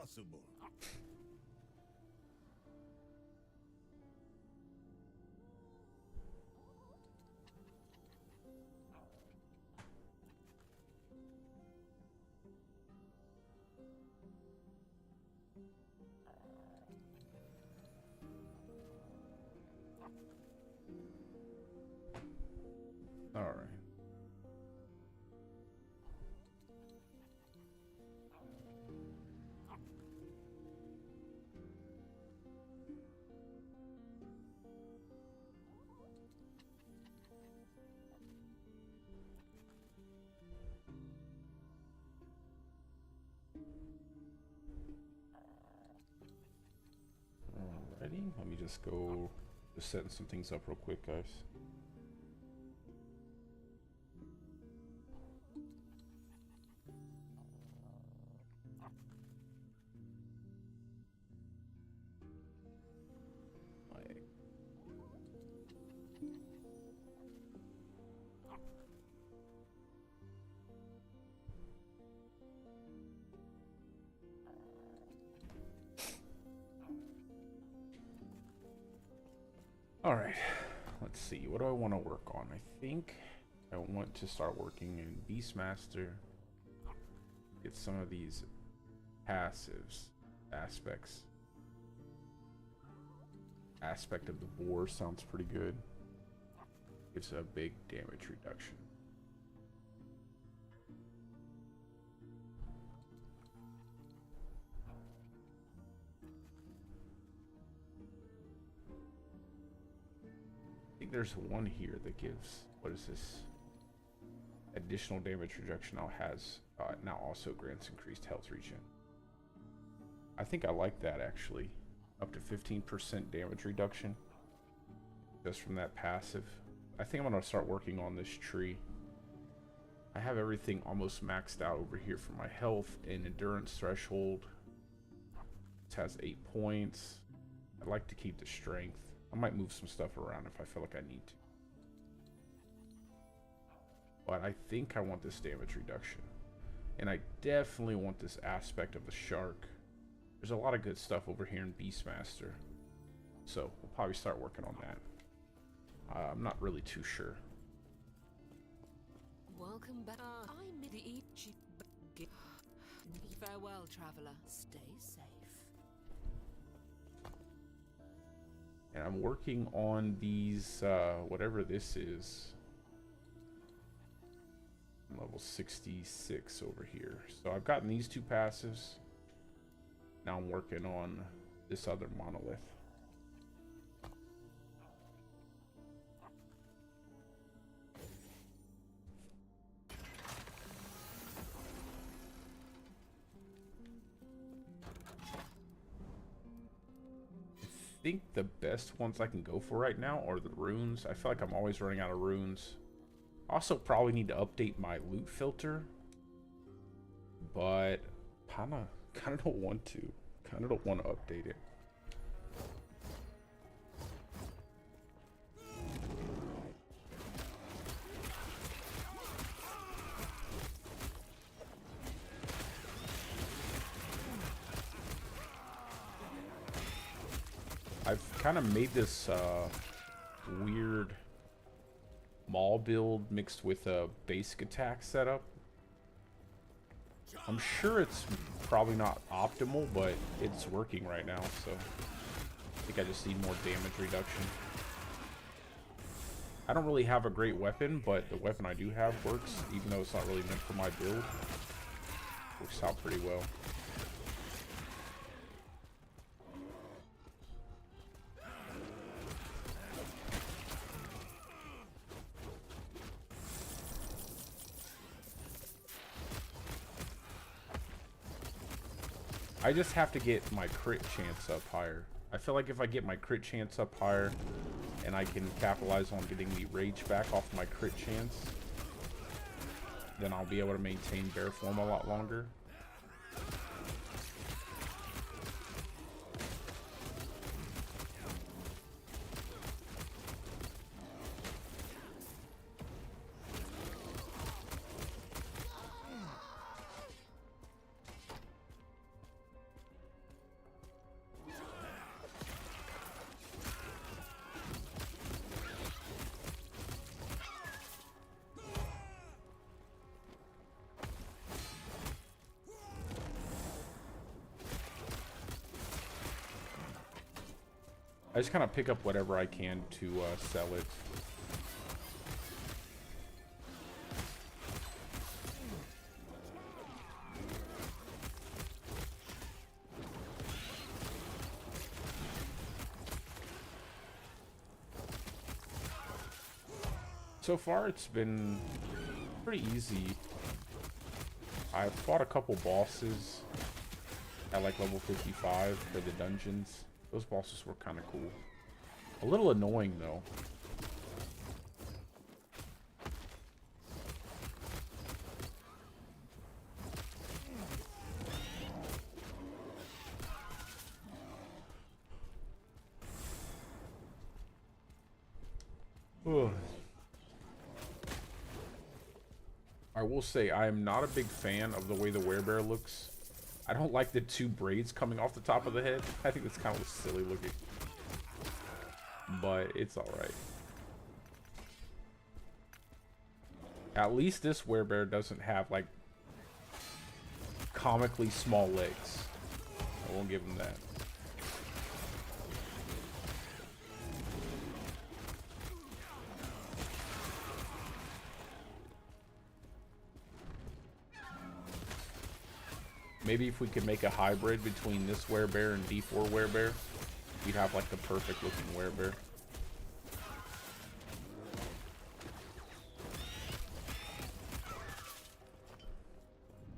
possible. All right. Alrighty, let me just go, just setting some things up real quick, guys. All right, let's see. What do I want to work on? I think I want to start working in Beastmaster. Get some of these passives, aspects. Aspect of the boar sounds pretty good. Gives a big damage reduction. I think there's one here that gives, what is this? Additional damage reduction now has, now also grants increased health regen. I think I like that actually. Up to 15% damage reduction just from that passive. I think I'm gonna start working on this tree. I have everything almost maxed out over here for my health and endurance threshold. It has 8 points. I'd like to keep the strength. I might move some stuff around if I feel like I need to. But I think I want this damage reduction. And I definitely want this aspect of the shark. There's a lot of good stuff over here in Beastmaster. So we'll probably start working on that. I'm not really too sure. Welcome back. I'm the farewell, traveler. Stay safe. And I'm working on these, whatever this is. I'm level 66 over here. So I've gotten these two passives. Now I'm working on this other monolith. I think the best ones I can go for right now are the runes. I feel like I'm always running out of runes. Also probably need to update my loot filter, but kind of don't want to. Kind of don't want to update it. I've kind of made this weird maul build mixed with a basic attack setup. I'm sure it's probably not optimal, but it's working right now, so I think I just need more damage reduction. I don't really have a great weapon, but the weapon I do have works, even though it's not really meant for my build. Works out pretty well. I just have to get my crit chance up higher. I feel like if I get my crit chance up higher and I can capitalize on getting the rage back off my crit chance, then I'll be able to maintain bear form a lot longer. I just kind of pick up whatever I can to sell it. So far, it's been pretty easy. I've fought a couple bosses at like level 55 for the dungeons. Those bosses were kind of cool. A little annoying though. Ugh. I will say I am not a big fan of the way the Werebear looks. I don't like the two braids coming off the top of the head. I think it's kind of silly looking. But it's alright. At least this Werebear doesn't have like comically small legs. I won't give him that. Maybe if we could make a hybrid between this Werebear and D4 Werebear, you'd have like the perfect looking Werebear.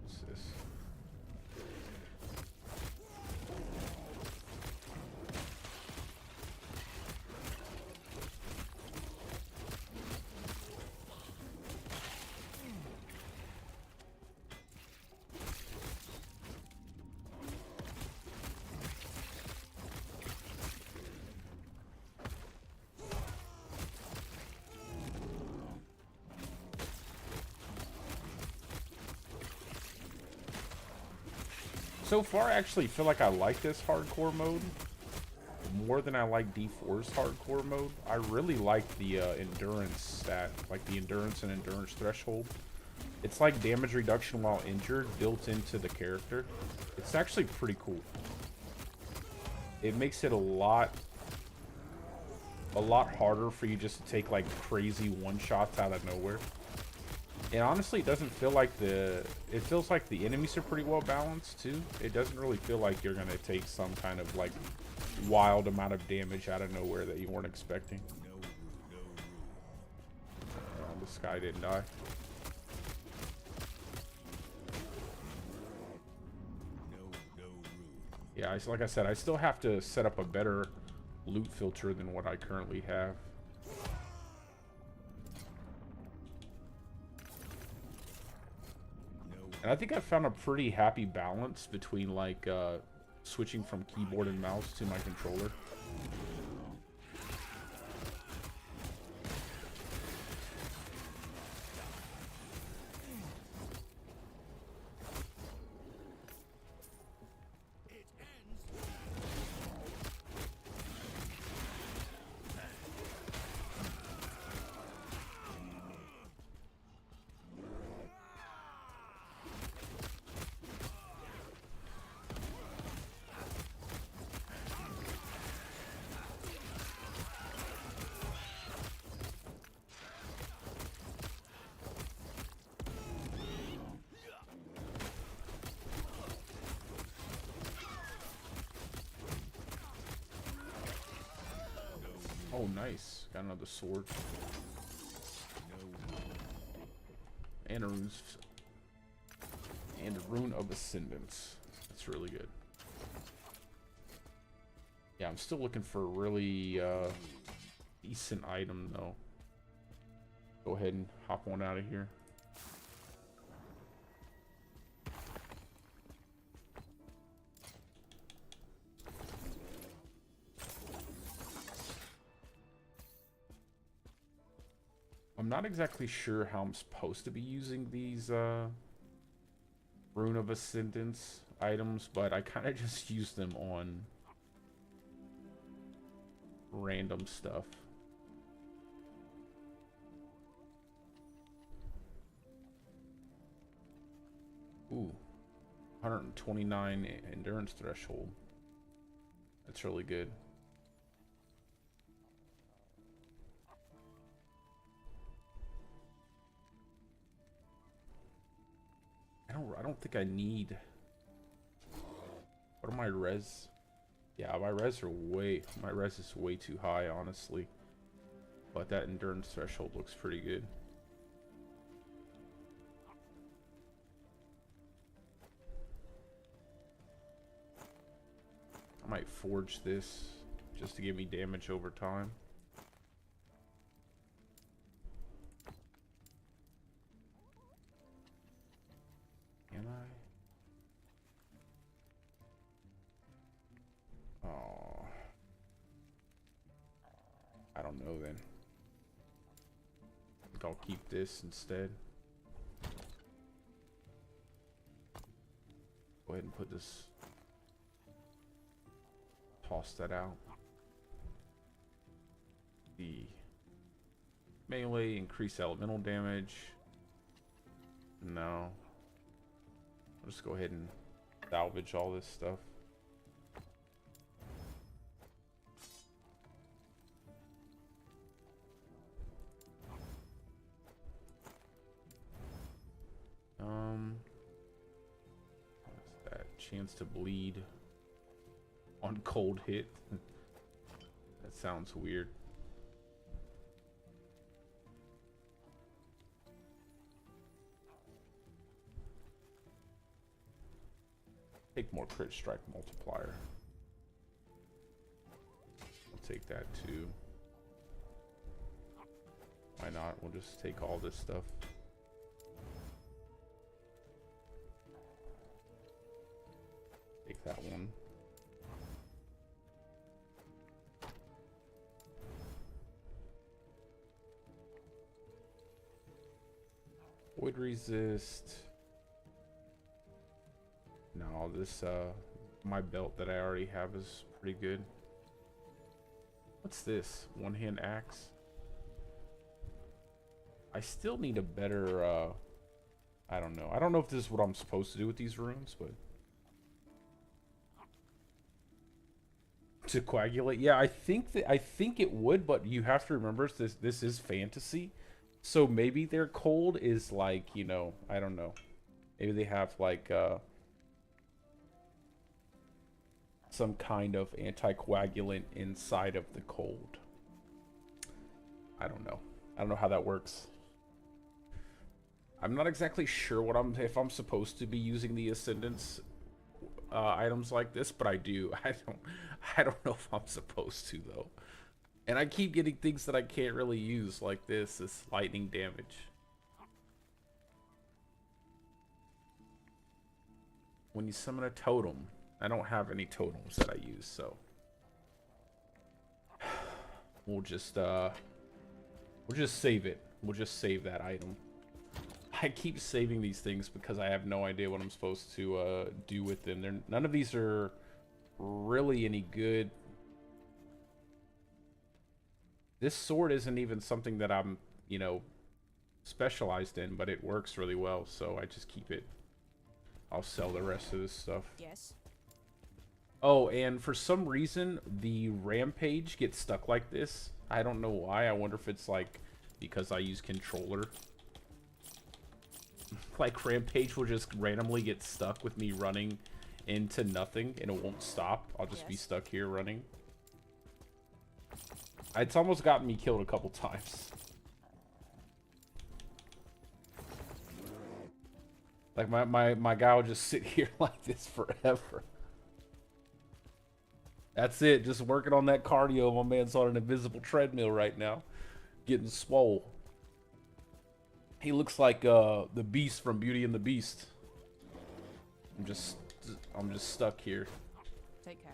What's this? So far, I actually feel like I like this hardcore mode more than I like D4's hardcore mode. I really like the endurance stat, like the endurance and endurance threshold. It's like damage reduction while injured built into the character. It's actually pretty cool. It makes it a lot harder for you just to take like crazy one-shots out of nowhere. And honestly, it doesn't feel like it feels like the enemies are pretty well balanced too. It doesn't really feel like you're gonna take some kind of like wild amount of damage out of nowhere that you weren't expecting. This guy didn't die. Yeah, like I said, I still have to set up a better loot filter than what I currently have. And I think I found a pretty happy balance between like switching from keyboard and mouse to my controller. Oh, nice. Got another sword. And a rune of ascendance. That's really good. Yeah, I'm still looking for a really decent item though. Go ahead and hop on out of here. I'm not exactly sure how I'm supposed to be using these Rune of Ascendance items, but I kind of just use them on random stuff. Ooh, 129 endurance threshold. That's really good. don't think I need... What are my res? Yeah, my res is way too high, honestly. But that endurance threshold looks pretty good. I might forge this just to give me damage over time. Can I? Oh. I don't know then. I think I'll keep this instead. Go ahead and put this. Toss that out. The melee, increase elemental damage. No. I'll just go ahead and salvage all this stuff. What's that? Chance to bleed on cold hit. That sounds weird. Take more crit strike multiplier. I'll take that too. Why not? We'll just take all this stuff. Take that one. Void resist. No, this my belt that I already have is pretty good. What's this? One hand axe. I still need a better I don't know. I don't know if this is what I'm supposed to do with these runes, but to coagulate. Yeah, I think it would, but you have to remember this is fantasy. So maybe their cold is like, you know, I don't know. Maybe they have like some kind of anticoagulant inside of the cold. I don't know. I don't know how that works. I'm not exactly sure what if I'm supposed to be using the Ascendance items like this, but I do. I don't know if I'm supposed to though. And I keep getting things that I can't really use, like this lightning damage. When you summon a totem, I don't have any totems that I use, so we'll just save it. We'll just save that item. I keep saving these things because I have no idea what I'm supposed to do with them. None of these are really any good. This sword isn't even something that I'm, you know, specialized in, but it works really well, so I just keep it. I'll sell the rest of this stuff. Yes. Oh, and for some reason, the rampage gets stuck like this. I don't know why. I wonder if it's like because I use controller. Like rampage will just randomly get stuck with me running into nothing, and it won't stop. I'll just be stuck here running. It's almost gotten me killed a couple times. Like my guy will just sit here like this forever. That's it. Just working on that cardio. My man's on an invisible treadmill right now, getting swole. He looks like the Beast from Beauty and the Beast. I'm just stuck here. Take care.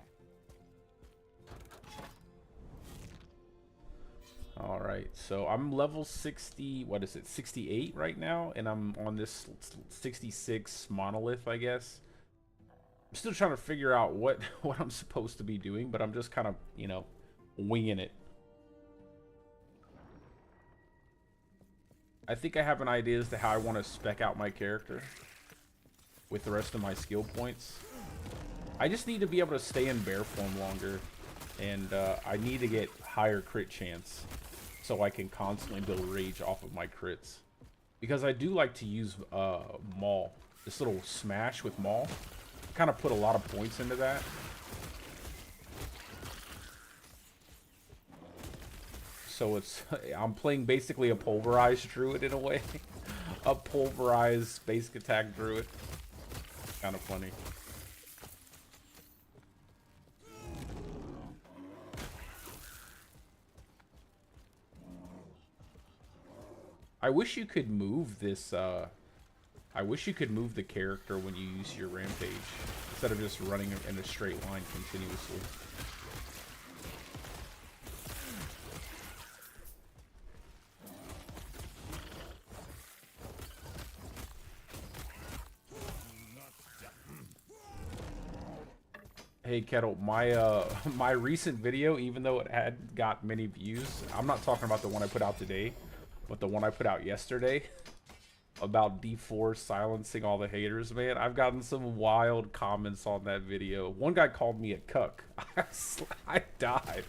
All right, so I'm level 60. What is it? 68 right now, and I'm on this 66 monolith, I guess. I'm still trying to figure out what I'm supposed to be doing, but I'm just kind of, you know, winging it. I think I have an idea as to how I want to spec out my character with the rest of my skill points. I just need to be able to stay in bear form longer, and I need to get higher crit chance so I can constantly build rage off of my crits. Because I do like to use Maul This little smash with Maul. Kind of put a lot of points into that. So it's, I'm playing basically a pulverized Druid in a way. A pulverized basic attack Druid. Kind of funny. I wish you could move this, I wish you could move the character when you use your rampage, instead of just running in a straight line continuously. Hey Kettle, my my recent video, even though it had got many views, I'm not talking about the one I put out today, but the one I put out yesterday about D4 silencing all the haters, man. I've gotten some wild comments on that video. One guy called me a cuck. I died.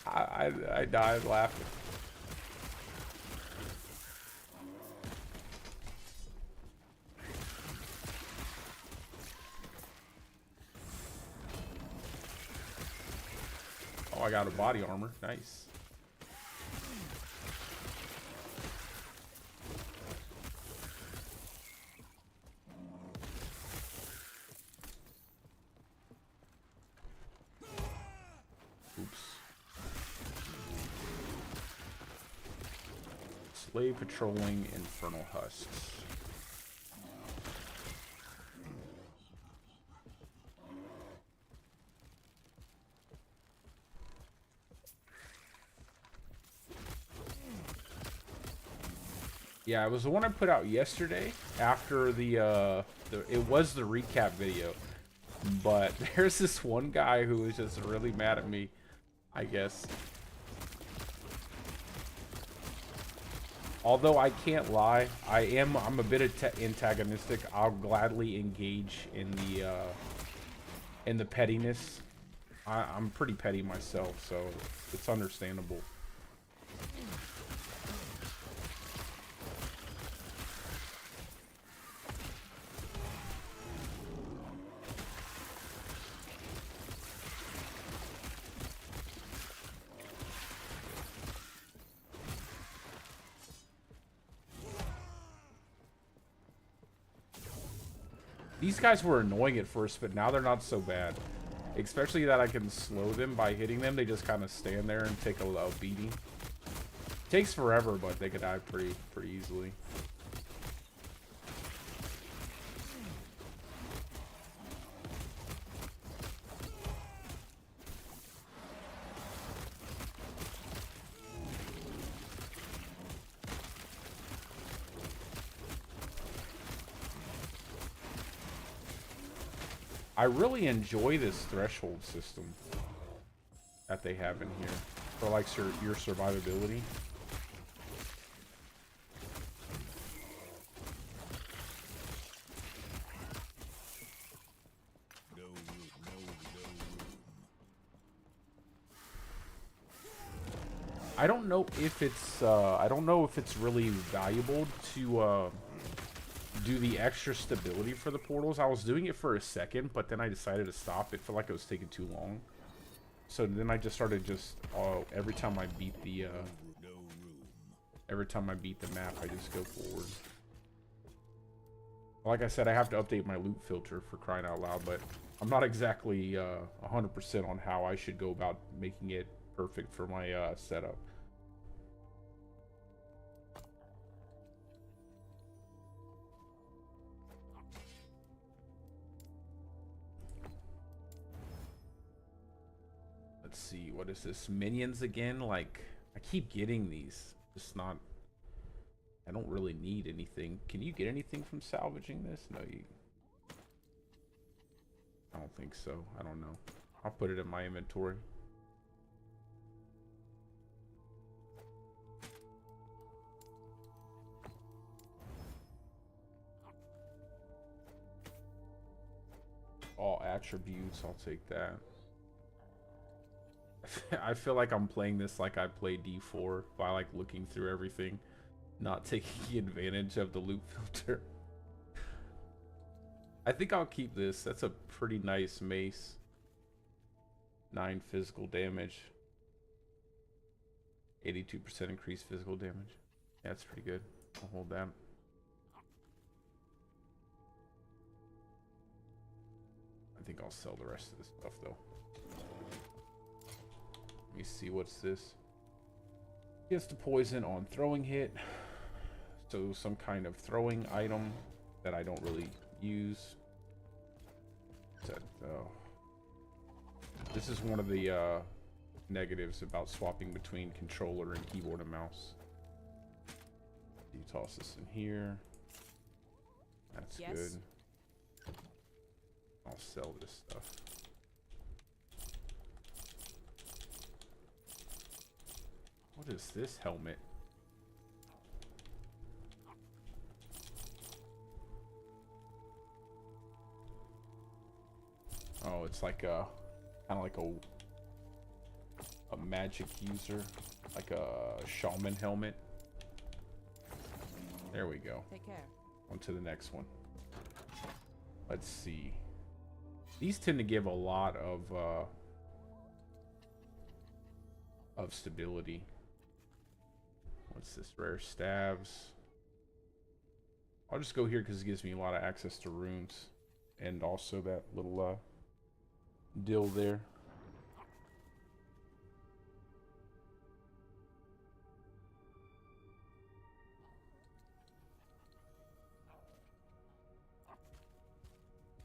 I died laughing. Oh, I got a body armor. Nice. Oops. Slave patrolling infernal husks. Yeah, it was the one I put out yesterday after it was the recap video. But there's this one guy who was just really mad at me, I guess. Although I can't lie, I'm a bit antagonistic. I'll gladly engage in the pettiness. I'm pretty petty myself, so it's understandable. These guys were annoying at first, but now they're not so bad. Especially that I can slow them by hitting them. They just kind of stand there and take a beating. Takes forever, but they could die pretty easily. I really enjoy this threshold system that they have in here for like your survivability. I don't know if it's really valuable to do the extra stability for the portals. I was doing it for a second, but then I decided to stop. It felt like it was taking too long. So then I just started every time I beat the map, I just go forward. Like I said, I have to update my loot filter, for crying out loud, but I'm not exactly 100% on how I should go about making it perfect for my setup. Let's see, what is this? Minions again? Like, I keep getting these. Just not... I don't really need anything. Can you get anything from salvaging this? No, you... I don't think so. I don't know. I'll put it in my inventory. All attributes, I'll take that. I feel like I'm playing this like I play D4 by like looking through everything, not taking advantage of the loot filter. I think I'll keep this. That's a pretty nice mace. 9 physical damage. 82% increased physical damage. Yeah, that's pretty good. I'll hold that. I think I'll sell the rest of this stuff though. Let me see, what's this? Gets the poison on throwing hit. So some kind of throwing item that I don't really use. Oh. This is one of the negatives about swapping between controller and keyboard and mouse. You toss this in here. That's good. I'll sell this stuff. What is this helmet? Oh, it's like a kind of like a magic user, like a shaman helmet. There we go. Take care. On to the next one. Let's see. These tend to give a lot of stability. What's this? Rare stabs. I'll just go here because it gives me a lot of access to runes, and also that little dill there.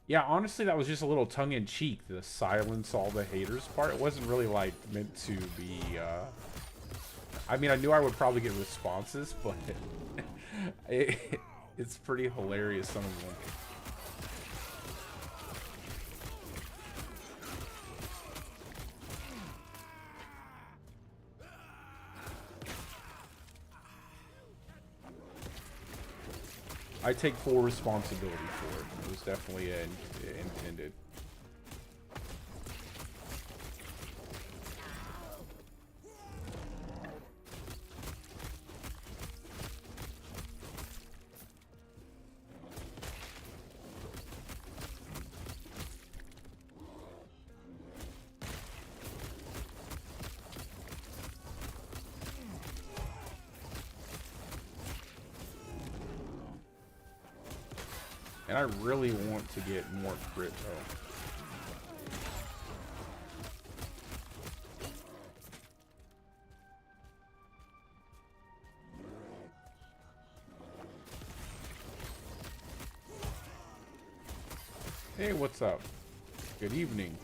Yeah, honestly, that was just a little tongue-in-cheek, the silence all the haters part. It wasn't really, like, meant to be, I mean, I knew I would probably get responses, but it's pretty hilarious, some of them. I take full responsibility for it. It was definitely intended. And I really want to get more crit though. Hey, what's up? Good evening.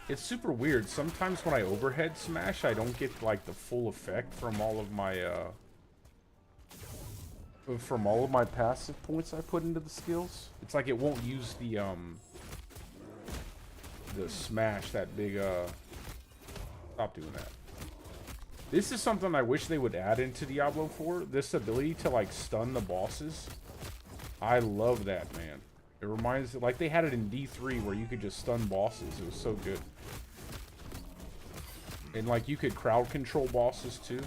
It's super weird. Sometimes when I overhead smash, I don't get like the full effect from all of my passive points I put into the skills. It's like it won't use the smash, that big stop doing that. This is something I wish they would add into Diablo 4. This ability to like stun the bosses. I love that, man. It reminds, like they had it in D3 where you could just stun bosses. It was so good. And like you could crowd control bosses too.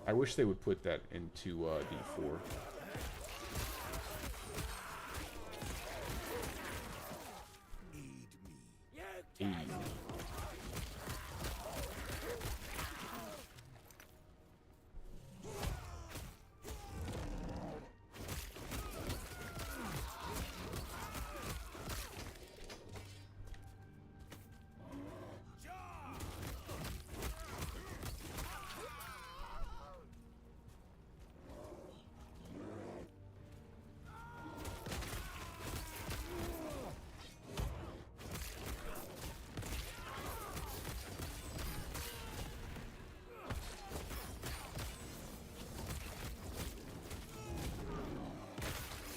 I wish they would put that into D4. Aid me.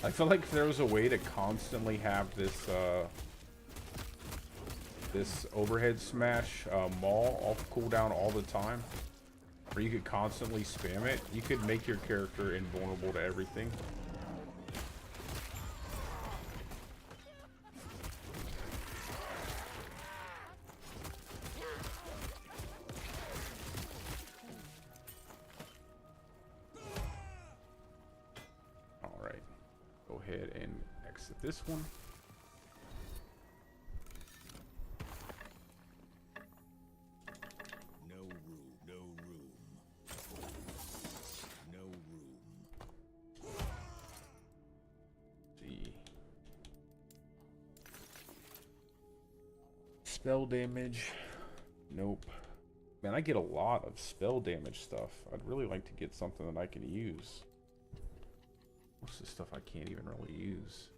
I feel like if there was a way to constantly have this this overhead smash maul off cooldown all the time, or you could constantly spam it, you could make your character invulnerable to everything. Alright, go ahead and exit this one. Spell damage. Nope. Man, I get a lot of spell damage stuff. I'd really like to get something that I can use. Most of the stuff I can't even really use.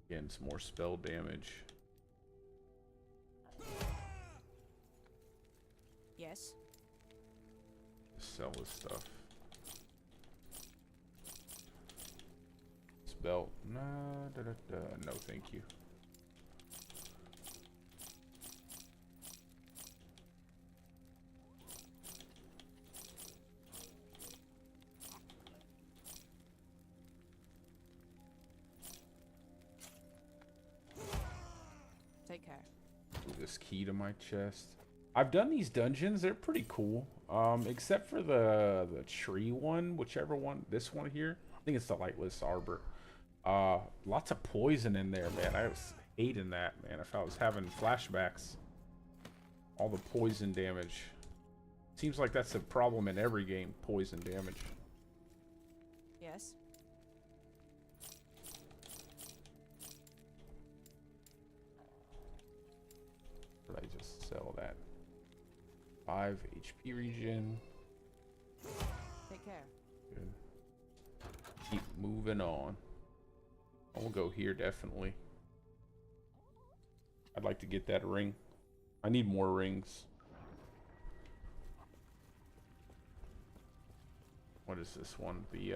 Again, some more spell damage. Yes. Sell this stuff. Spell. No, no, thank you. Take care. Move this key to my chest. I've done these dungeons. They're pretty cool. Except for the tree one, whichever one. This one here. I think it's the Lightless Arbor. Lots of poison in there, man. I was hating that, man. If I was having flashbacks. All the poison damage. Seems like that's a problem in every game. Poison damage. Yes. Did I just sell that? 5 HP regen. Take care. Good. Keep moving on. I'll go here definitely. I'd like to get that ring. I need more rings. What is this one? The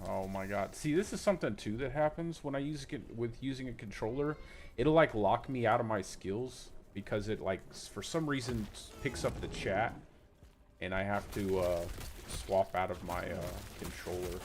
oh my god. See, this is something too that happens when I use it with using a controller. It'll like lock me out of my skills because it like for some reason picks up the chat and I have to swap out of my controller.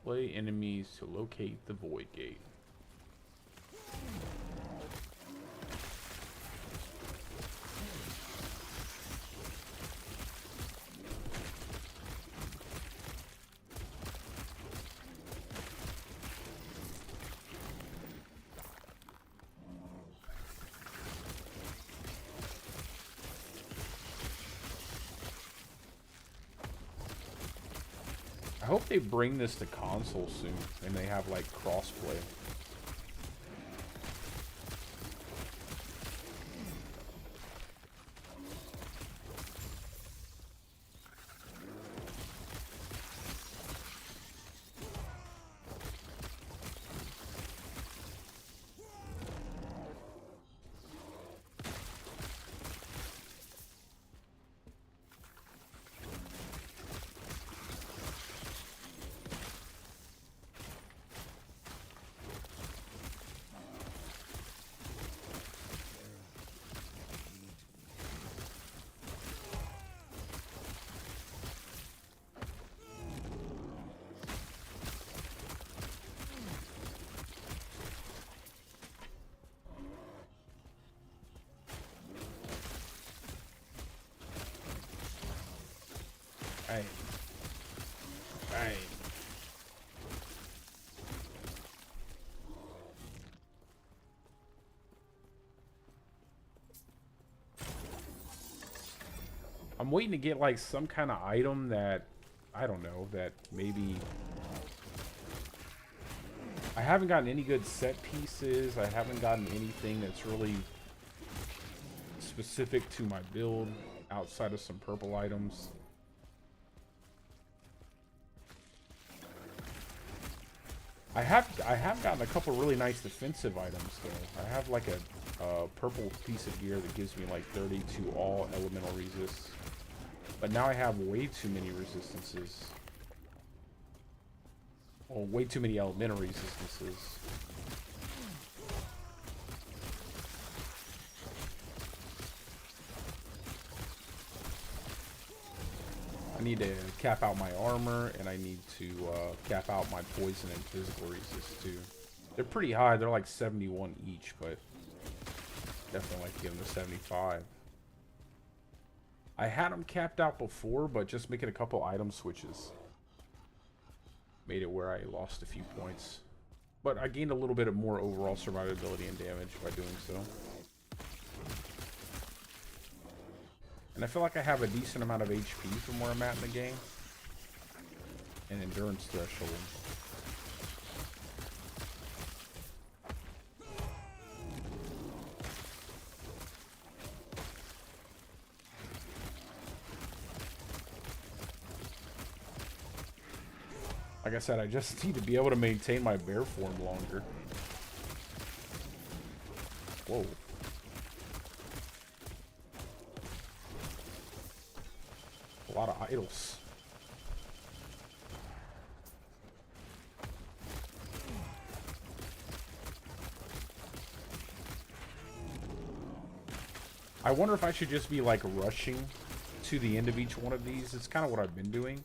Play enemies to locate the void gate. I hope they bring this to console soon and they have like crossplay. Hey. Hey. I'm waiting to get like some kind of item that I don't know, that maybe I haven't gotten any good set pieces. I haven't gotten anything that's really specific to my build outside of some purple items. I have gotten a couple really nice defensive items though. I have like a purple piece of gear that gives me like 30 to all elemental resists. But now I have way too many resistances. Well, way too many elemental resistances. I need to cap out my armor, and I need to cap out my poison and physical resist too. They're pretty high. They're like 71 each, but definitely like to get them to 75. I had them capped out before, but just making a couple item switches made it where I lost a few points. But I gained a little bit of more overall survivability and damage by doing so. And I feel like I have a decent amount of HP from where I'm at in the game. And endurance threshold. Like I said, I just need to be able to maintain my bear form longer. Whoa. A lot of idols. I wonder if I should just be like rushing to the end of each one of these. It's kind of what I've been doing.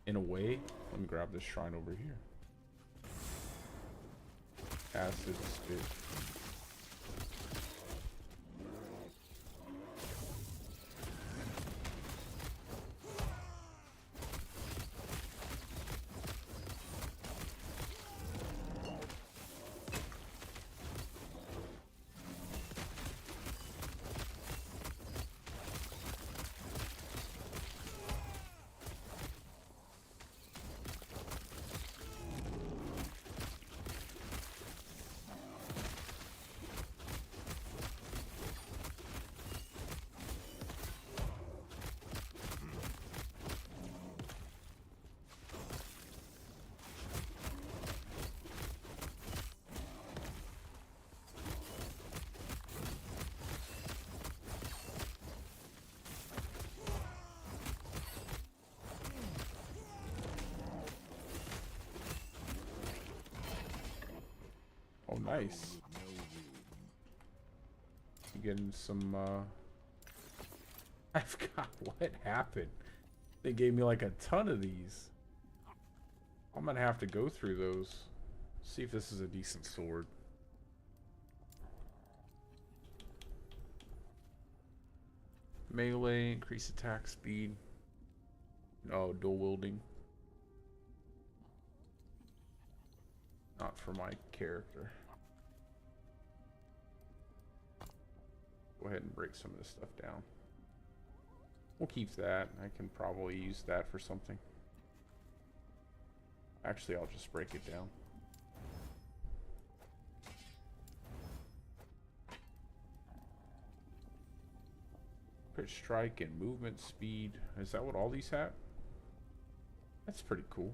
In a way. Let me grab this shrine over here. Acid spit. Oh, nice. You getting some, I forgot what happened. They gave me like a ton of these. I'm gonna have to go through those. See if this is a decent sword. Melee, increase attack speed. Oh, dual wielding. Not for my character. Go ahead and break some of this stuff down. We'll keep that. I can probably use that for something. Actually, I'll just break it down. Crit strike and movement speed. Is that what all these have? That's pretty cool.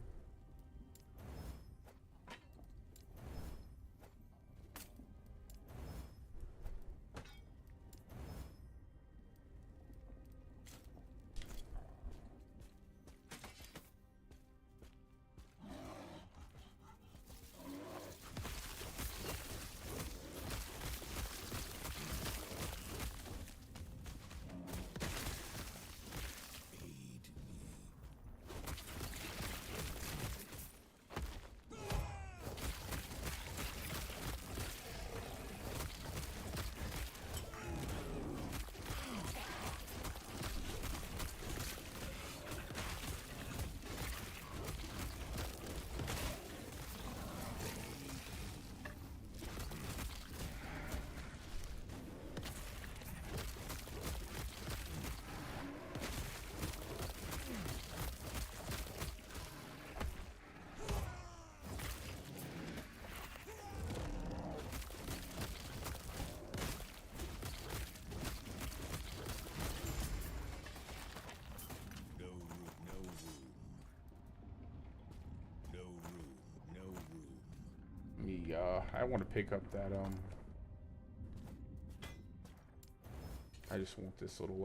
I want to pick up that, I just want this little,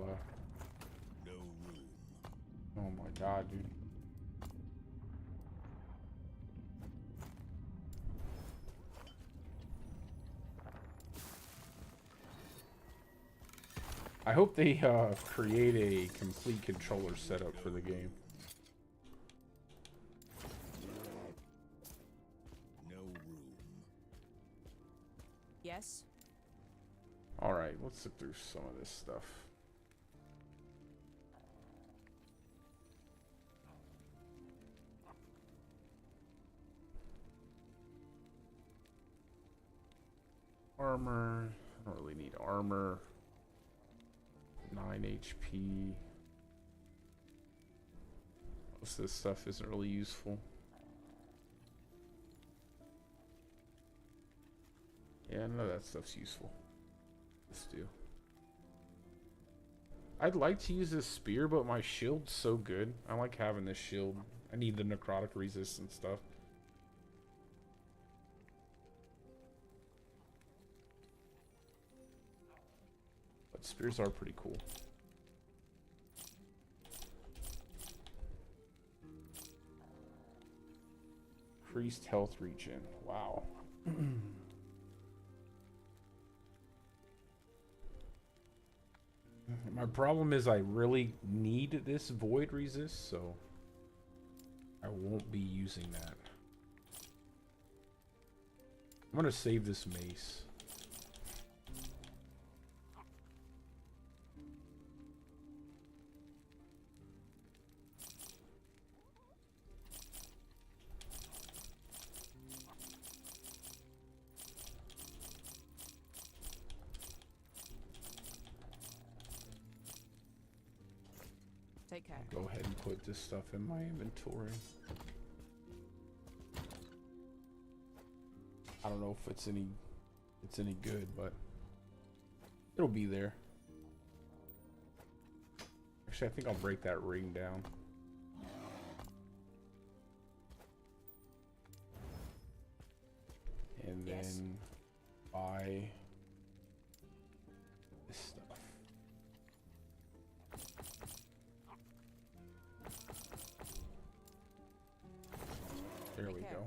No room. oh my god, dude. I hope they, create a complete controller setup for the game. No room. Yes. Alright, let's look through some of this stuff. Armor. I don't really need armor. 9 HP. Most of this stuff isn't really useful. Yeah, none of that stuff's useful. Let's do. I'd like to use this spear, but my shield's so good. I like having this shield. I need the necrotic resistance stuff. But spears are pretty cool. Increased health regen. Wow. My problem is I really need this void resist, so I won't be using that. I'm gonna save this mace. Take care. Go ahead and put this stuff in my inventory. I don't know if it's any good, but it'll be there. Actually, I think I'll break that ring down. And Yes. then buy this stuff. There we Okay. go.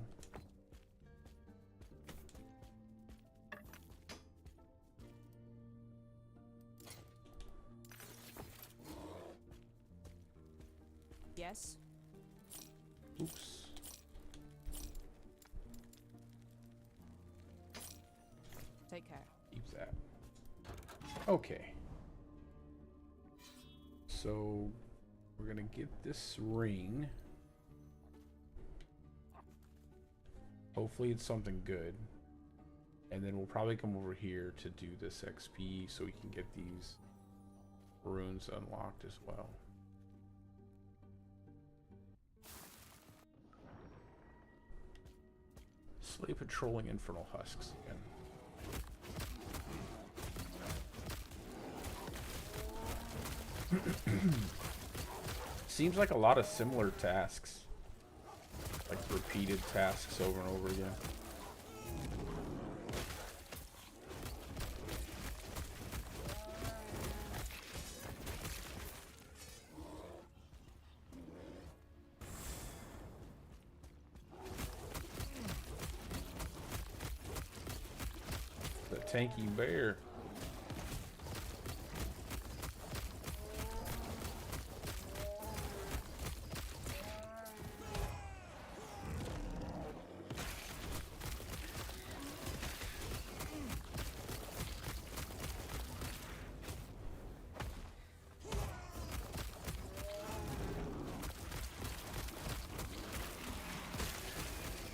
Yes. Oops. Take care. Keep that. Okay. So we're gonna get this ring. Hopefully it's something good. And then we'll probably come over here to do this XP so we can get these runes unlocked as well. Slay patrolling infernal husks again. Seems like a lot of similar tasks. Like repeated tasks over and over again. The tanky bear.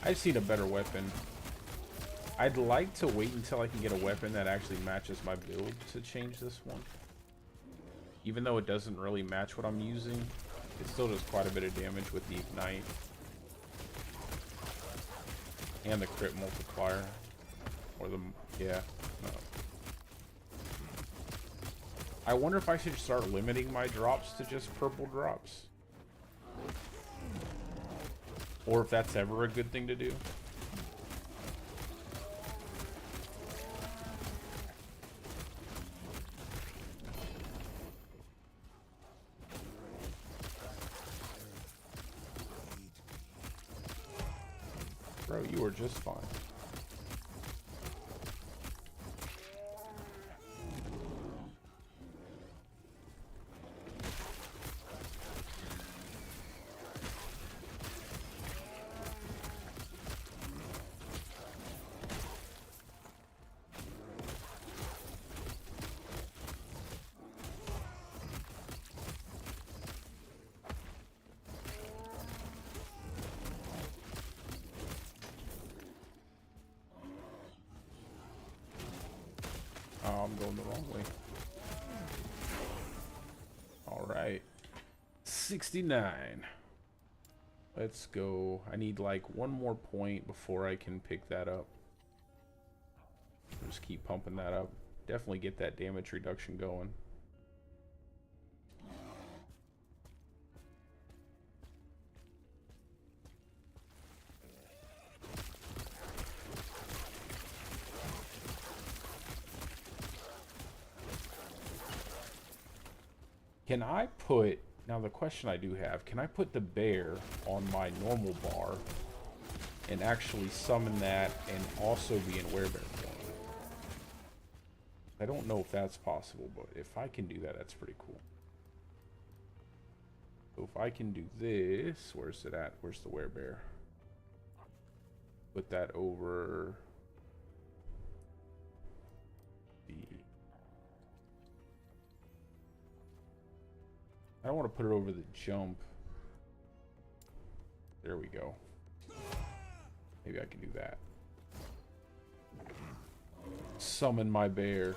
I just need a better weapon. I'd like to wait until I can get a weapon that actually matches my build to change this one. Even though it doesn't really match what I'm using, it still does quite a bit of damage with the ignite. And the crit multiplier. Or the, yeah. No. I wonder if I should start limiting my drops to just purple drops. Or if that's ever a good thing to do. Bro, you are just fine. Oh, I'm going the wrong way. All right. 69. Let's go. I need like one more point before I can pick that up. Just keep pumping that up. Definitely get that damage reduction going. Can I put, now the question I do have, can I put the bear on my normal bar and actually summon that and also be in Werebear form? I don't know if that's possible, but if I can do that, that's pretty cool. So if I can do this, where's it at? Where's the Werebear? Put that over the... I don't want to put it over the jump. There we go. Maybe I can do that. Summon my bear.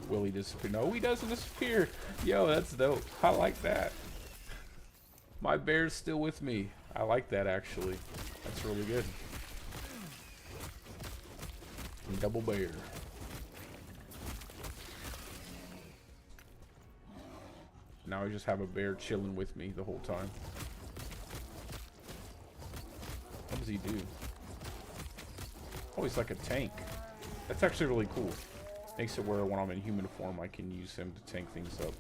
Will he disappear? No, he doesn't disappear. Yo, that's dope. I like that. My bear's still with me. I like that, actually. That's really good. Double bear. Now I just have a bear chilling with me the whole time. What does he do? Oh, he's like a tank. That's actually really cool. Makes it where when I'm in human form, I can use him to tank things up.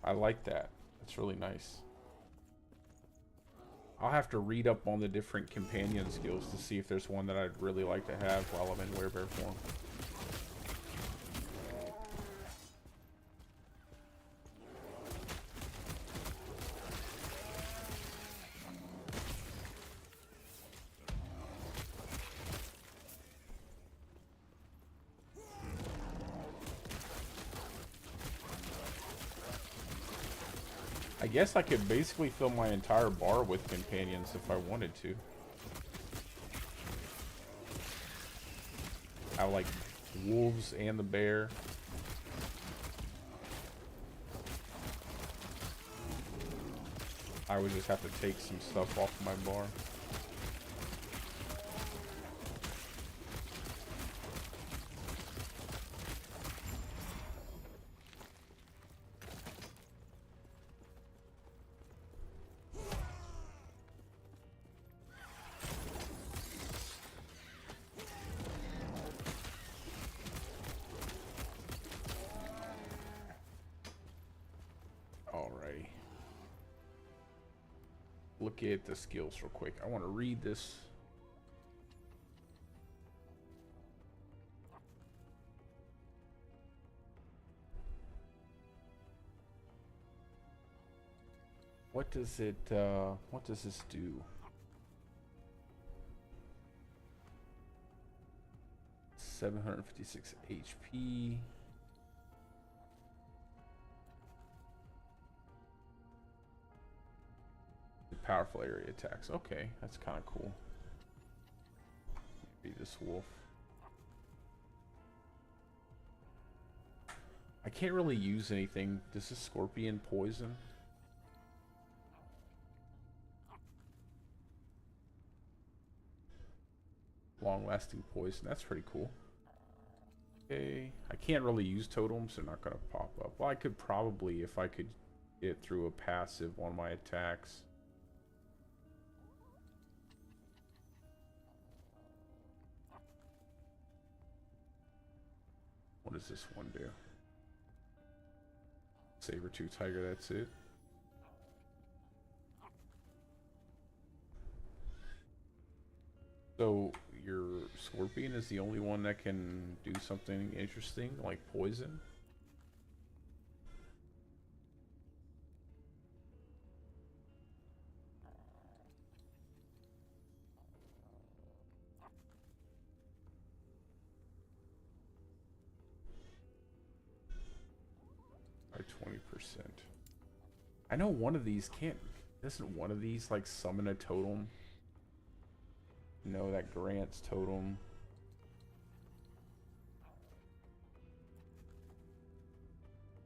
I like that. That's really nice. I'll have to read up on the different companion skills to see if there's one that I'd really like to have while I'm in Werebear form. I guess I could basically fill my entire bar with companions if I wanted to. I like wolves and the bear. I would just have to take some stuff off my bar. Alrighty. Look at the skills real quick. I want to read this. What does it, what does this do? $756 HP. Powerful area attacks. Okay, that's kind of cool. Be this wolf. I can't really use anything. Does this scorpion poison? Long-lasting poison. That's pretty cool. Okay, I can't really use totems. They're not gonna pop up. Well, I could probably, if I could it through a passive on my attacks. What does this one do? Saber-tooth tiger, that's it. So your scorpion is the only one that can do something interesting, like poison? By 20%. I know one of these can't. Doesn't one of these like summon a totem? No, that grants totem.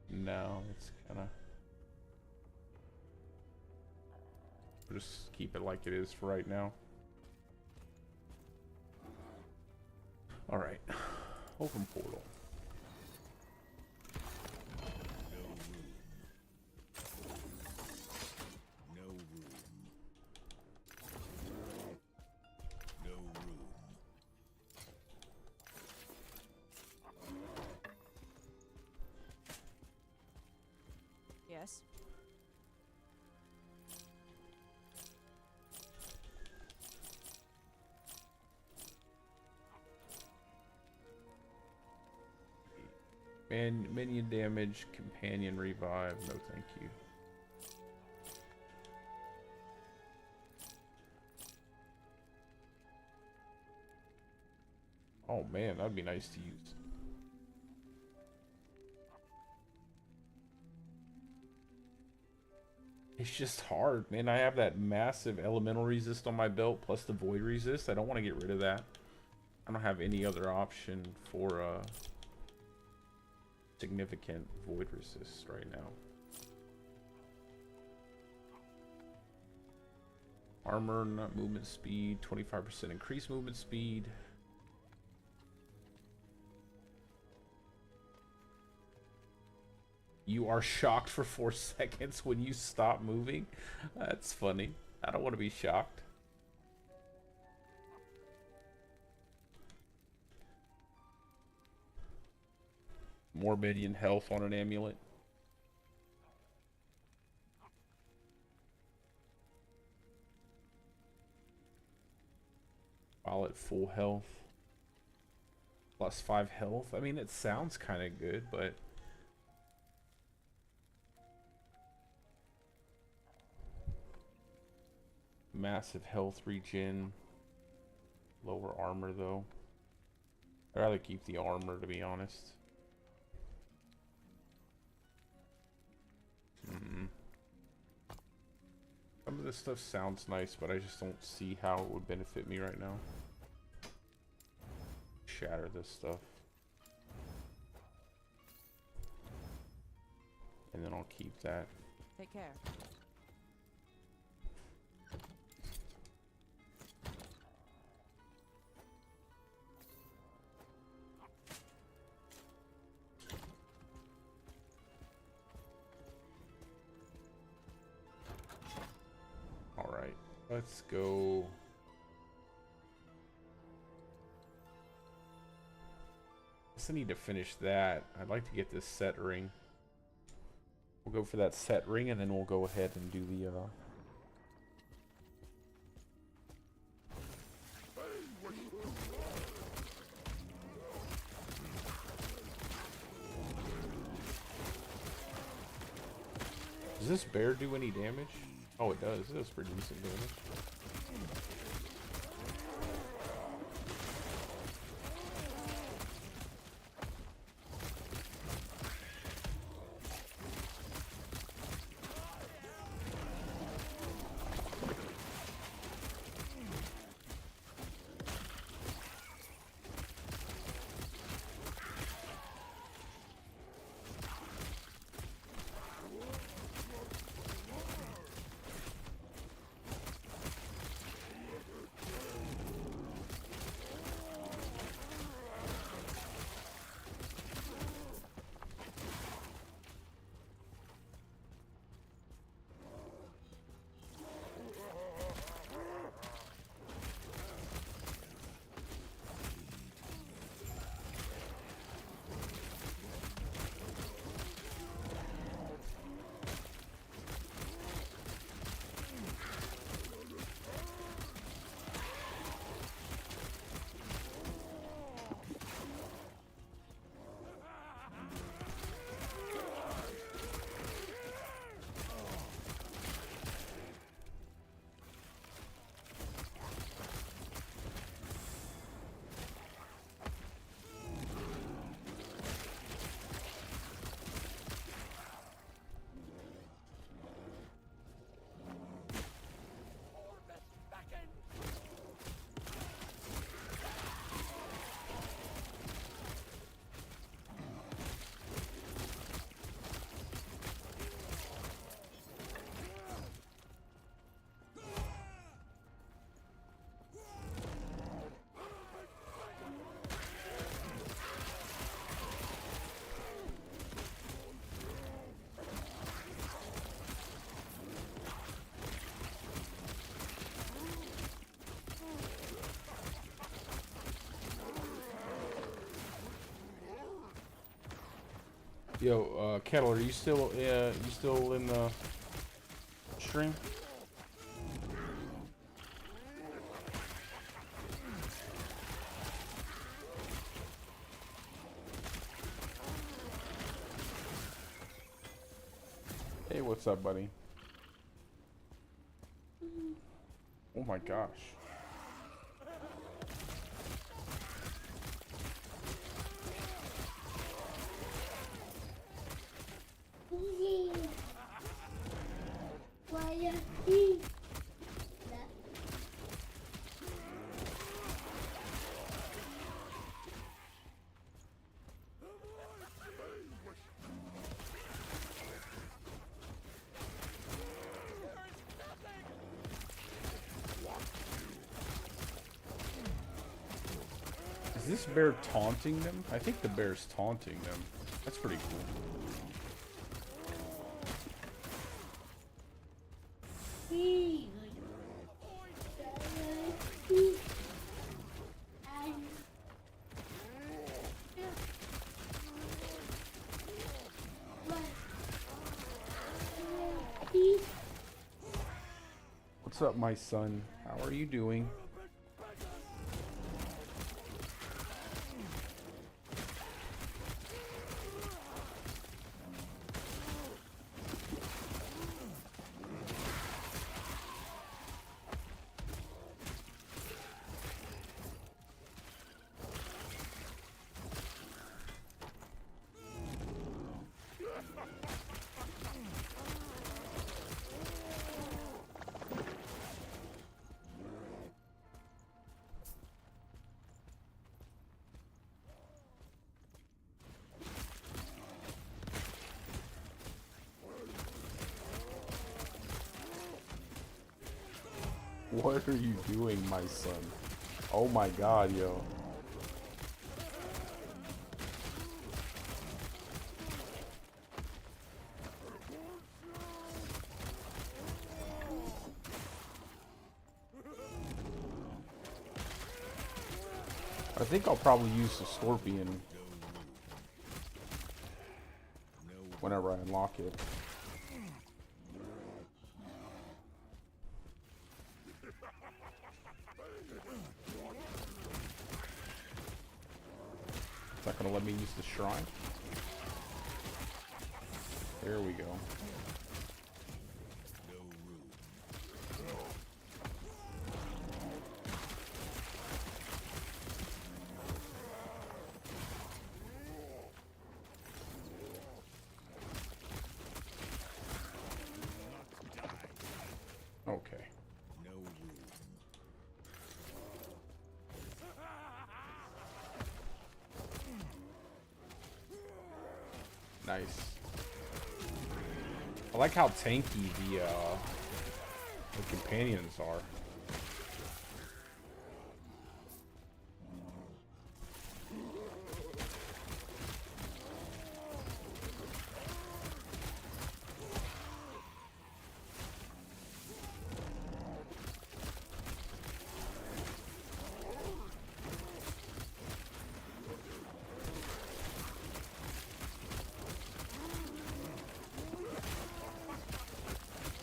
No, it's kind of. We'll just keep it like it is for right now. All right, open portal. No room. No room. Yes. And minion damage, companion revive. No, thank you. Oh man, that'd be nice to use. It's just hard, man. I have that massive elemental resist on my belt plus the void resist. I don't want to get rid of that. I don't have any other option for significant void resist right now. Armor, not movement speed, 25% increased movement speed. You are shocked for 4 seconds when you stop moving? That's funny. I don't want to be shocked. More minion health on an amulet. While at full health. Plus 5 health. I mean, it sounds kind of good, but... Massive health regen. Lower armor, though. I'd rather keep the armor, to be honest. Some of this stuff sounds nice, but I just don't see how it would benefit me right now. Shatter this stuff. And then I'll keep that. Take care. Alright, let's go. I need to finish that. I'd like to get this set ring. We'll go for that set ring and then we'll go ahead and do the Does this bear do any damage? Oh, it does. It does pretty decent damage. Yo, Kettle, are you still in the stream? Hey, what's up, buddy? Oh my gosh. Is this bear taunting them? I think the bear's taunting them. That's pretty cool. What's up, my son? How are you doing? What are you doing, my son? Oh my god, yo. I think I'll probably use the scorpion whenever I unlock it. Not gonna let me use the shrine. There we go. Okay. Nice. I like how tanky the companions are.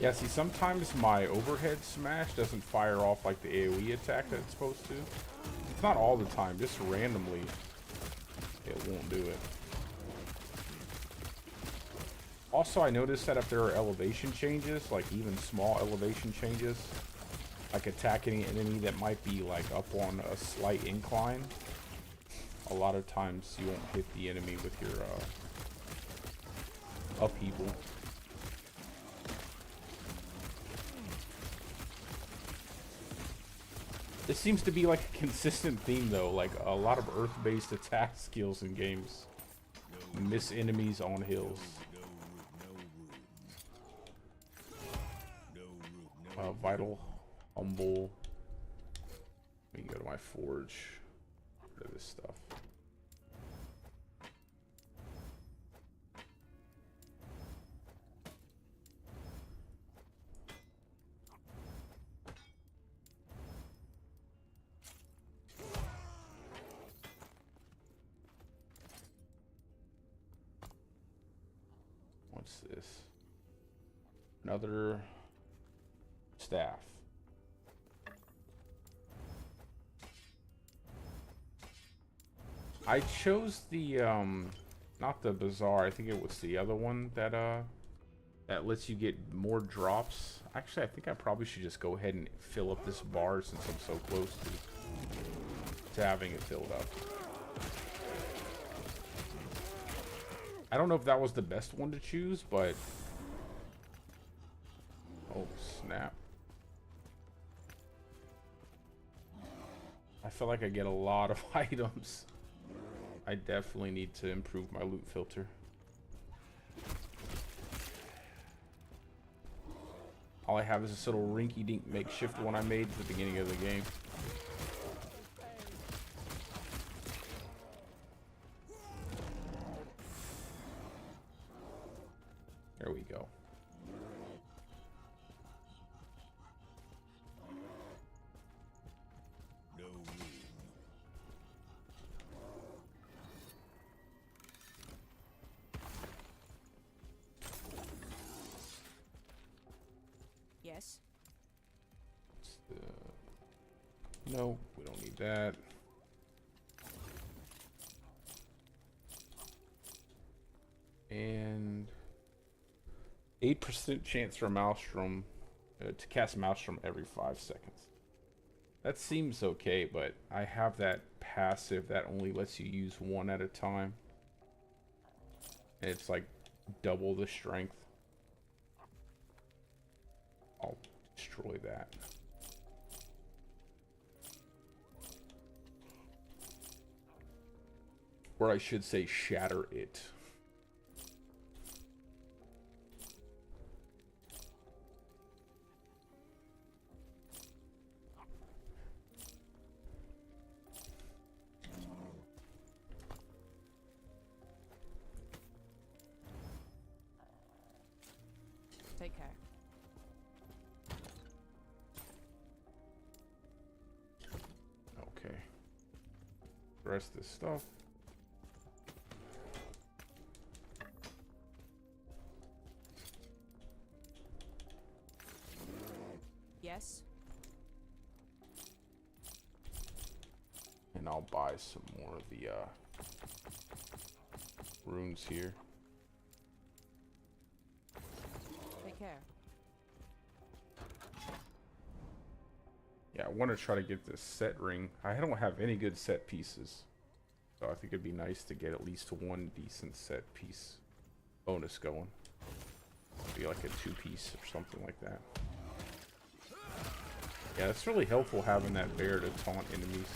Yeah, see, sometimes my overhead smash doesn't fire off like the AoE attack that it's supposed to. It's not all the time, just randomly it won't do it. Also, I noticed that if there are elevation changes, like even small elevation changes, like attacking an enemy that might be like up on a slight incline, a lot of times you won't hit the enemy with your upheaval. This seems to be like a consistent theme though, like a lot of earth-based attack skills in games miss enemies on hills. Vital, humble. We can go to my forge. Rid of this stuff. What's this? Another staff. I chose the not the bazaar. I think it was the other one that that lets you get more drops. Actually, I think I probably should just go ahead and fill up this bar since I'm so close to having it filled up. I don't know if that was the best one to choose, but oh snap. I feel like I get a lot of items. I definitely need to improve my loot filter. All I have is this little rinky-dink makeshift one I made at the beginning of the game. There we go. No room. Yes. No, we don't need that. And 8% chance for Maelstrom to cast Maelstrom every 5 seconds. That seems okay, but I have that passive that only lets you use one at a time. And it's like double the strength. I'll destroy that. Or I should say shatter it. Take care. Okay. The rest of this stuff. Yes. And I'll buy some more of the runes here. Take care. Yeah, I want to try to get this set ring. I don't have any good set pieces. So I think it'd be nice to get at least one decent set piece bonus going. Be like a 2-piece or something like that. Yeah, it's really helpful having that bear to taunt enemies.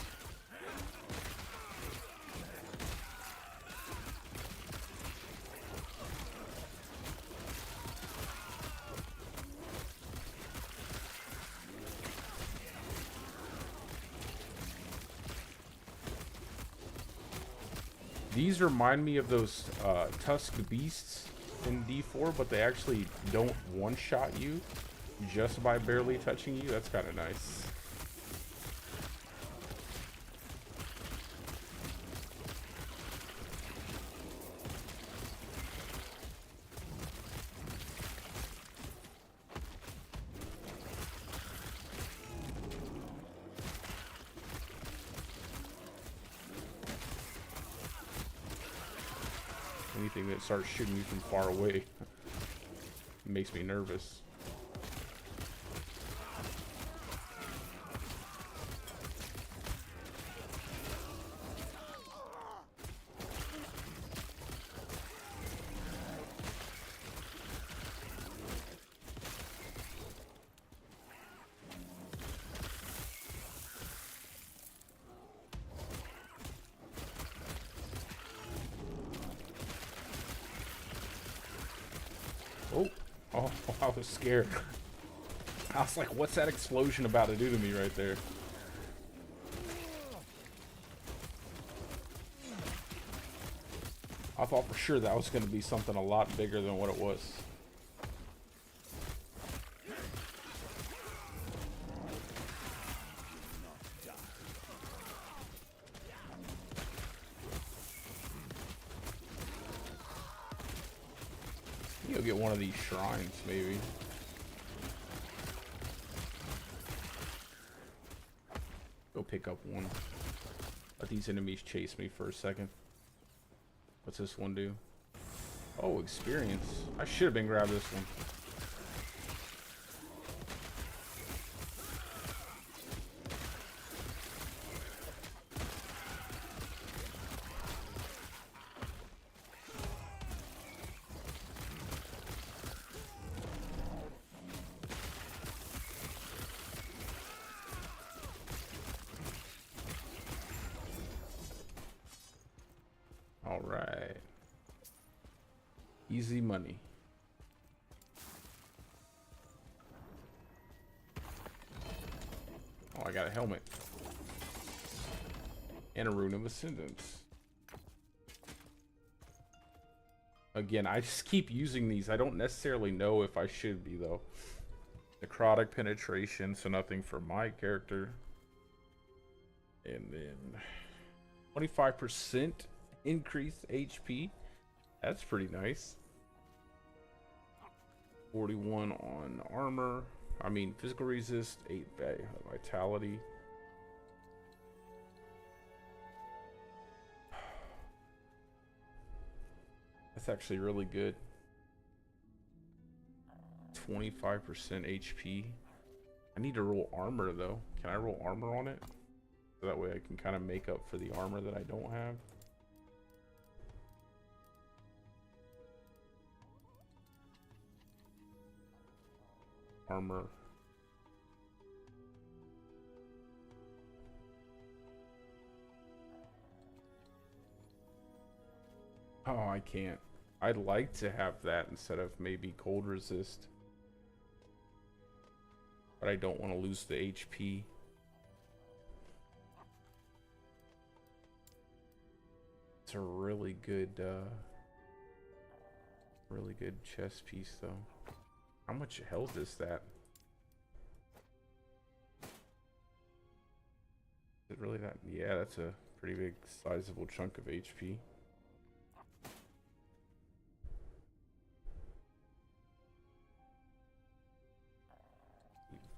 These remind me of those tusked beasts in D4, but they actually don't one-shot you just by barely touching you. That's kind of nice. Anything that starts shooting you from far away makes me nervous. Oh, I was scared. I was like, what's that explosion about to do to me right there? I thought for sure that was going to be something a lot bigger than what it was. You'll get one of these shrines, maybe. Go pick up one. Let these enemies chase me for a second. What's this one do? Oh, experience. I should have been grabbing this one. All right. Easy money. Oh, I got a helmet. And a rune of ascendance. Again, I just keep using these. I don't necessarily know if I should be, though. Necrotic penetration, so nothing for my character. And then 25% increased HP. That's pretty nice. 41 on armor. I mean, physical resist, 8 vitality. That's actually really good. 25% HP. I need to roll armor though. Can I roll armor on it? So that way I can kind of make up for the armor that I don't have. Armor. Oh, I can't. I'd like to have that instead of maybe cold resist. But I don't want to lose the HP. It's a really good chess piece though. How much health is that? Is it really that? Yeah, that's a pretty big sizable chunk of HP.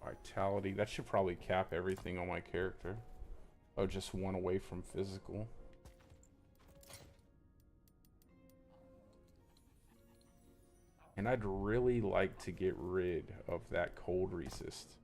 Vitality. That should probably cap everything on my character. Oh, just one away from physical. And I'd really like to get rid of that cold resist.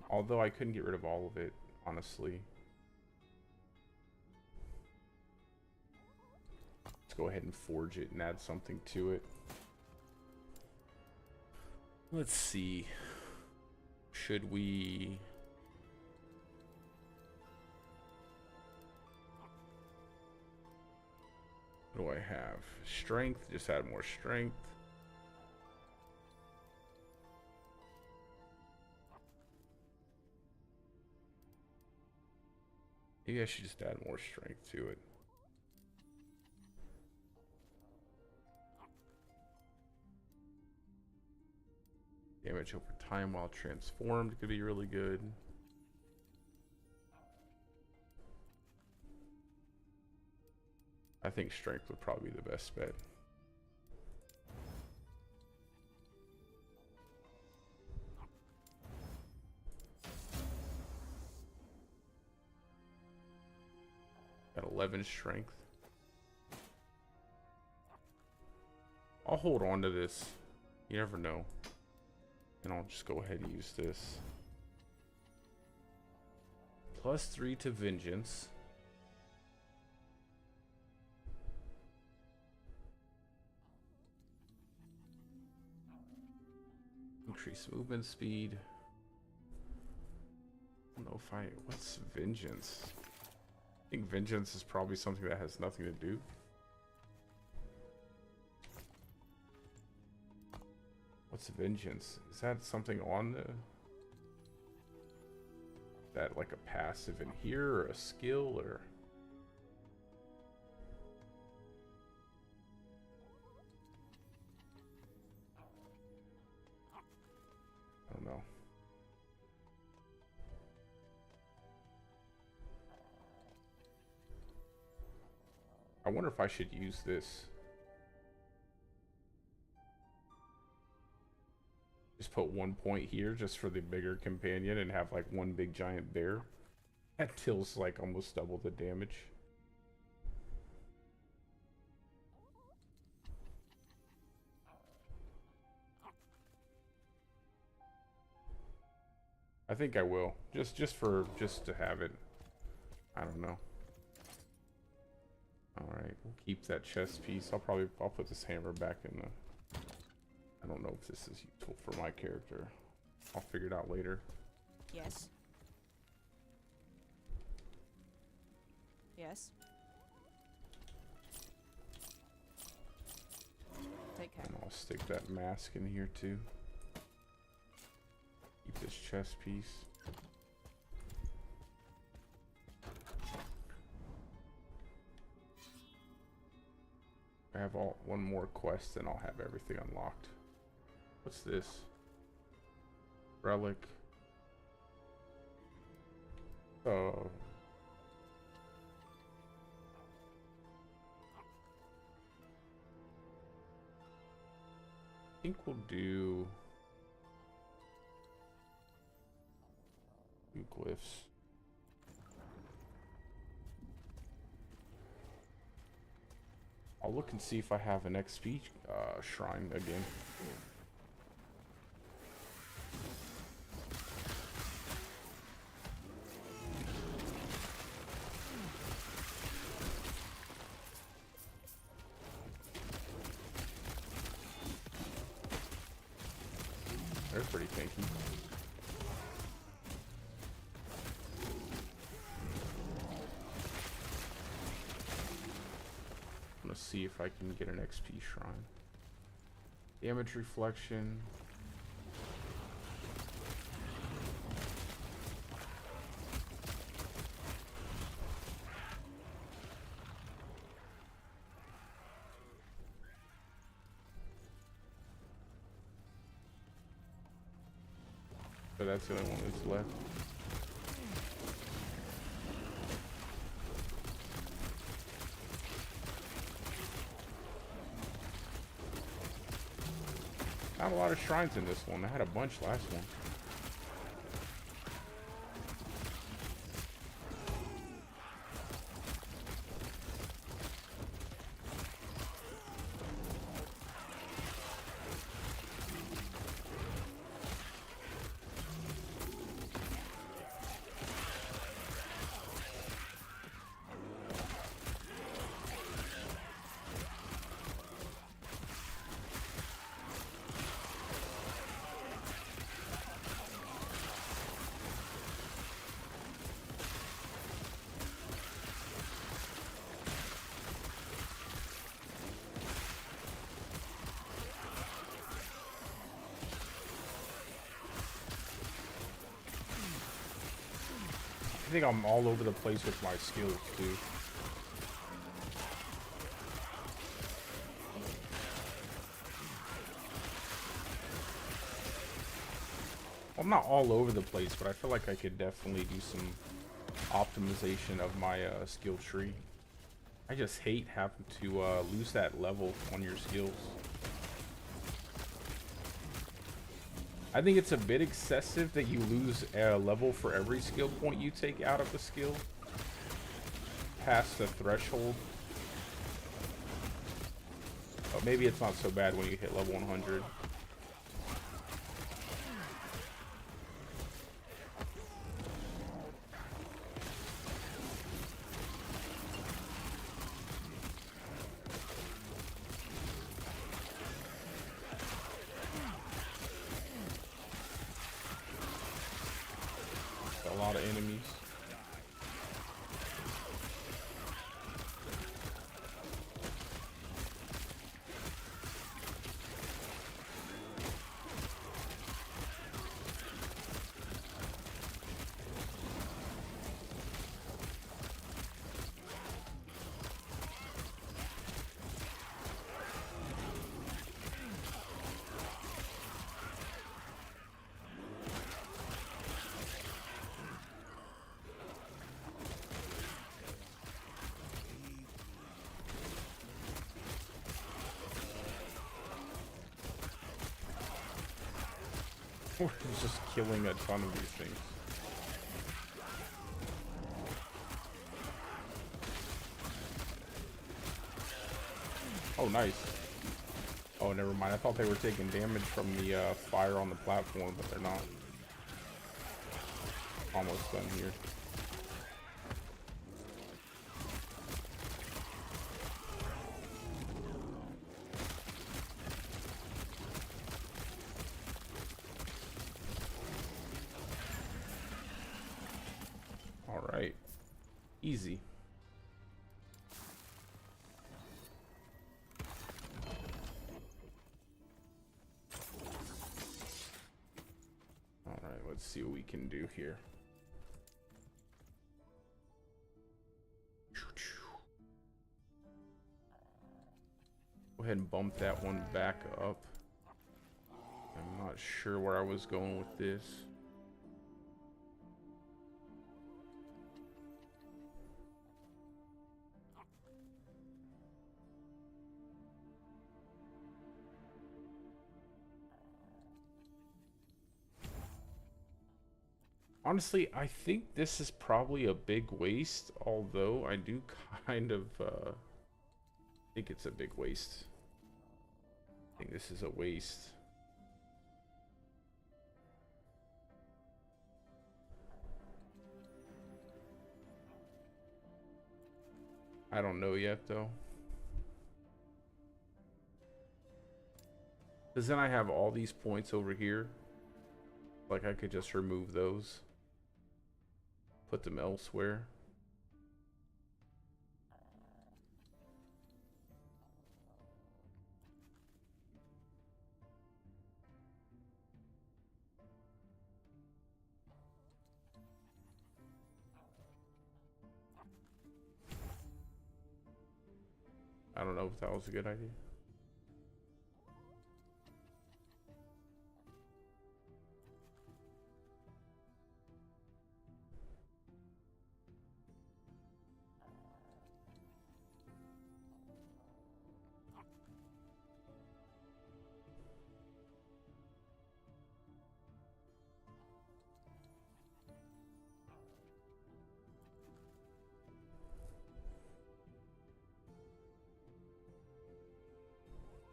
Although I couldn't get rid of all of it, honestly. Let's go ahead and forge it and add something to it. Let's see. Should we... What do I have? Strength, just add more strength. Maybe I should just add more strength to it. Damage over time while transformed could be really good. I think strength would probably be the best bet. Got 11 strength. I'll hold on to this. You never know. And I'll just go ahead and use this. +3 to vengeance. Increase movement speed. I don't know if I... What's vengeance? I think vengeance is probably something that has nothing to do. What's vengeance? Is that something on the... Is that like a passive in here or a skill or... I wonder if I should use this. Just put 1 point here just for the bigger companion and have like one big giant bear. That deals like almost double the damage. I think I will. Just to have it. I don't know. Alright, we'll keep that chest piece. I'll put this hammer back in the... I don't know if this is useful for my character. I'll figure it out later. Yes. Yes. Take care. And I'll stick that mask in here too. Keep this chest piece. I have one more quest and I'll have everything unlocked. What's this? Relic. Oh. I think we'll do glyphs. I'll look and see if I have an XP shrine again. They're pretty tanky. I'm gonna see if I can get an XP shrine. Damage reflection. So that's the only one that's left. Not a lot of shrines in this one. I had a bunch last one. I think I'm all over the place with my skills too. I'm not all over the place, but I feel like I could definitely do some optimization of my skill tree. I just hate having to lose that level on your skills. I think it's a bit excessive that you lose a level for every skill point you take out of the skill past the threshold. But maybe it's not so bad when you hit level 100. A lot of enemies. We're just killing a ton of these things. Oh, nice. Oh, never mind. I thought they were taking damage from the fire on the platform, but they're not. Almost done here. All right. Easy. All right, let's see what we can do here. Go ahead and bump that one back up. I'm not sure where I was going with this. Honestly, I think this is probably a big waste, although I do kind of think it's a big waste. I think this is a waste. I don't know yet, though. Because then I have all these points over here. Like, I could just remove those. Put them elsewhere. I don't know if that was a good idea.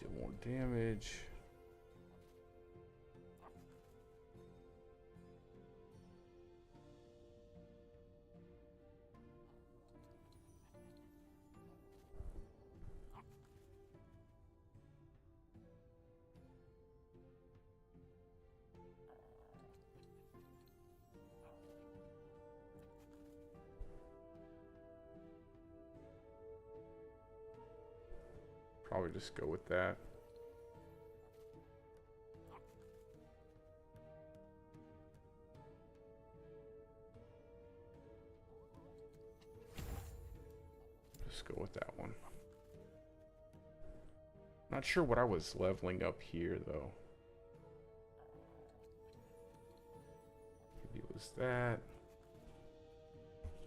Did more damage. Probably just go with that. Just go with that one. Not sure what I was leveling up here, though. Maybe it was that.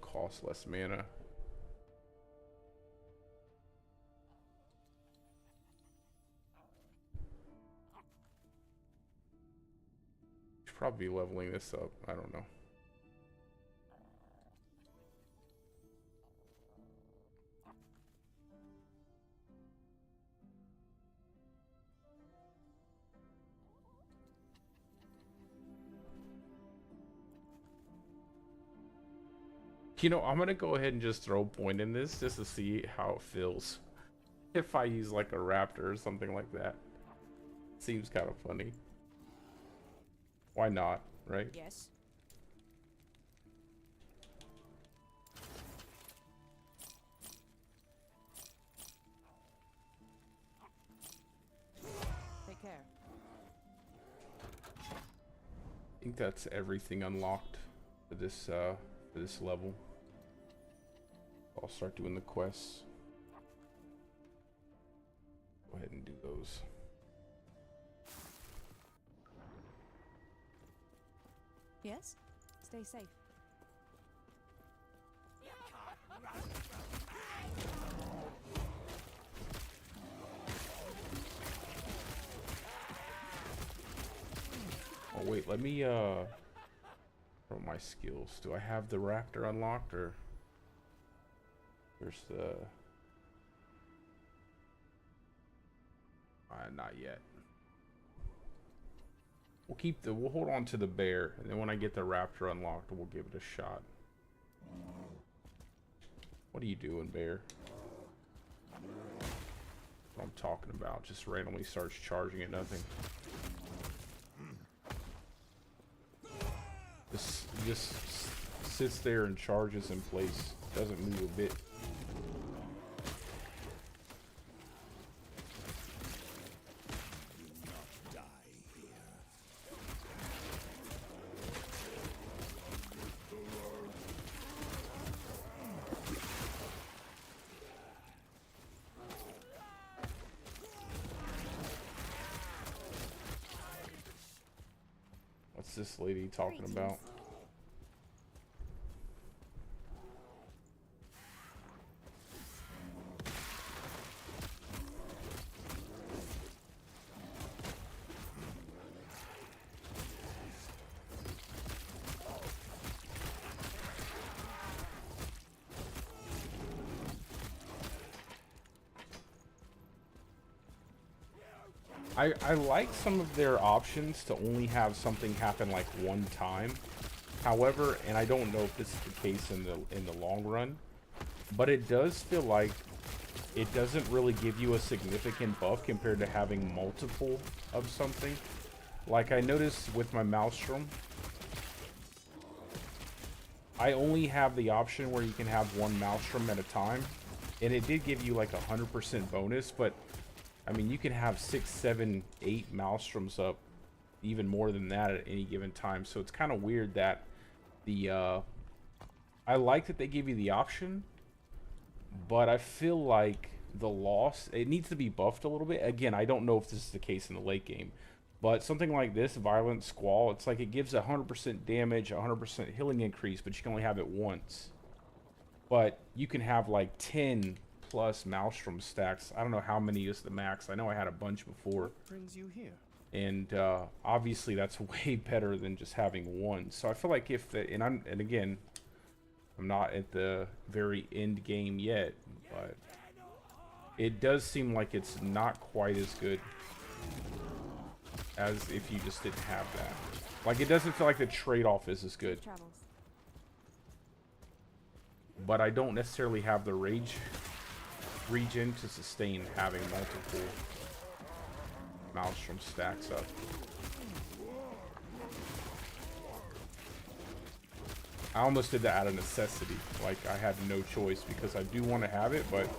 Cost less mana. Should probably be leveling this up. I don't know. You know, I'm gonna go ahead and just throw a point in this just to see how it feels. If I use like a raptor or something like that. Seems kind of funny. Why not, right? Yes. Take care. I think that's everything unlocked for this level. I'll start doing the quests. Go ahead and do those. Yes? Stay safe. Oh Oh wait, let me from my skills. Do I have the raptor unlocked, or there's the not yet. We'll hold on to the bear, and then when I get the raptor unlocked, we'll give it a shot. What are you doing, bear? What I'm talking about, just randomly starts charging at nothing. Just sits there and charges in place, doesn't move a bit. What's this lady talking about? I like some of their options to only have something happen like one time. However, and I don't know if this is the case in the long run, but it does feel like it doesn't really give you a significant buff compared to having multiple of something. Like I noticed with my Maelstrom, I only have the option where you can have one Maelstrom at a time, and it did give you like 100% bonus, but I mean, you can have 6, 7, 8 Maelstroms up, even more than that at any given time. So it's kind of weird that I like that they give you the option, but I feel like the loss, it needs to be buffed a little bit. Again, I don't know if this is the case in the late game, but something like this, Violent Squall, it's like it gives 100% damage, 100% healing increase, but you can only have it once. But you can have like 10 plus Maelstrom stacks. I don't know how many is the max. I know I had a bunch before. What brings you here? And obviously that's way better than just having one. So I feel like if the and again, I'm not at the very end game yet, but it does seem like it's not quite as good as if you just didn't have that. Like it doesn't feel like the trade-off is as good. But I don't necessarily have the rage regen to sustain having multiple Maelstrom stacks up. I almost did that out of necessity. Like I had no choice because I do want to have it, but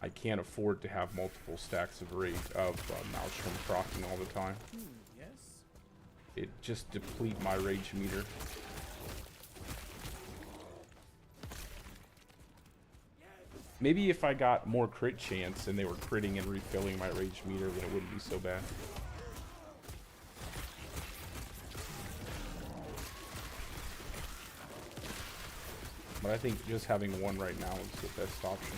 I can't afford to have multiple stacks of Maelstrom proccing all the time. Yes. It just deplete my rage meter. Maybe if I got more crit chance and they were critting and refilling my rage meter, then it wouldn't be so bad. But I think just having one right now is the best option.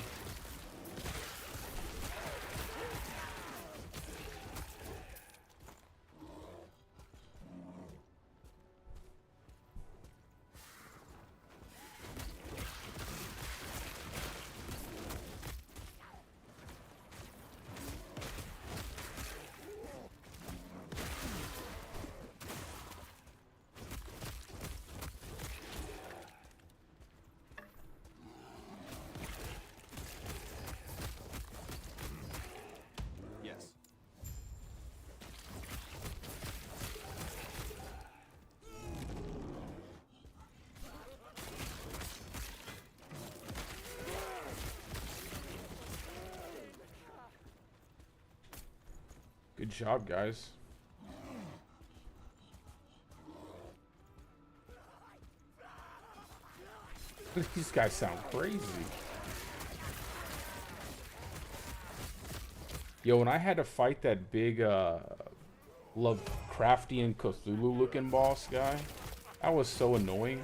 Good job, guys. These guys sound crazy. Yo, when I had to fight that big Lovecraftian Cthulhu looking boss guy, that was so annoying.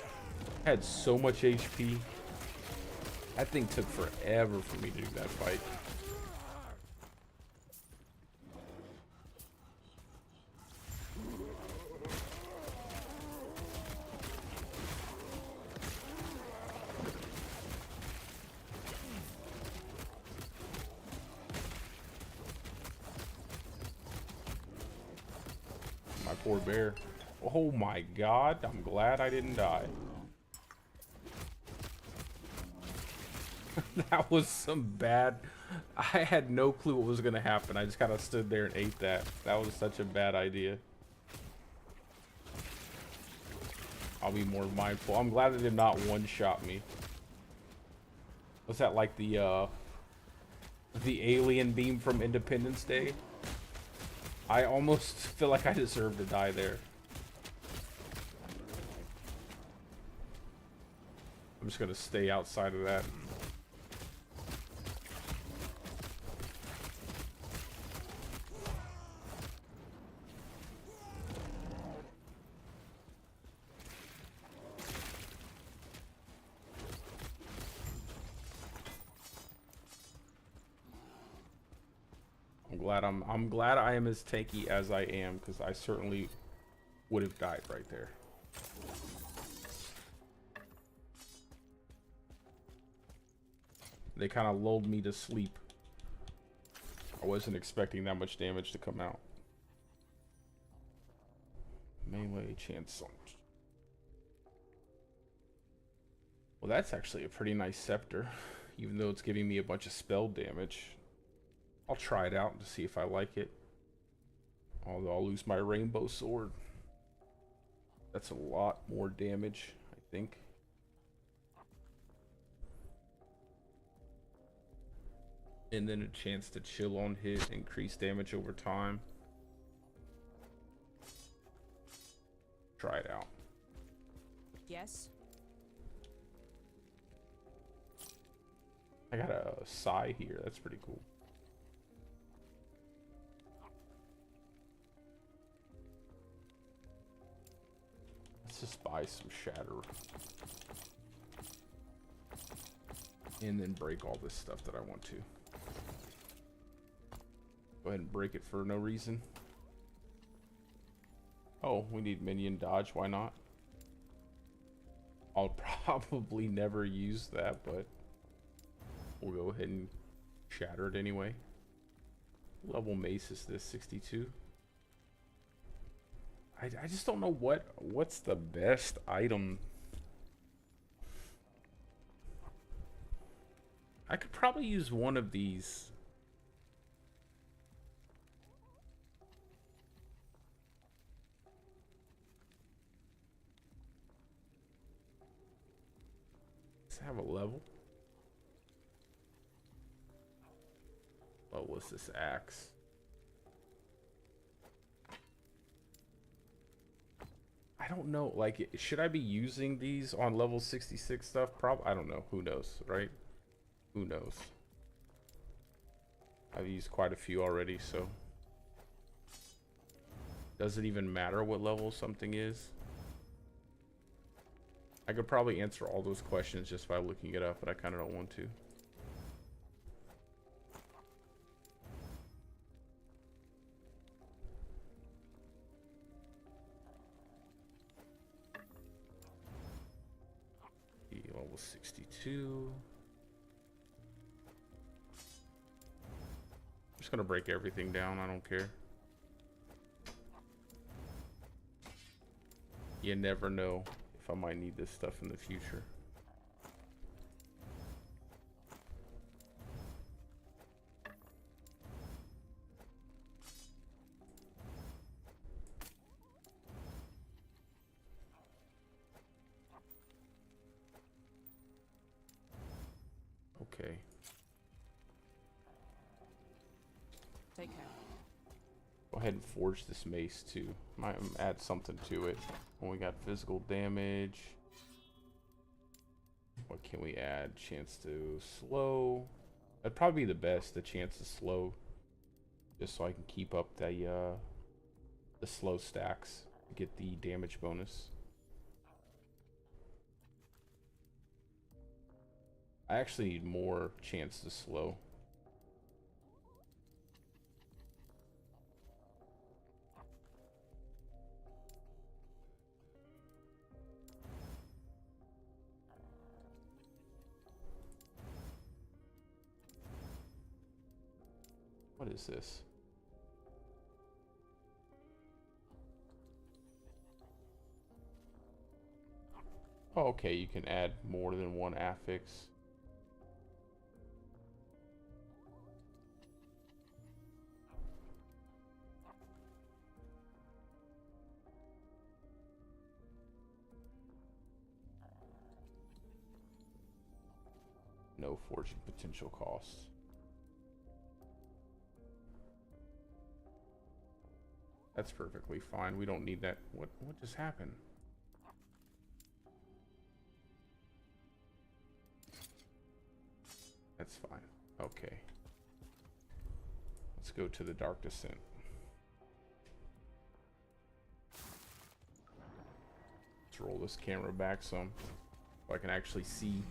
I had so much HP. That thing took forever for me to do that fight. poor bear. Oh my god, I'm glad I didn't die. That was some bad... I had no clue what was going to happen. I just kind of stood there and ate that. That was such a bad idea. I'll be more mindful. I'm glad it did not one-shot me. Was that like the alien beam from Independence Day? I almost feel like I deserve to die there. I'm just going to stay outside of that. I'm glad I am as tanky as I am, because I certainly would have died right there. They kind of lulled me to sleep. I wasn't expecting that much damage to come out. Melee chance. Well, that's actually a pretty nice scepter, even though it's giving me a bunch of spell damage. I'll try it out to see if I like it. Although I'll lose my rainbow sword. That's a lot more damage, I think. And then a chance to chill on hit, increase damage over time. Try it out. Yes. I got a sigh here. That's pretty cool. Let's just buy some shatter. And then break all this stuff that I want to. Go ahead and break it for no reason. Oh, we need minion dodge. Why not? I'll probably never use that, but we'll go ahead and shatter it anyway. Level mace is this, 62. I just don't know what's the best item. I could probably use one of these. Does it have a level? What was this axe? I don't know, like, should I be using these on level 66 stuff? I don't know. Who knows, right? Who knows? I've used quite a few already, so. Does it even matter what level something is? I could probably answer all those questions just by looking it up, but I kind of don't want to. Level 62. I'm just gonna break everything down. I don't care. You never know if I might need this stuff in the future. Okay. Take care. Go ahead and forge this mace too. Might add something to it. When we got physical damage. What can we add? Chance to slow. That'd probably be the best, the chance to slow. Just so I can keep up the slow stacks to get the damage bonus. I actually need more chance to slow. What is this? Oh, okay, you can add more than one affix. No forging potential costs. That's perfectly fine. We don't need that. What just happened? That's fine. Okay. Let's go to the Dark Descent. Let's roll this camera back some so I can actually see.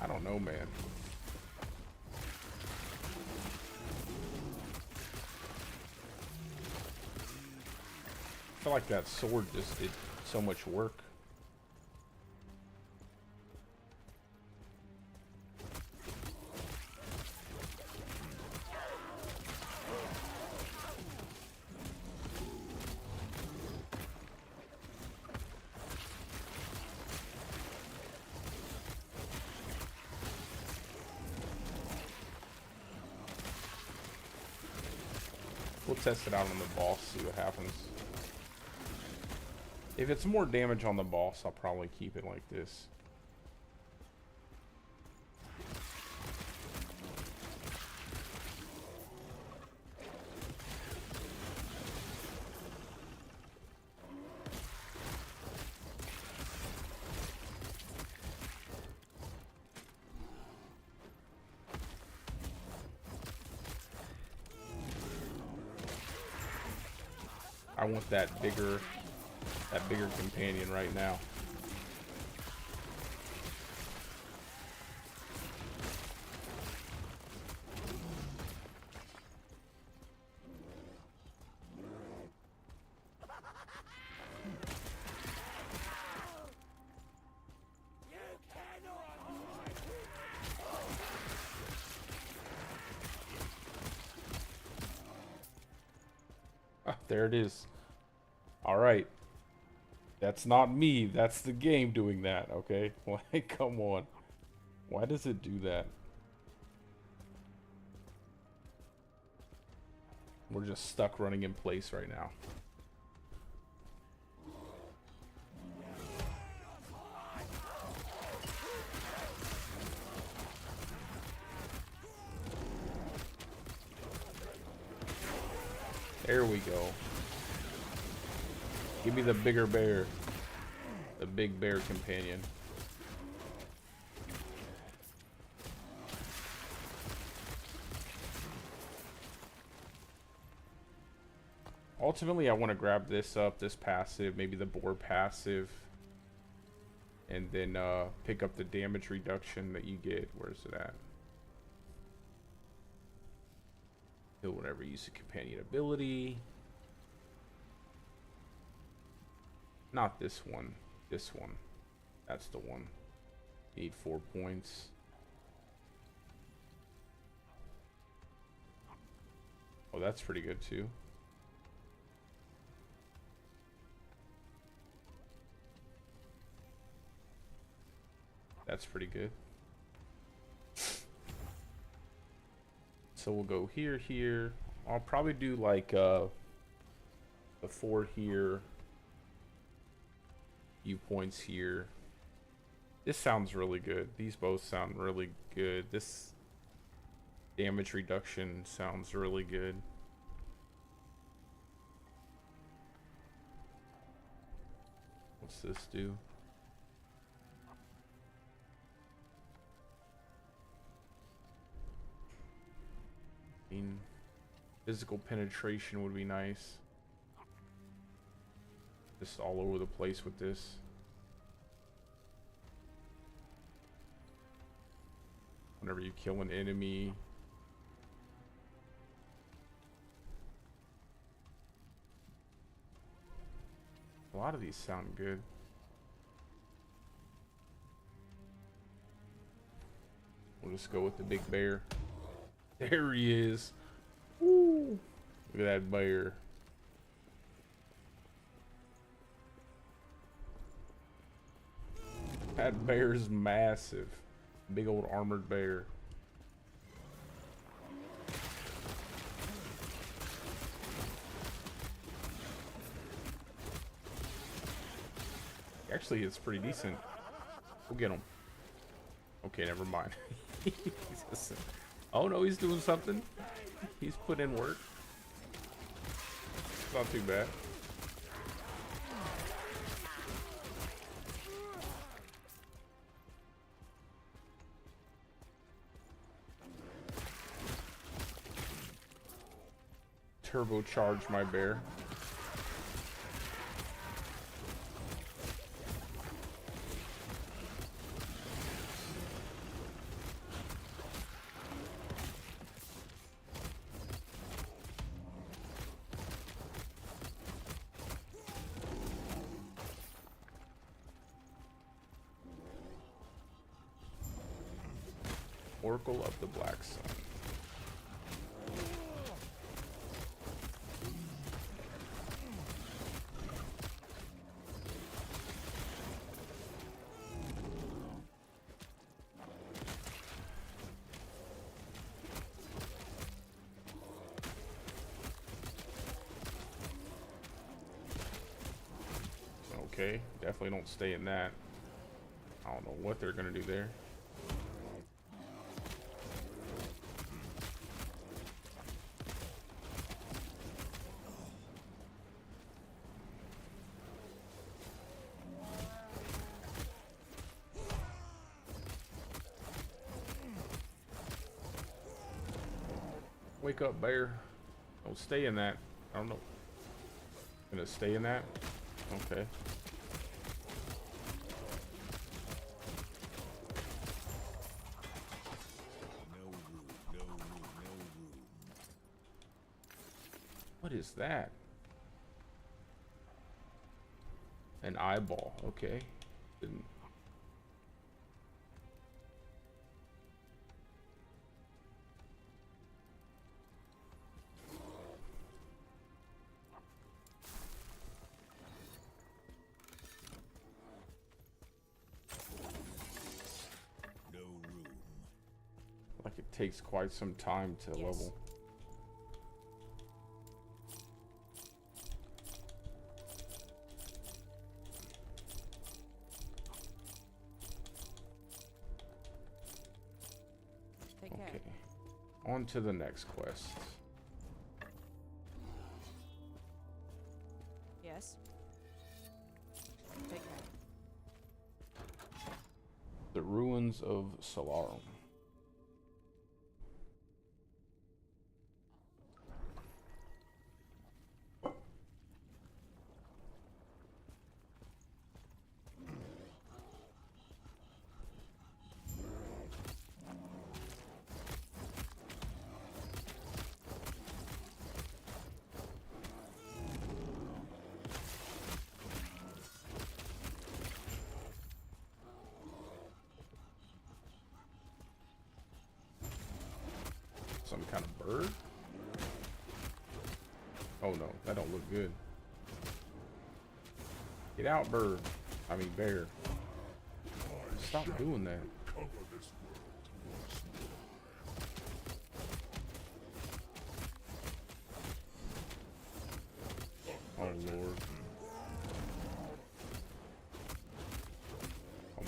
I don't know, man. I feel like that sword just did so much work. We'll test it out on the boss, see what happens. If it's more damage on the boss, I'll probably keep it like this. I want that bigger companion right now. Ah, there it is. All right. That's not me. That's the game doing that, okay? Like, come on. Why does it do that? We're just stuck running in place right now. There we go. Give me the bigger bear. The big bear companion. Ultimately, I want to grab this up, this passive, maybe the boar passive. And then pick up the damage reduction that you get. Where's it at? He'll whenever you use a companion ability. Not this one. This one. That's the one. Need 4 points. Oh, that's pretty good too. That's pretty good. So we'll go here, here. I'll probably do like the 4 here. Few points here. This sounds really good. These both sound really good. This damage reduction sounds really good. What's this do? Physical penetration would be nice. Just all over the place with this. Whenever you kill an enemy, A lot of these sound good. We'll just go with the big bear. There he is. Woo. Look at that bear. That bear's massive. Big old armored bear. Actually, it's pretty decent. We'll get him. Okay, never mind. Oh no, he's doing something. He's put in work. It's not too bad. Turbocharge my bear. Oracle of the Black Sun. Okay, definitely don't stay in that. I don't know what they're gonna do there. Wake up, bear. Don't stay in that. I don't know. Gonna stay in that? Okay. No room, no room, no room. What is that? An eyeball. Okay. Didn't. No room. Like it takes quite some time to Yes. level. Take care. Okay. On to the next quest. Yes. Take care. The ruins of Solarum. Some kind of bird? Oh no, that don't look good. Get out, bird. I mean, bear. Stop doing that. Cover this world once more. Oh lord.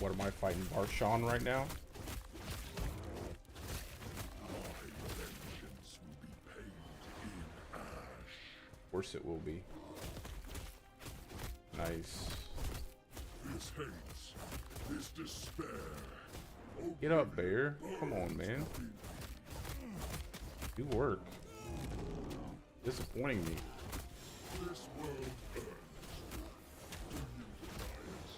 What am I fighting? Barshan right now? Vengeance will be paid in ash. Of course it will be. Nice. This hates, this despair. Get up, bear. Come on, man. Do work. Disappointing me. This world burns. Do you rise?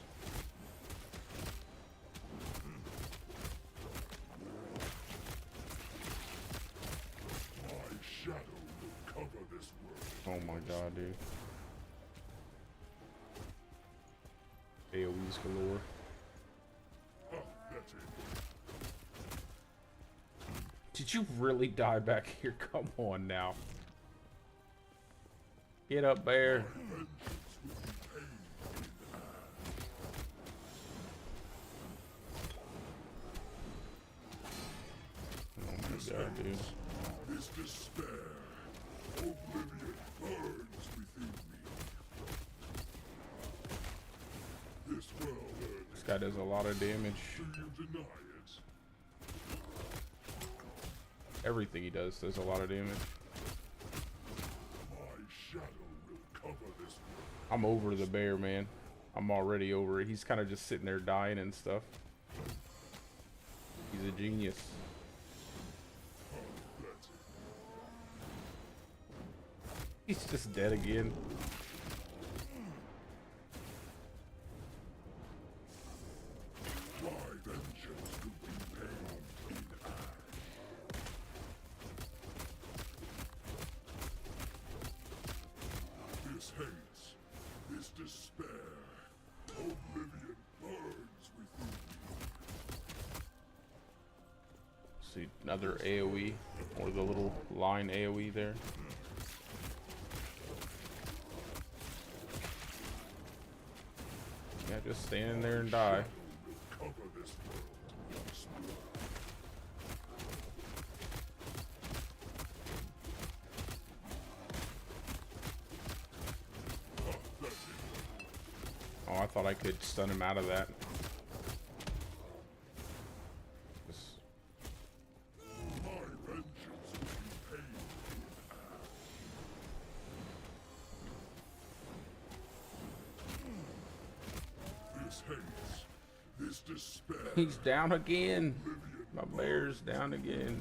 My shadow will cover this world. Oh my god, dude. AoEs galore. Did you really die back here? Come on now. Get up there. Oh my god, dude. This despair, oblivion burns within me. This world earns. This guy does a lot of damage. Do you deny it? Everything he does a lot of damage. My shadow will cover this world. I'm over the bear, man. I'm already over it. He's kind of just sitting there dying and stuff. He's a genius. That's it. He's just dead again. My vengeance will be paid in ash. This hates, this despair, oblivion burns within me. See, another AoE, or the little line AoE there. Yeah, just stand in there and die. Cover this world once more. That's it. Oh, I thought I could stun him out of that. Just My vengeance will be paid in ash. This hates, this despair, He's down again. My bear's down again.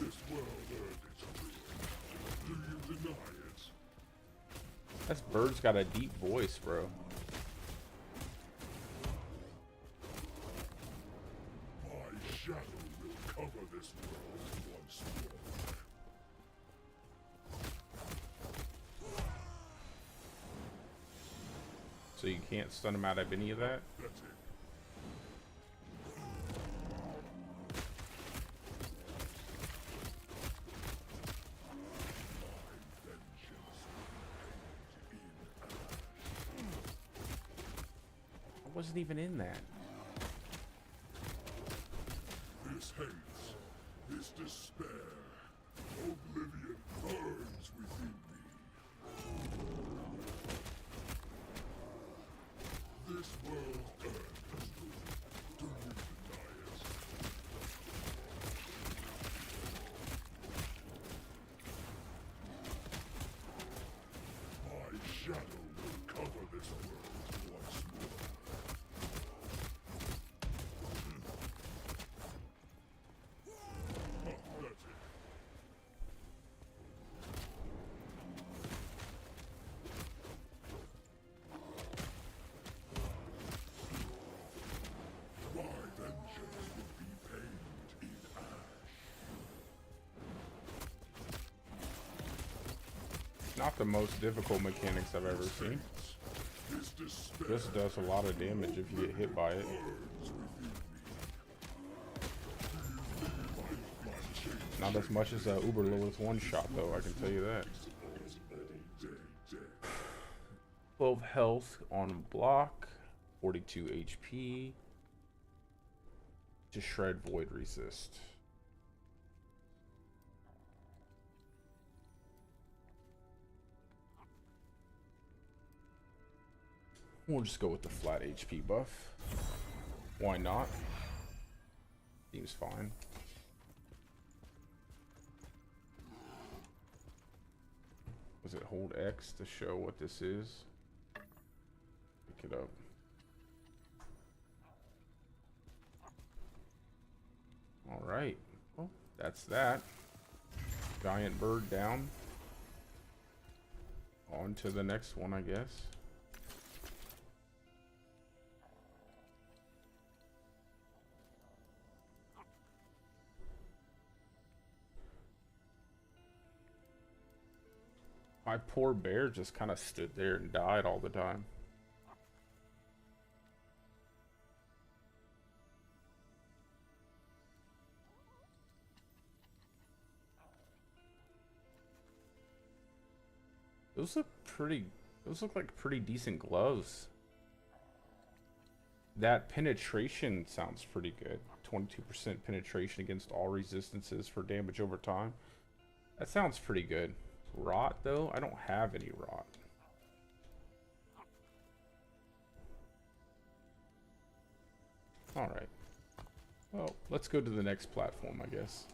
this world earned its ruin. Do you deny it? That bird's got a deep voice, bro. My shadow will cover this world once more. So you can't stun him out of any of that? That's it. My vengeance will be paid in ash. I wasn't even in that. This hates, this despair, oblivion burns within me. This world earned its ruin. Do you deny it? My shadow will cover this world once more. That's it. My vengeance will be paid in ash. Not the most difficult mechanics I've ever seen. This despair Just does a lot of damage if you get hit by it. burns within me. Not as much as Uber Lilith one shot though, I can tell you that. Dead, dead. 12 health on block, 42 HP. To shred void resist. We'll just go with the flat HP buff. Why not? Seems fine. Was it hold X to show what this is? Pick it up. Alright. Well, that's that. Giant bird down. On to the next one, I guess. My poor bear just kind of stood there and died all the time. Those look pretty. Those look like pretty decent gloves. That penetration sounds pretty good. 22% penetration against all resistances for damage over time. That sounds pretty good. Rot though? I don't have any rot. Alright. Well, let's go to the next platform, I guess.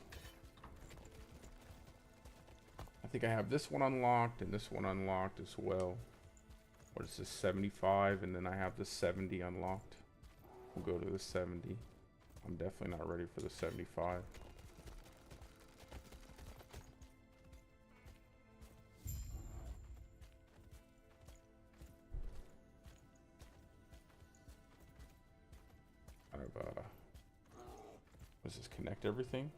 I think I have this one unlocked and this one unlocked as well. What is this, 75? And then I have the 70 unlocked. We'll go to the 70. I'm definitely not ready for the 75. Kind of, does this connect everything?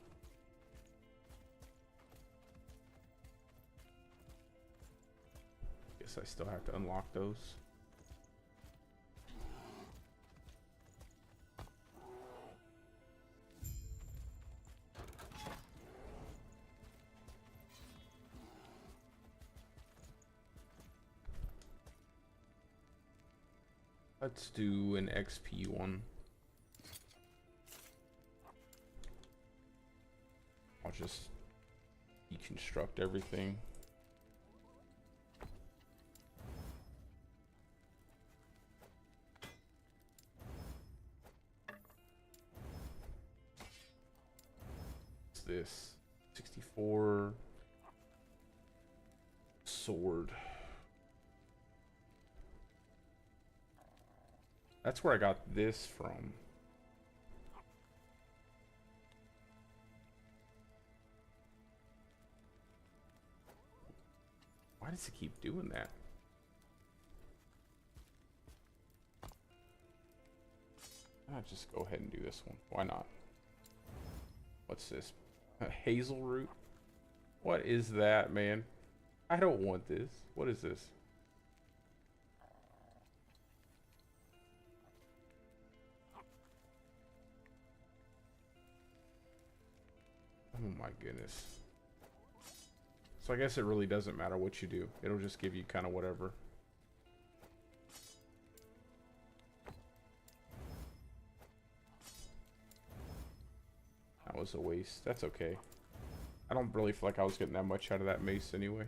Guess I still have to unlock those. Let's do an XP one. I'll just deconstruct everything. What's this? 64 sword. That's where I got this from. Why does it keep doing that? I'll just go ahead and do this one. Why not? What's this? Hazel root? What is that, man? I don't want this. What is this? Oh my goodness. So I guess it really doesn't matter what you do. It'll just give you kind of whatever. That was a waste. That's okay. I don't really feel like I was getting that much out of that mace anyway.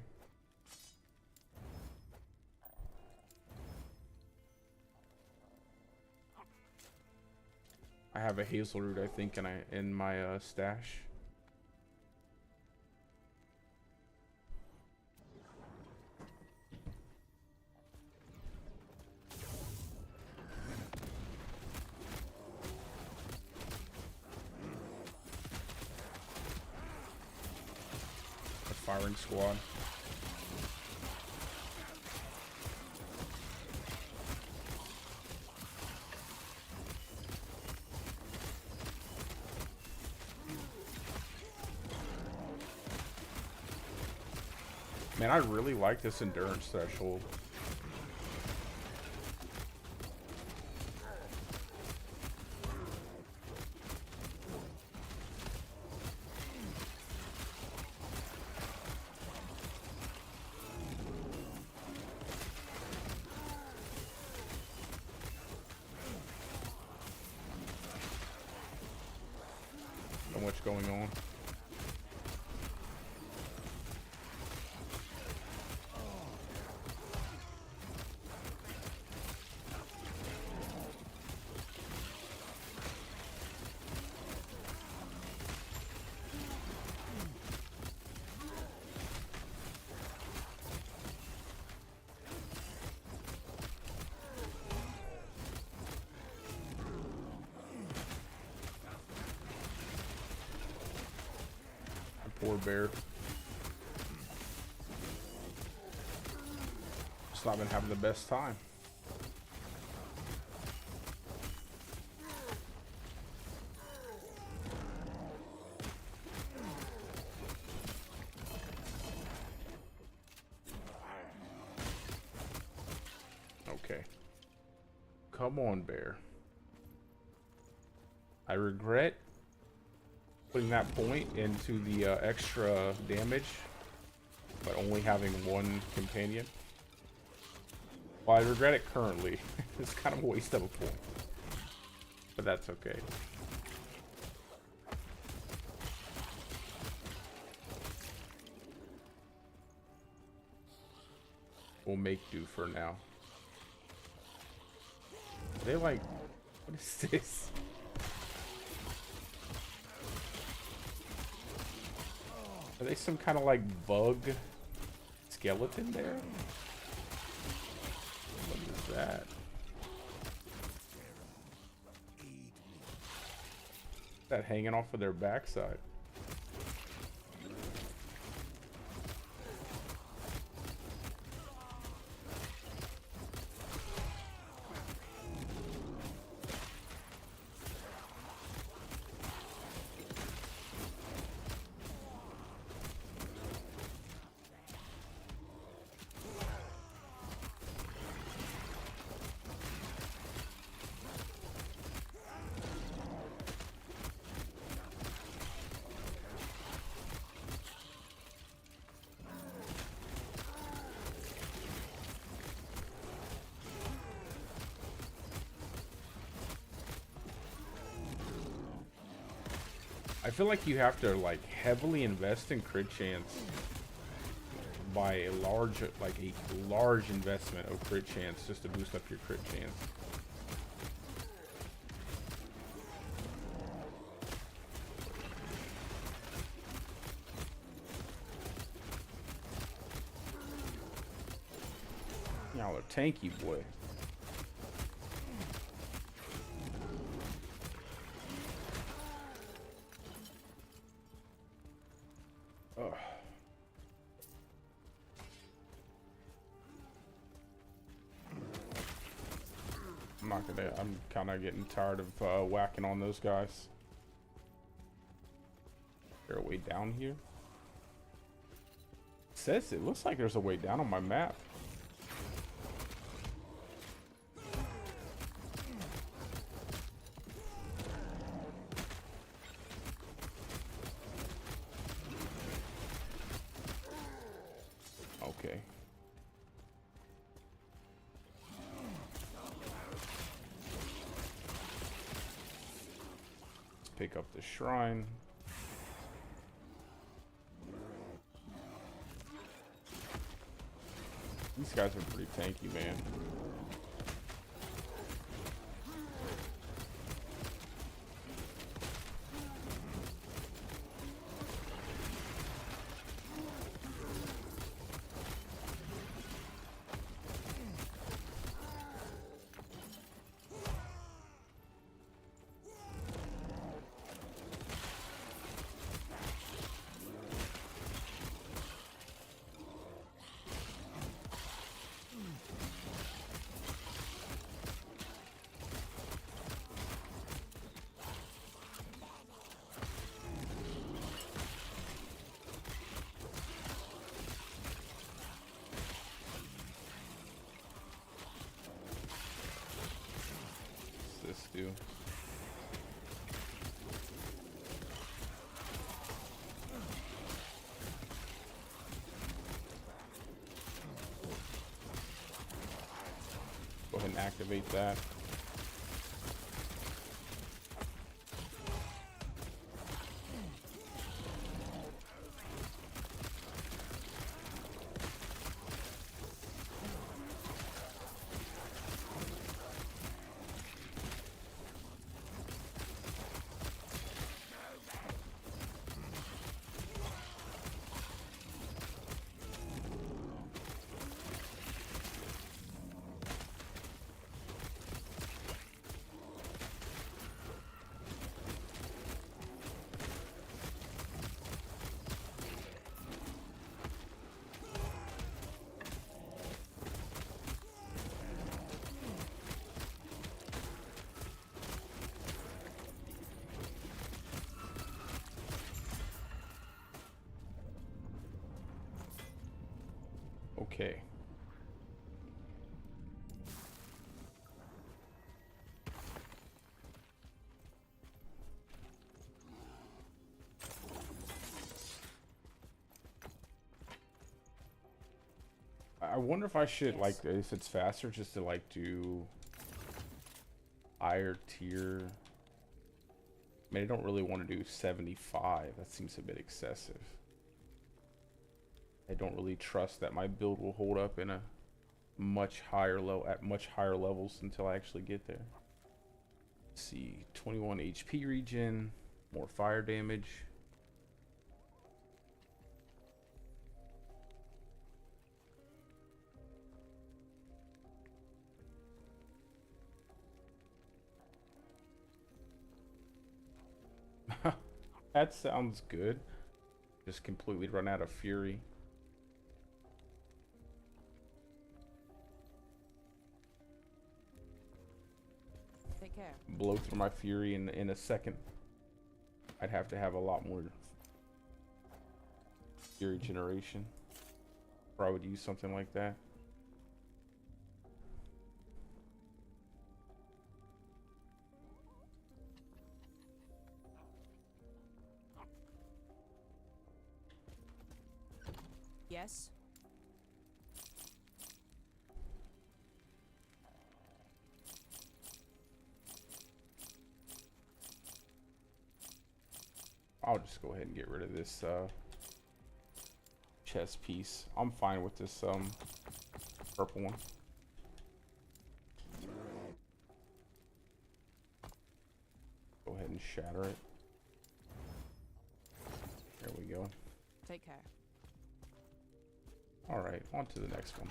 I have a hazel root, I think, in my stash. A firing squad. Man, I really like this endurance threshold. So much going on. Poor bear. Just not been having the best time. Okay. Come on, bear. I regret putting that point into the extra damage but only having one companion. Well, I regret it currently. It's kind of a waste of a point. But that's okay. We'll make do for now. Are they like... What is this? Are they some kind of like bug skeleton there? What is that? That hanging off of their backside. I feel like you have to like heavily invest in crit chance by a large investment of crit chance just to boost up your crit chance. Y'all are tanky, boy. Ugh. I'm kind of getting tired of whacking on those guys. Is there a way down here? It looks like there's a way down on my map. Okay. Let's pick up the shrine. These guys are pretty tanky, man. What's this do? Go ahead and activate that. Okay. I wonder if I should, Yes. like, if it's faster, just to, like, do higher tier. I mean, I don't really want to do 75. That seems a bit excessive. I don't really trust that my build will hold up in a much higher at much higher levels until I actually get there. Let's see, 21 HP regen, more fire damage. That sounds good. Just completely run out of fury. Take care. Blow through my fury in a second. I'd have to have a lot more fury generation, or I would use something like that. Yes. I'll just go ahead and get rid of this chest piece. I'm fine with this purple one. Go ahead and shatter it. There we go. Take care. All right, on to the next one.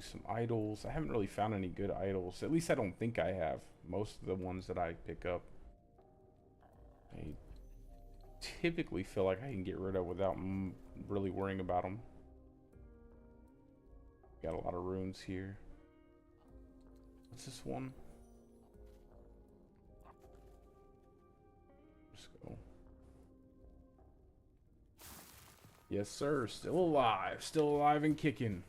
Some idols. I haven't really found any good idols. At least I don't think I have. Most of the ones that I pick up, I typically feel like I can get rid of without really worrying about them. Got a lot of runes here. What's this one? Let's go. Yes, sir. Still alive. Still alive and kicking.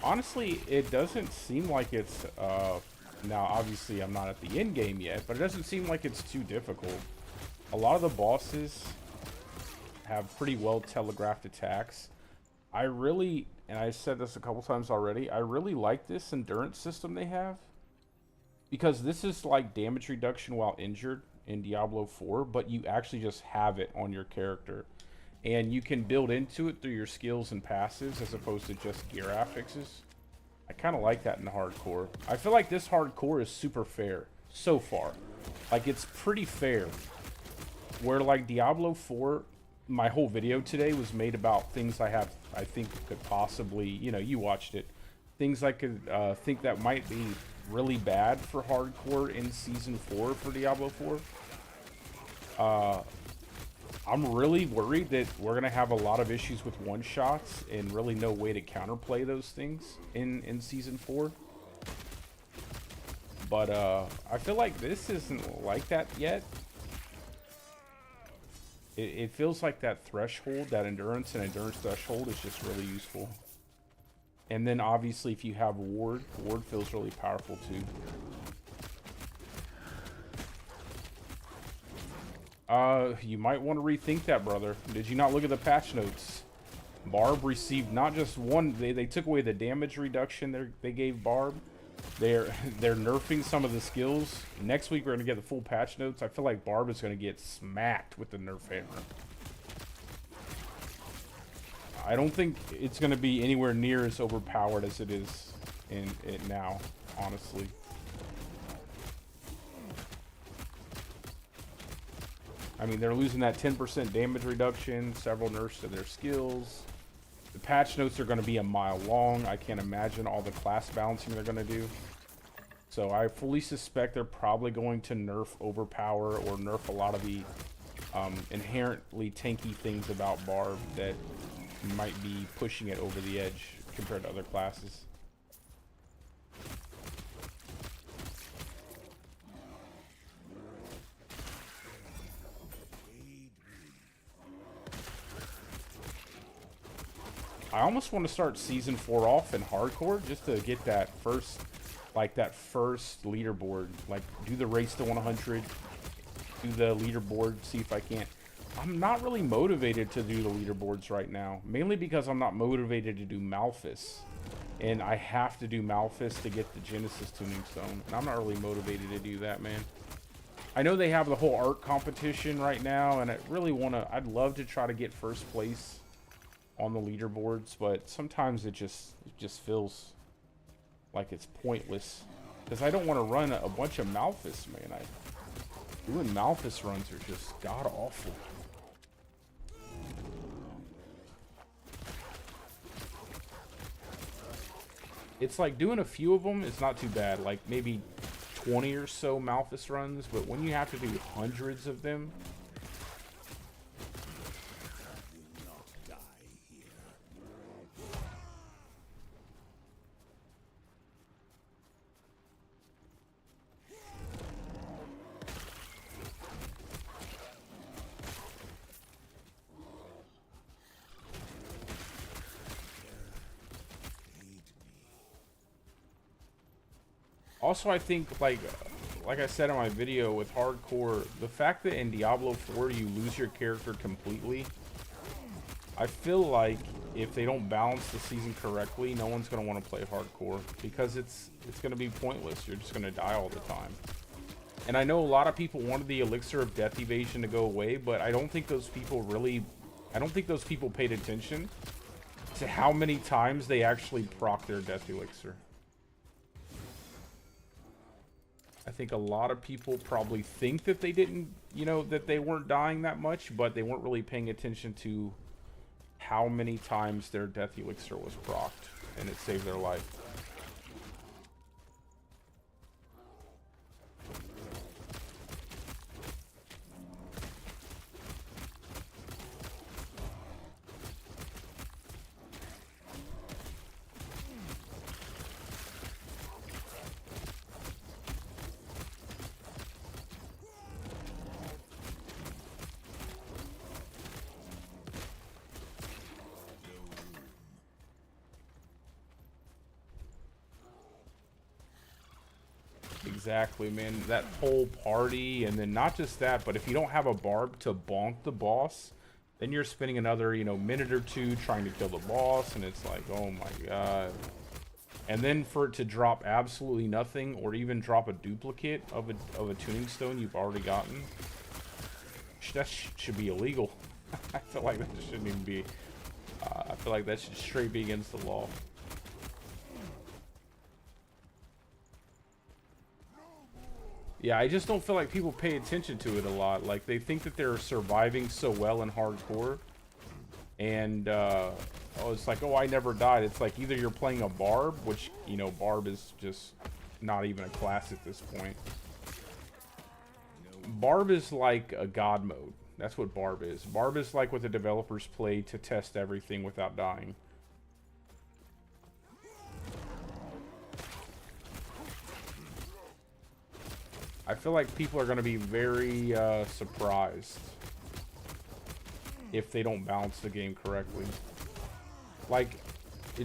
Honestly, it doesn't seem like it's, now obviously I'm not at the end game yet, but it doesn't seem like it's too difficult. A lot of the bosses have pretty well telegraphed attacks. I really, and I said this a couple times already, I really like this endurance system they have. Because this is like damage reduction while injured in Diablo 4, but you actually just have it on your character. And you can build into it through your skills and passives as opposed to just gear affixes. I kind of like that in the hardcore. I feel like this hardcore is super fair so far. Like, it's pretty fair. Where, like, Diablo 4, my whole video today was made about things I think could possibly, you know, you watched it. Things I could think that might be really bad for hardcore in Season 4 for Diablo 4. I'm really worried that we're going to have a lot of issues with one-shots and really no way to counterplay those things in Season 4. But I feel like this isn't like that yet. It feels like that threshold, that endurance threshold is just really useful. And then obviously if you have Ward feels really powerful too. You might want to rethink that, brother. Did you not look at the patch notes? Barb received not just one, they took away the damage reduction they gave Barb. They're nerfing some of the skills. Next week we're going to get the full patch notes. I feel like Barb is going to get smacked with the nerf hammer. I don't think it's going to be anywhere near as overpowered as it is in it now, honestly. I mean, they're losing that 10% damage reduction, several nerfs to their skills. The patch notes are going to be a mile long. I can't imagine all the class balancing they're going to do. So I fully suspect they're probably going to nerf overpower or nerf a lot of the inherently tanky things about Barb that might be pushing it over the edge compared to other classes. I almost want to start season 4 off in hardcore just to get that first, like that first leaderboard. Like do the race to 100, do the leaderboard, see if I can't. I'm not really motivated to do the leaderboards right now, mainly because I'm not motivated to do Malphus. And I have to do Malphus to get the Genesis Tuning Stone. And I'm not really motivated to do that, man. I know they have the whole art competition right now, and I'd love to try to get first place on the leaderboards, but sometimes it just feels like it's pointless. Because I don't want to run a bunch of Malphus, man. Doing Malphus runs are just god-awful. It's like doing a few of them is not too bad, like maybe 20 or so Malphus runs, but when you have to do hundreds of them, also, I think, like I said in my video with hardcore, the fact that in Diablo 4 you lose your character completely, I feel like if they don't balance the season correctly, no one's going to want to play hardcore, because it's going to be pointless. You're just going to die all the time. And I know a lot of people wanted the Elixir of Death Evasion to go away, but I don't think those people paid attention to how many times they actually proc their Death Elixir. I think a lot of people probably think that they didn't, that they weren't dying that much, but they weren't really paying attention to how many times their Death Elixir was procced, and it saved their life. Exactly, man. That whole party, and then not just that, but if you don't have a barb to bonk the boss, then you're spending another, minute or two trying to kill the boss, and it's like, oh my god. And then for it to drop absolutely nothing, or even drop a duplicate of a tuning stone you've already gotten, that should be illegal. I feel like that shouldn't even be. I feel like that should straight be against the law. Yeah, I just don't feel like people pay attention to it a lot. Like, they think that they're surviving so well in hardcore. And, it's like, oh, I never died. It's like, either you're playing a Barb, which, Barb is just not even a class at this point. Barb is like a god mode. That's what Barb is. Barb is like what the developers play to test everything without dying. I feel like people are going to be very surprised if they don't balance the game correctly. Like,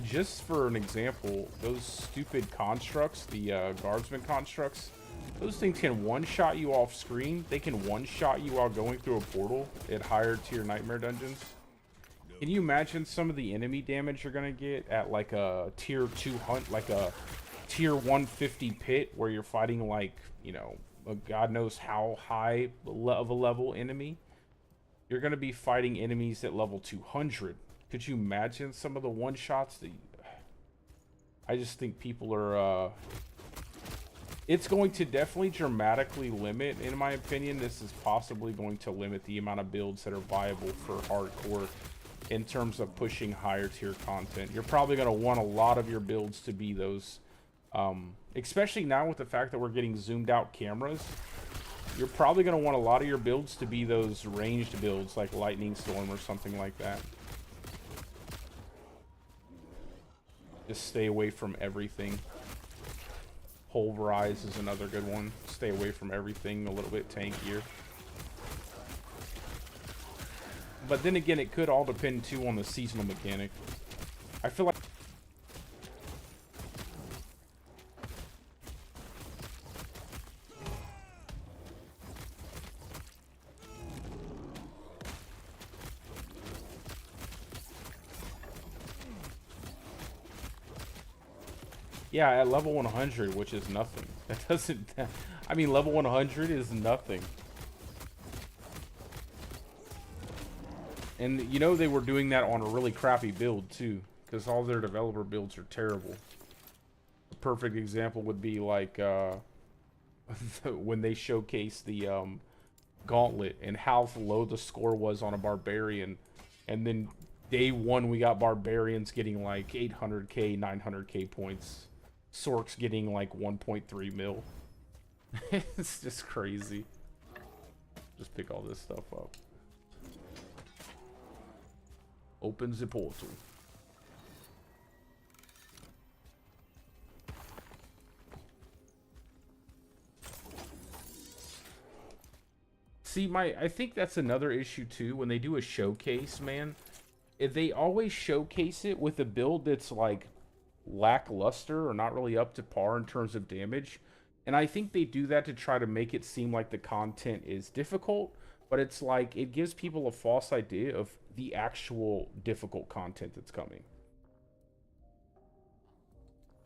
just for an example, those stupid constructs, the guardsman constructs, those things can one-shot you off screen. They can one-shot you while going through a portal at higher tier nightmare dungeons. Can you imagine some of the enemy damage you're going to get at like a tier 200, like a tier 150 pit where you're fighting like, God knows how high of a level enemy? You're going to be fighting enemies at level 200. Could you imagine some of the one-shots that I just think people are... It's going to definitely dramatically limit, in my opinion, this is possibly going to limit the amount of builds that are viable for hardcore in terms of pushing higher tier content. You're probably going to want a lot of your builds to be those... especially now with the fact that we're getting zoomed out cameras, you're probably going to want a lot of your builds to be those ranged builds like Lightning Storm or something like that. Just stay away from everything. Pulverize is another good one. Stay away from everything a little bit tankier. But then again, it could all depend too on the seasonal mechanic. I feel like yeah, at level 100, which is nothing. That doesn't... I mean, level 100 is nothing. And, you know, they were doing that on a really crappy build, too. Because all their developer builds are terrible. A perfect example would be, like, when they showcased the, Gauntlet and how low the score was on a Barbarian. And then, day one, we got Barbarians getting, like, 800k, 900k points. Sork's getting like 1.3 mil. It's just crazy. Just pick all this stuff up. Opens the portal. See, I think that's another issue too. When they do a showcase, man, if they always showcase it with a build that's like lackluster or not really up to par in terms of damage. And I think they do that to try to make it seem like the content is difficult, but it's like it gives people a false idea of the actual difficult content that's coming.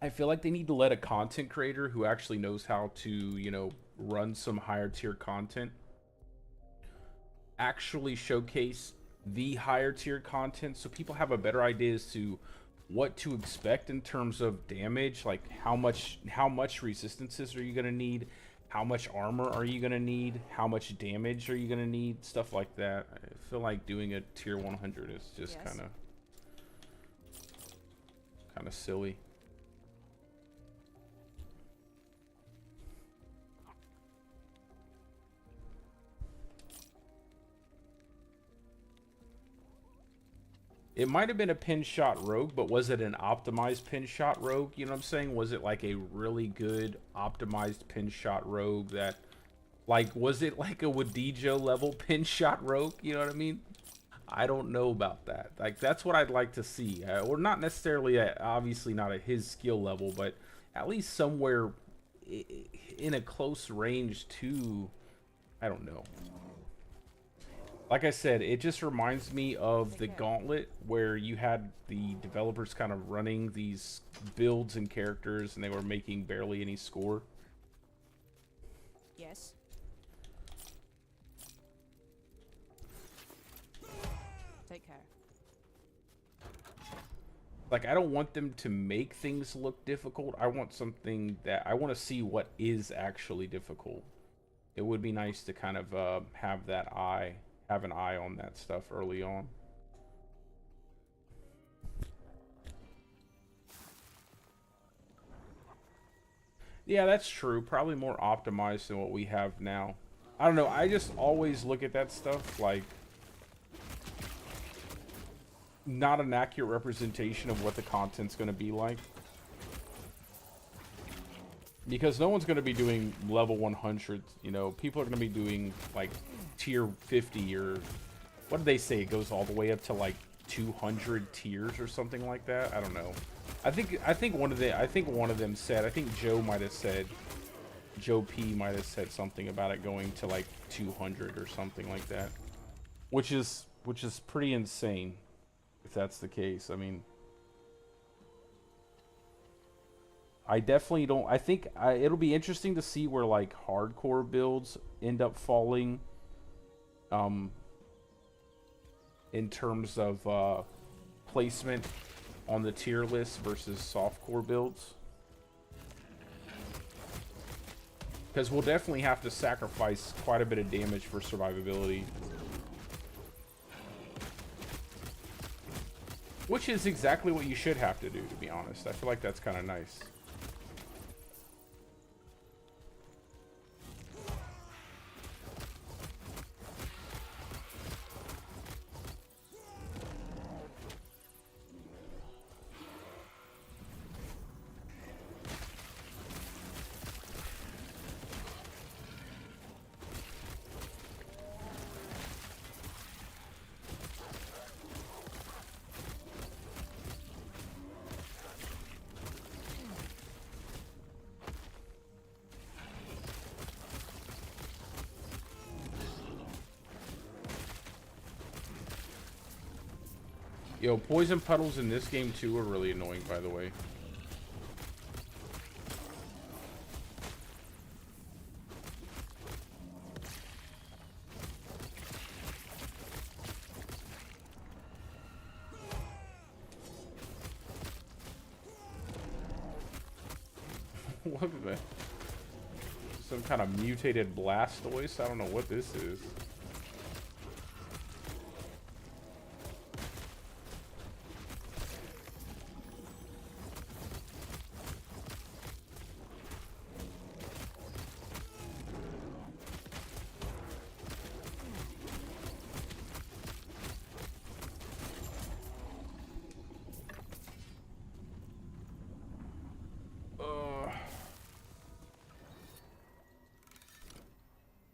I feel like they need to let a content creator who actually knows how to, you know, run some higher tier content actually showcase the higher tier content so people have a better idea as to what to expect in terms of damage, like how much resistances are you going to need, how much armor are you going to need, how much damage are you going to need, stuff like that. I feel like doing a tier 100 is just Yes. kind of silly. It might have been a pin shot rogue, but was it an optimized pin shot rogue? You know what I'm saying? Was it like a really good optimized pin shot rogue that, like, was it like a Wadijo level pin shot rogue? You know what I mean? I don't know about that. Like, that's what I'd like to see. Or not necessarily, obviously not at his skill level, but at least somewhere in a close range to, I don't know. Like I said, it just reminds me of the Gauntlet, where you had the developers kind of running these builds and characters, and they were making barely any score. Yes. Take care. Like, I don't want them to make things look difficult. I want something that... I want to see what is actually difficult. It would be nice to kind of have that eye... have an eye on that stuff early on. Yeah, that's true. Probably more optimized than what we have now. I don't know. I just always look at that stuff like not an accurate representation of what the content's going to be like. Because no one's going to be doing level 100, you know. People are going to be doing, like, tier 50 or... What did they say? It goes all the way up to, like, 200 tiers or something like that? I don't know. I think one of them said... I think Joe might have said... Joe P might have said something about it going to, like, 200 or something like that. Which is pretty insane, if that's the case. I mean... I definitely don't... I think it'll be interesting to see where, like, hardcore builds end up falling. In terms of placement on the tier list versus softcore builds. Because we'll definitely have to sacrifice quite a bit of damage for survivability. Which is exactly what you should have to do, to be honest. I feel like that's kind of nice. Yo, poison puddles in this game too are really annoying, by the way. What the? Some kind of mutated Blastoise? I don't know what this is.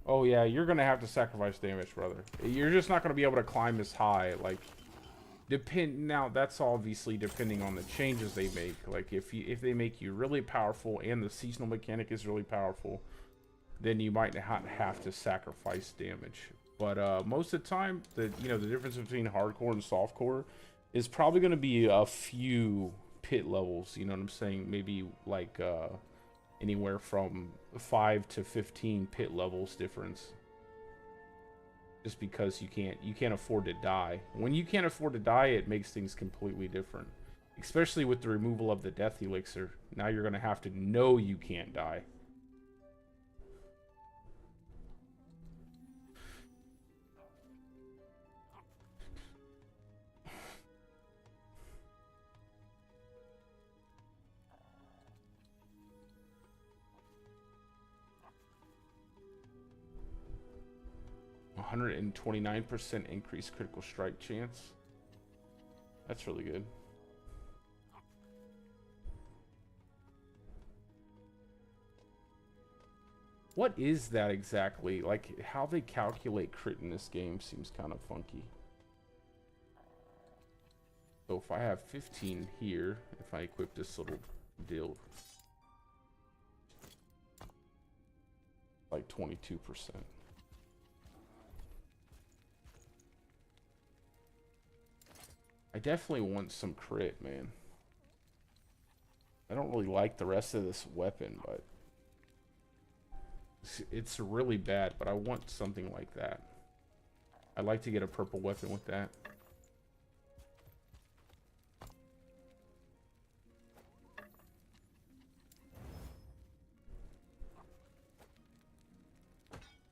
Oh yeah, you're gonna have to sacrifice damage, brother. You're just not gonna be able to climb as high. Like, now that's obviously depending on the changes they make. Like, if they make you really powerful and the seasonal mechanic is really powerful, then you might not have to sacrifice damage. But most of the time, the difference between hardcore and softcore is probably gonna be a few pit levels. You know what I'm saying? Maybe like anywhere from 5 to 15 pit levels difference. Just because you can't afford to die. When you can't afford to die, it makes things completely different. Especially with the removal of the death elixir. Now you're gonna have to know you can't die. %129% increased critical strike chance. That's really good. What is that exactly? Like, how they calculate crit in this game seems kind of funky. So if I have 15 here, if I equip this little deal, like 22%. I definitely want some crit, man. I don't really like the rest of this weapon, but it's really bad, but I want something like that. I'd like to get a purple weapon with that.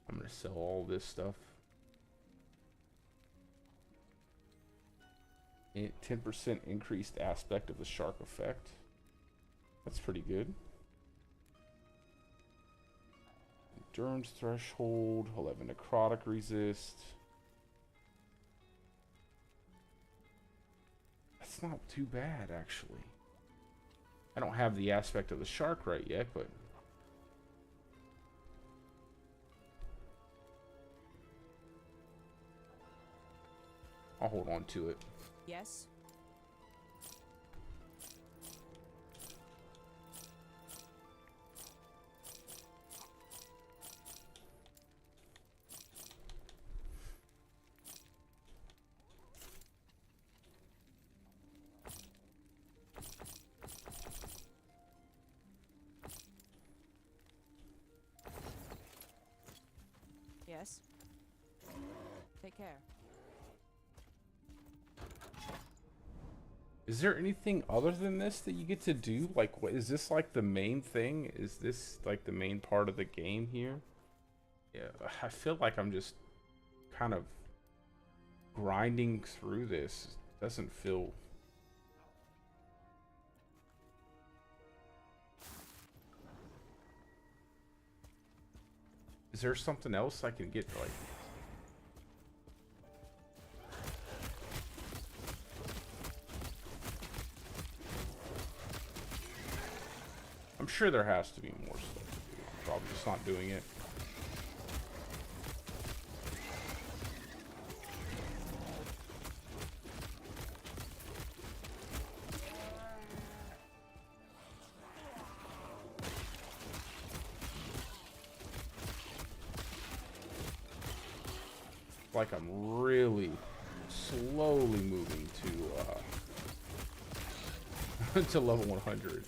I'm gonna sell all this stuff. 10% increased aspect of the shark effect. That's pretty good. Endurance threshold, 11 necrotic resist. That's not too bad, actually. I don't have the aspect of the shark right yet, but I'll hold on to it. Yes. Yes. Take care. Is there anything other than this that you get to do? Like, what is this, like the main thing? Is this like the main part of the game here? Yeah, I feel like I'm just kind of grinding through this. It doesn't feel... Is there something else I can get, like... I'm sure there has to be more stuff to do. I'm probably just not doing it. Like I'm really slowly moving to to level 100.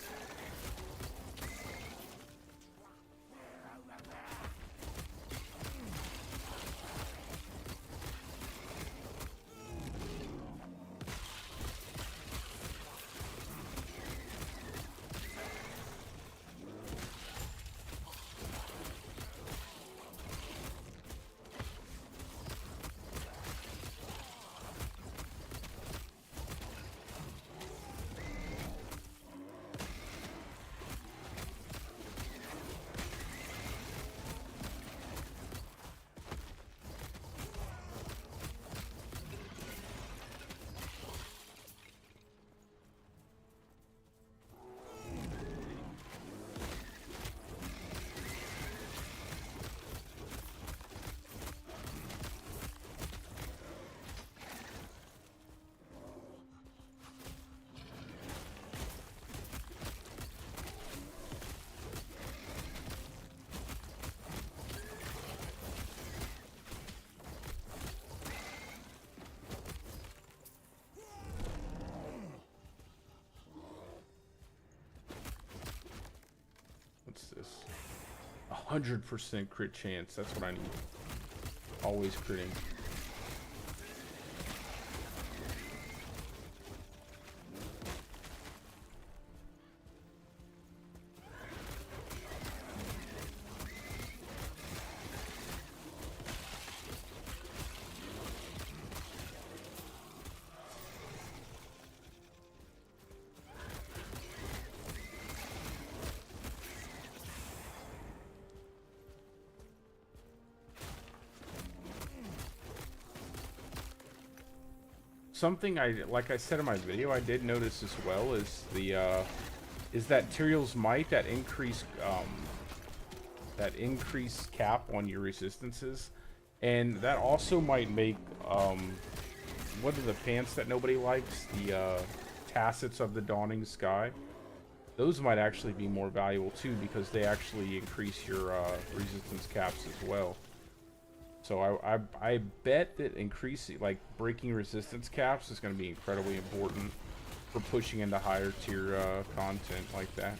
What's this? 100% crit chance. That's what I need. Always critting. Something like I said in my video, I did notice as well is is that Tyrael's Might, that increased cap on your resistances, and that also might make what are the pants that nobody likes, the Tacits of the Dawning Sky. Those might actually be more valuable too, because they actually increase your resistance caps as well. So I bet that increasing, like, breaking resistance caps is going to be incredibly important for pushing into higher tier content like that.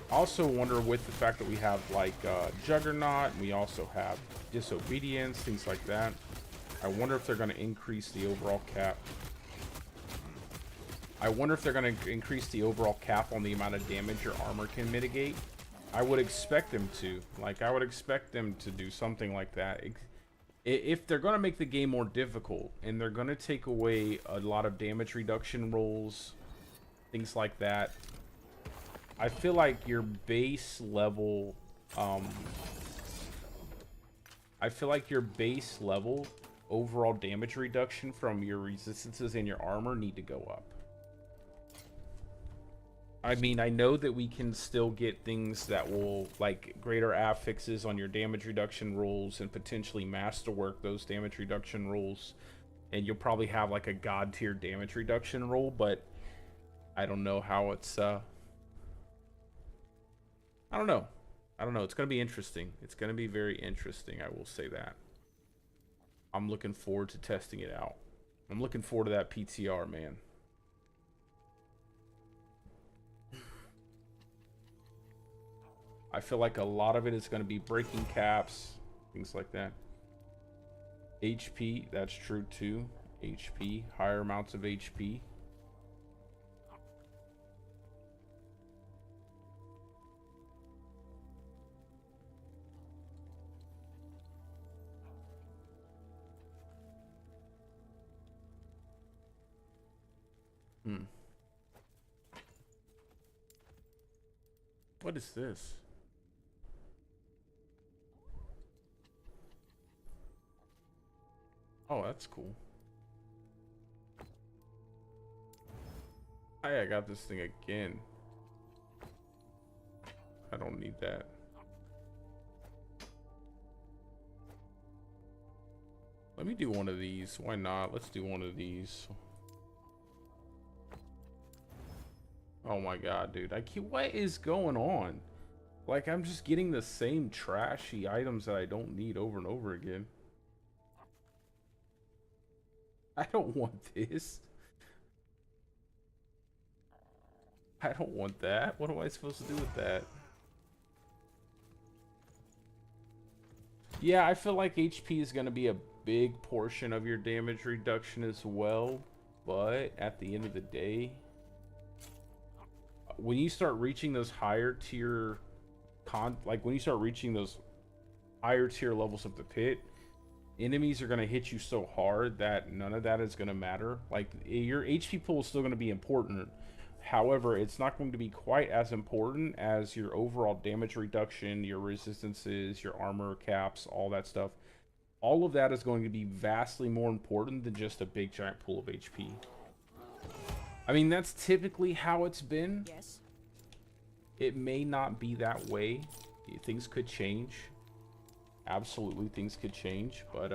I also wonder, with the fact that we have like Juggernaut, and we also have Disobedience, things like that, I wonder if they're going to increase the overall cap. I wonder if they're going to increase the overall cap on the amount of damage your armor can mitigate. I would expect them to. Like, I would expect them to do something like that. If they're going to make the game more difficult, and they're going to take away a lot of damage reduction rolls, things like that, I feel like your base level, overall damage reduction from your resistances and your armor need to go up. I mean, I know that we can still get things that will, like, greater affixes on your damage reduction rolls and potentially masterwork those damage reduction rolls, and you'll probably have like a god tier damage reduction roll, but I don't know how it's I don't know. It's gonna be interesting. It's gonna be very interesting, I will say that. I'm looking forward to testing it out. I'm looking forward to that PTR, man. I feel like a lot of it is going to be breaking caps, things like that. HP, that's true too. HP, higher amounts of HP. What is this? Oh, that's cool. I got this thing again. I don't need that. Let me do one of these. Why not? Let's do one of these. Oh my god, dude. What is going on? Like, I'm just getting the same trashy items that I don't need over and over again. I don't want this. I don't want that. What am I supposed to do with that? Yeah, I feel like HP is going to be a big portion of your damage reduction as well. But at the end of the day, when you start reaching those higher tier when you start reaching those higher tier levels of the pit, enemies are going to hit you so hard that none of that is going to matter. Like, your HP pool is still going to be important. However, it's not going to be quite as important as your overall damage reduction, your resistances, your armor caps, all that stuff. All of that is going to be vastly more important than just a big giant pool of HP. I mean, that's typically how it's been. Yes. It may not be that way. Things could change. Absolutely, things could change, but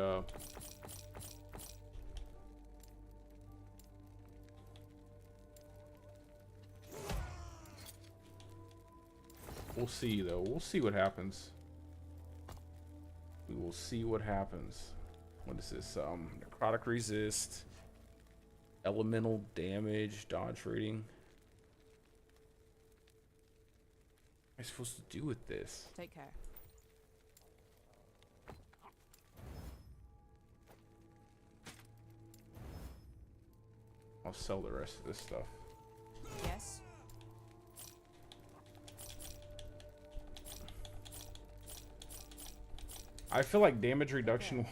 we'll see, though. We'll see what happens. We will see what happens. What is this? Necrotic resist, elemental damage, dodge rating. What am I supposed to do with this? Take care. I'll sell the rest of this stuff. Yes. I feel like damage reduction.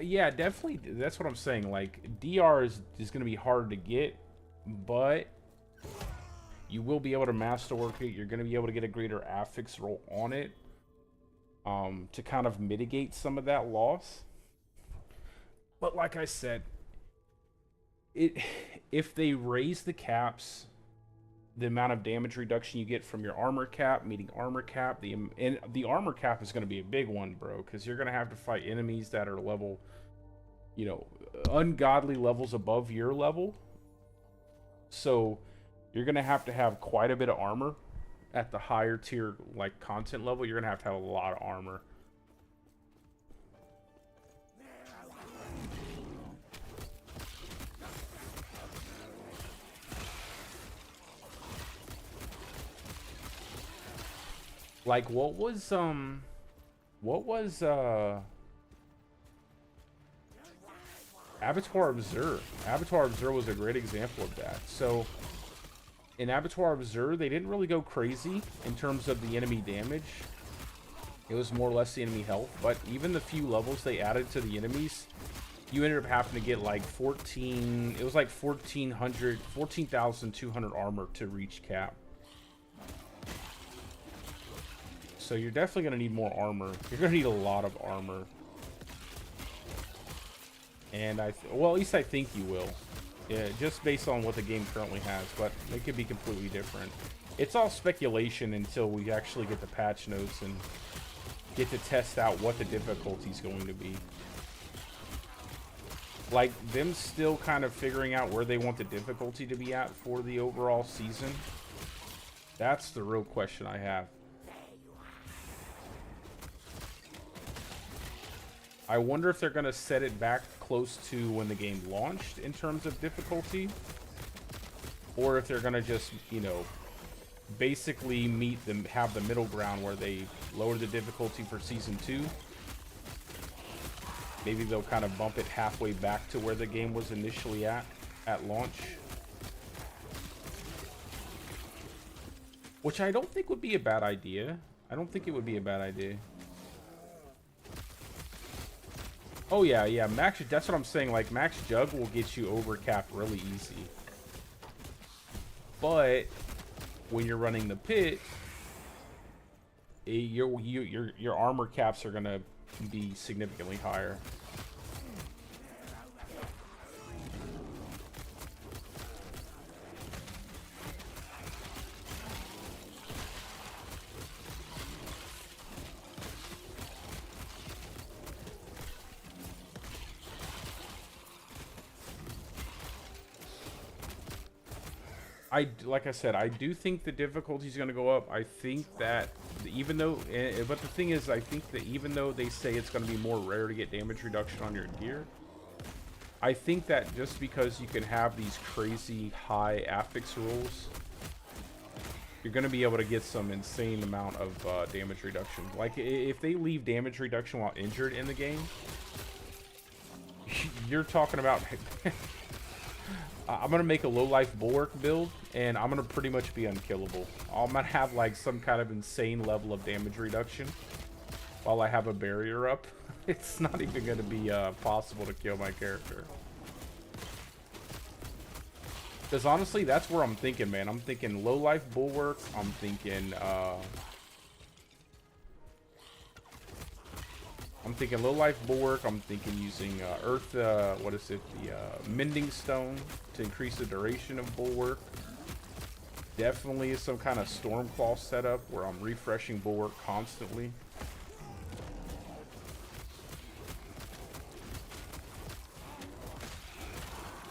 Yeah, definitely. That's what I'm saying. Like, DR is going to be hard to get, but you will be able to masterwork it. You're going to be able to get a greater affix roll on it, to kind of mitigate some of that loss. But like I said, if they raise the caps, the amount of damage reduction you get from your armor cap, meeting armor cap, the armor cap is going to be a big one, bro, because you're going to have to fight enemies that are level, you know, ungodly levels above your level. So you're going to have quite a bit of armor at the higher tier, like, content level. You're going to have a lot of armor. Like, what was Abattoir Observer? Abattoir Observer was a great example of that. So in Abattoir Observer, they didn't really go crazy in terms of the enemy damage. It was more or less the enemy health, but even the few levels they added to the enemies, you ended up having to get like 14,200 armor to reach cap. So you're definitely going to need more armor. You're going to need a lot of armor. And well, at least I think you will. Yeah, just based on what the game currently has, but it could be completely different. It's all speculation until we actually get the patch notes and get to test out what the difficulty is going to be. Like, them still kind of figuring out where they want the difficulty to be at for the overall season. That's the real question I have. I wonder if they're going to set it back close to when the game launched in terms of difficulty, or if they're going to just, you know, basically have the middle ground where they lower the difficulty for Season 2. Maybe they'll kind of bump it halfway back to where the game was initially at launch. Which I don't think would be a bad idea. I don't think it would be a bad idea. Oh yeah, max. That's what I'm saying. Like, max jug will get you over cap really easy. But when you're running the pit, your armor caps are gonna be significantly higher. like I said, I do think the difficulty is going to go up. I think that even though, but the thing is, I think that even though they say it's going to be more rare to get damage reduction on your gear, I think that just because you can have these crazy high affix rolls, you're going to be able to get some insane amount of damage reduction. Like, if they leave damage reduction while injured in the game, you're talking about... I'm going to make a low-life bulwark build, and I'm going to pretty much be unkillable. I'm going to have, like, some kind of insane level of damage reduction while I have a barrier up. It's not even going to be possible to kill my character. Because, honestly, that's where I'm thinking, man. I'm thinking low-life bulwark. I'm thinking low-life bulwark. I'm thinking using earth, what is it? The mending stone to increase the duration of bulwark. Definitely some kind of stormclaw setup where I'm refreshing bulwark constantly.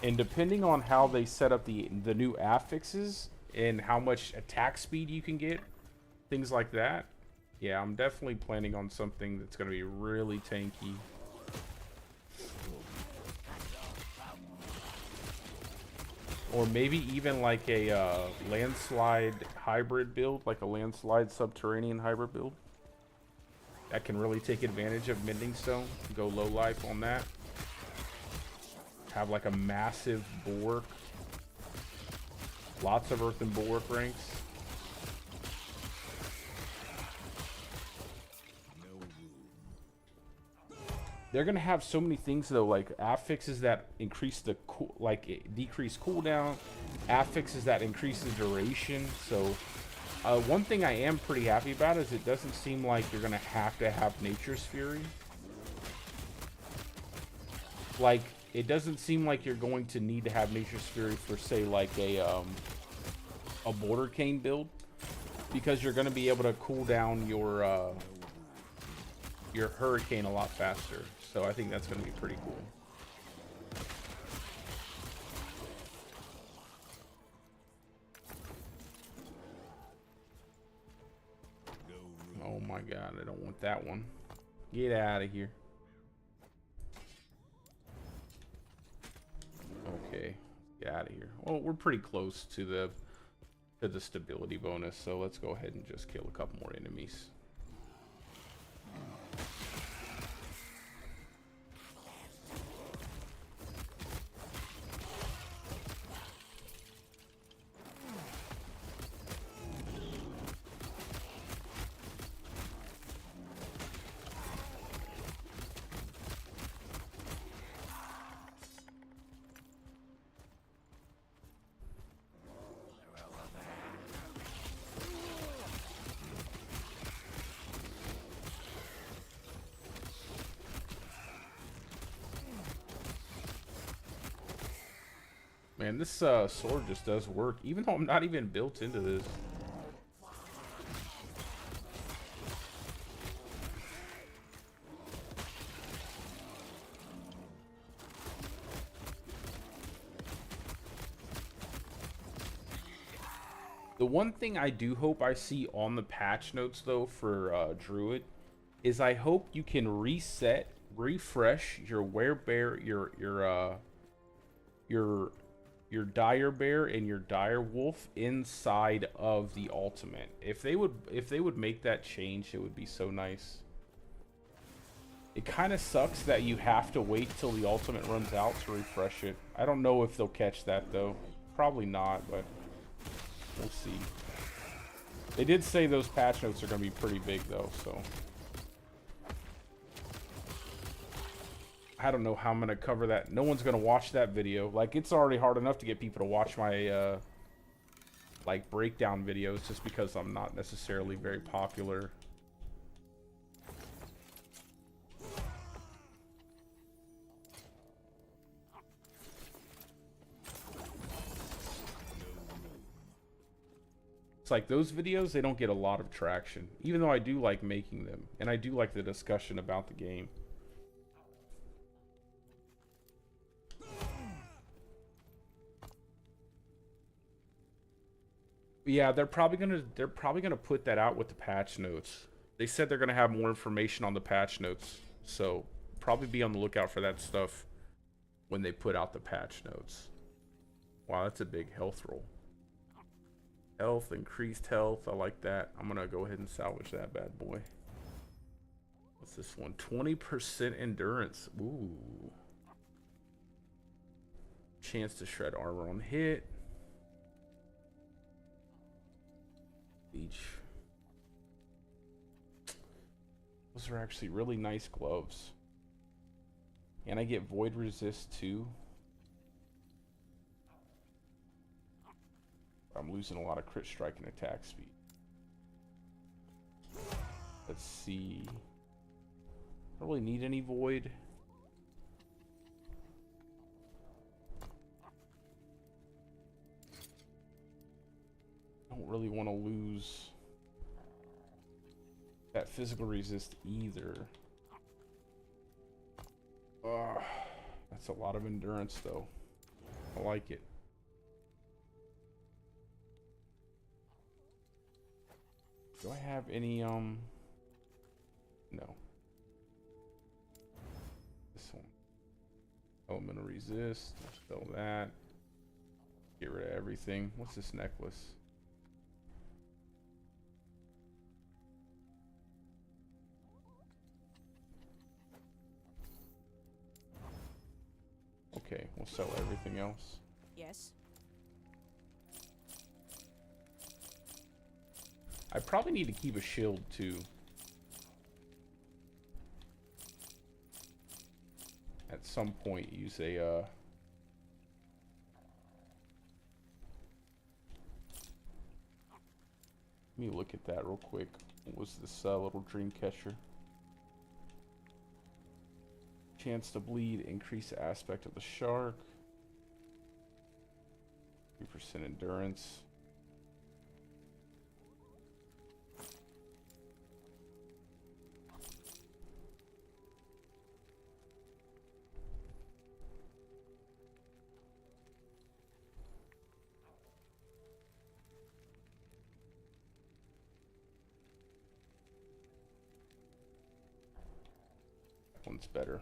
And depending on how they set up the new affixes and how much attack speed you can get, things like that. Yeah, I'm definitely planning on something that's going to be really tanky. Or maybe even like a landslide hybrid build, like a landslide subterranean hybrid build. That can really take advantage of Mending Stone. Go low life on that. Have like a massive bulwark. Lots of earthen bulwark ranks. They're gonna have so many things though, like affixes that increase the decrease cooldown, affixes that increase the duration. So one thing I am pretty happy about is it doesn't seem like you're gonna have to have Nature's Fury. Like, it doesn't seem like you're going to need to have Nature's Fury for, say, like a Border Cane build, because you're gonna be able to cool down your Hurricane a lot faster. So I think that's going to be pretty cool. Oh my god, I don't want that one. Get out of here. Okay, get out of here. Well, we're pretty close to the stability bonus, so let's go ahead and just kill a couple more enemies. Man, this sword just does work, even though I'm not even built into this. The one thing I do hope I see on the patch notes, though, for Druid, is I hope you can refresh your Werebear, your Dire Bear and your Dire Wolf inside of the ultimate. If they would make that change, it would be so nice. It kind of sucks that you have to wait till the ultimate runs out to refresh it. I don't know if they'll catch that though. Probably not, but we'll see. They did say those patch notes are going to be pretty big though, so I don't know how I'm going to cover that. No one's going to watch that video. Like, it's already hard enough to get people to watch my, like, breakdown videos just because I'm not necessarily very popular. It's like those videos, they don't get a lot of traction, even though I do like making them. And I do like the discussion about the game. Yeah, they're probably gonna put that out with the patch notes. They said they're gonna have more information on the patch notes, so probably be on the lookout for that stuff when they put out the patch notes. Wow, that's a big health roll. Health, increased health. I like that. I'm gonna go ahead and salvage that bad boy. What's this one? 20% endurance. Ooh. Chance to shred armor on hit. Each. Those are actually really nice gloves. And I get void resist too. I'm losing a lot of crit strike and attack speed. Let's see. Don't really need any void. Don't really want to lose that physical resist either. That's a lot of endurance though. I like it. Do I have any no. This one. Elemental resist. Spell that. Get rid of everything. What's this necklace? Okay, we'll sell everything else. Yes. I probably need to keep a shield too. At some point, use a let me look at that real quick. What was this little dream catcher? Chance to bleed, increase aspect of the shark. 3% endurance. That one's better.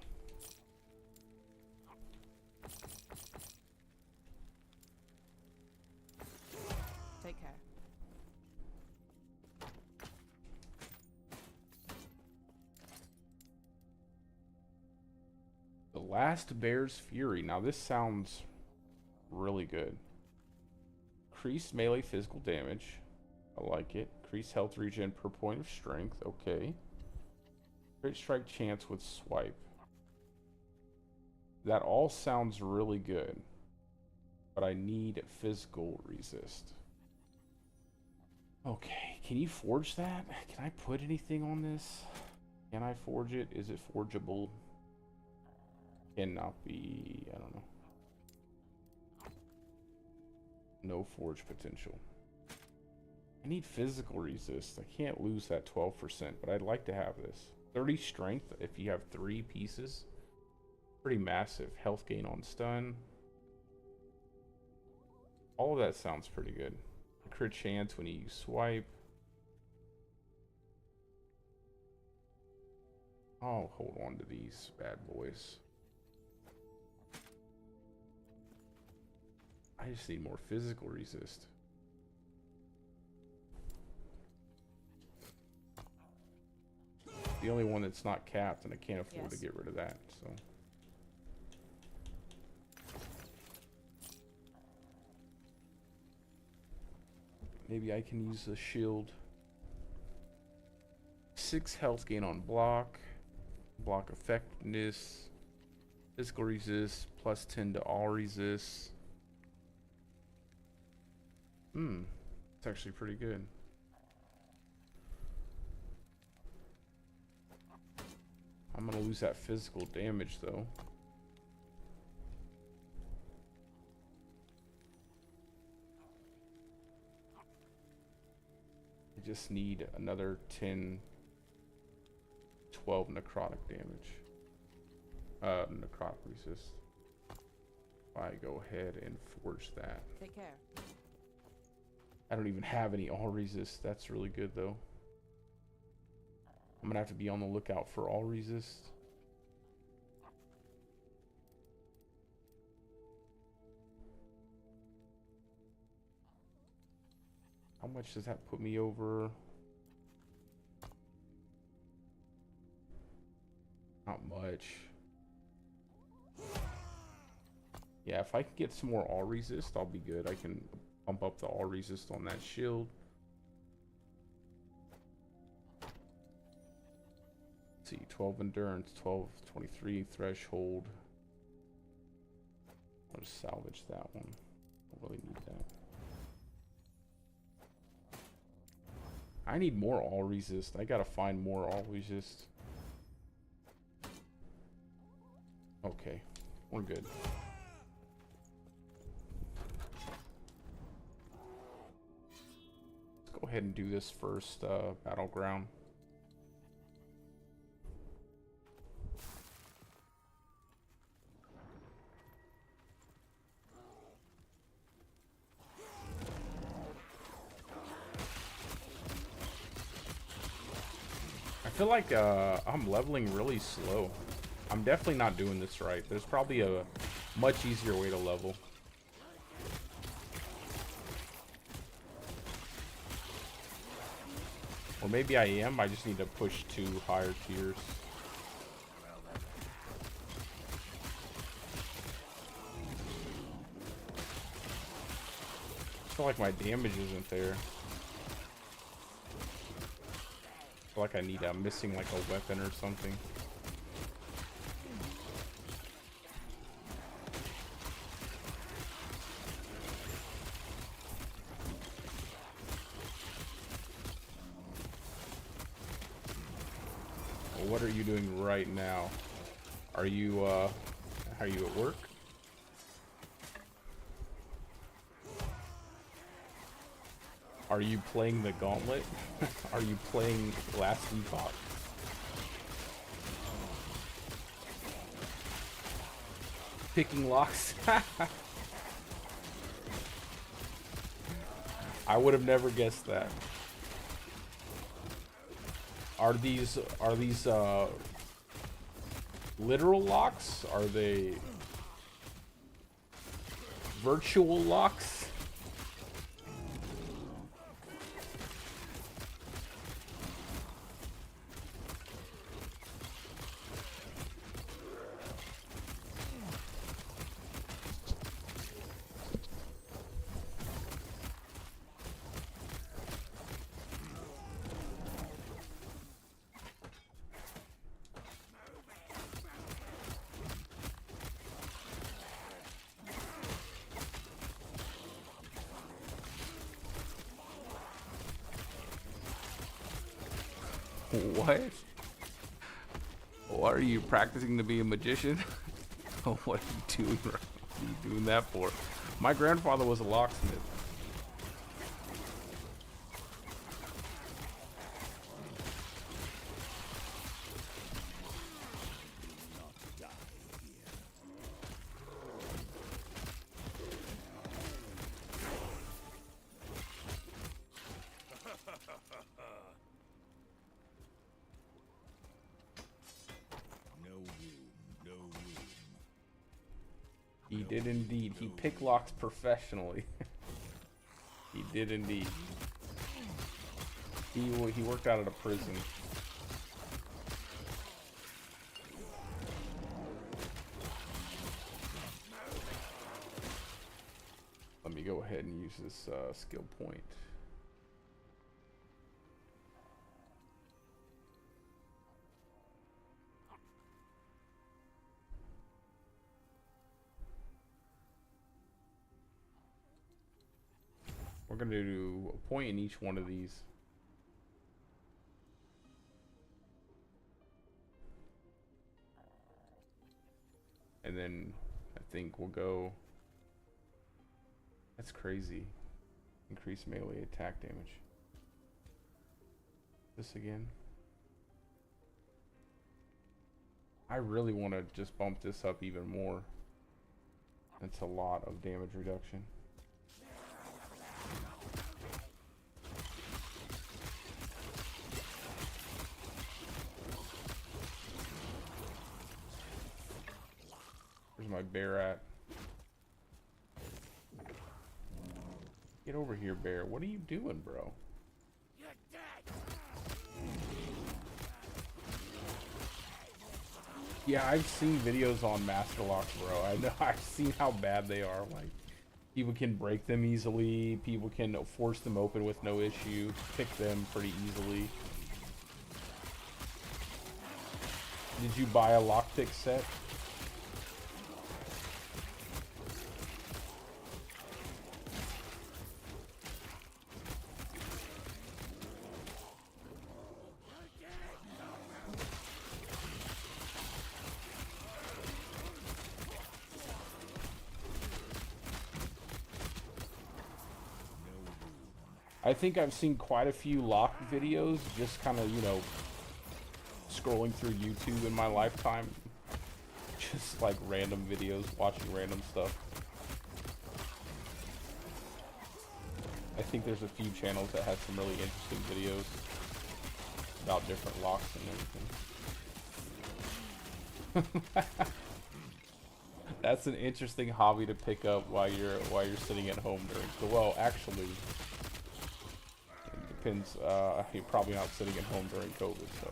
Take care. The Last Bear's Fury. Now this sounds really good. Increased melee physical damage. I like it. Increased health regen per point of strength. Okay. Crit strike chance with swipe. That all sounds really good. But I need physical resist. Okay, can you forge that? Can I put anything on this? Can I forge it? Is it forgeable? Cannot be, I don't know. No forge potential. I need physical resist. I can't lose that 12%, but I'd like to have this. 30 strength if you have 3 pieces. Pretty massive. Health gain on stun. All of that sounds pretty good. A crit chance when you use swipe. I'll hold on to these bad boys. I just need more physical resist. The only one that's not capped, and I can't afford to get rid of that, so. Maybe I can use the shield. 6 health gain on block. Block effectiveness. Physical resist. Plus 10 to all resists. It's actually pretty good. I'm gonna lose that physical damage though. I just need another 10, 12 necrotic damage. Necrotic resist. I go ahead and forge that. Take care. I don't even have any all resist. That's really good though. I'm gonna have to be on the lookout for all resist. How much does that put me over? Not much. Yeah, if I can get some more all resist, I'll be good. I can bump up the all resist on that shield. Let's see, 12 endurance, 12, 23 threshold. I'll just salvage that one. I don't really need that. I need more all resist. I gotta find more all resist. Okay, we're good. Let's go ahead and do this first battleground. I feel like I'm leveling really slow. I'm definitely not doing this right. There's probably a much easier way to level. Or maybe I am. I just need to push to higher tiers. I feel like my damage isn't there. I feel like I'm missing like a weapon or something. What are you doing right now? Are you at work? Are you playing the gauntlet? Are you playing Last Epoch? Picking locks? I would have never guessed that. Are these literal locks? Are they virtual locks? What? What are you practicing to be a magician? What are you doing? What are you doing that for? My grandfather was a locksmith. He did indeed. He picklocks professionally. He did indeed. He worked out at a prison. Let me go ahead and use this skill point. We're going to do a point in each one of these. And then I think we'll go... That's crazy. Increase melee attack damage. This again. I really want to just bump this up even more. That's a lot of damage reduction. Where's my bear at? Get over here, bear. What are you doing, bro? Yeah, I've seen videos on Master Locks, bro. I know. I've seen how bad they are. Like, people can break them easily. People can force them open with no issue. Pick them pretty easily. Did you buy a lockpick set? I think I've seen quite a few lock videos, just kind of, you know, scrolling through YouTube in my lifetime. Just like random videos, watching random stuff. I think there's a few channels that have some really interesting videos about different locks and everything. That's an interesting hobby to pick up while you're sitting at home during. Well, actually, it depends. You're probably not sitting at home during COVID, so.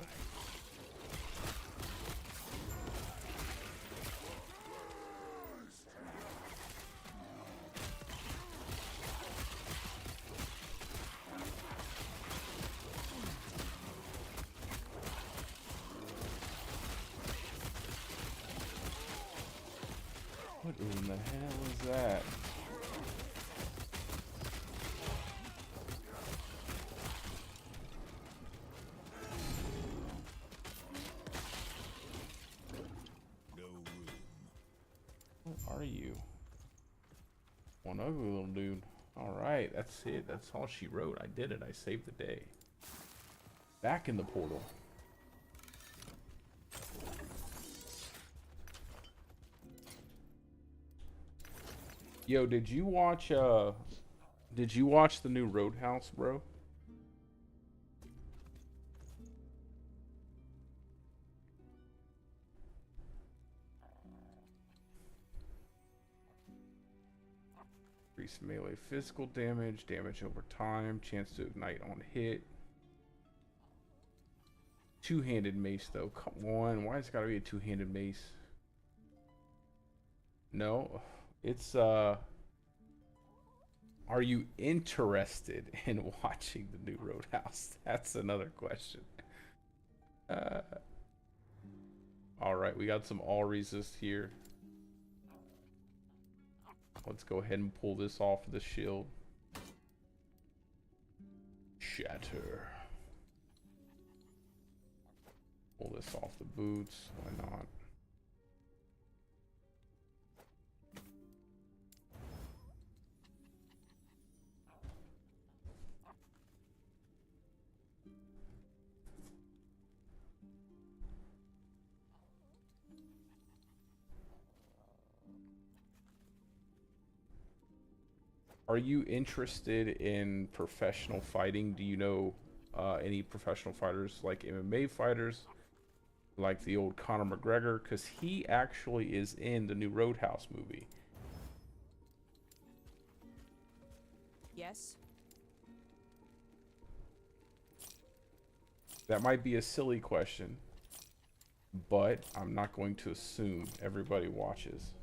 What in the hell is that? What are you? One ugly little dude. Alright, that's it. That's all she wrote. I did it. I saved the day. Back in the portal. Yo, did you watch the new Roadhouse, bro? Increase melee physical damage, damage over time, chance to ignite on hit. Two-handed mace though. Come on, why has it gotta be a two-handed mace? No. It's are you interested in watching the new Roadhouse? That's another question. All right, we got some all resist here. Let's go ahead and pull this off of the shield. Shatter. Pull this off the boots. Why not? Are you interested in professional fighting? Do you know any professional fighters, like MMA fighters, like the old Conor McGregor? Because he actually is in the new Roadhouse movie. Yes. That might be a silly question, but I'm not going to assume everybody watches.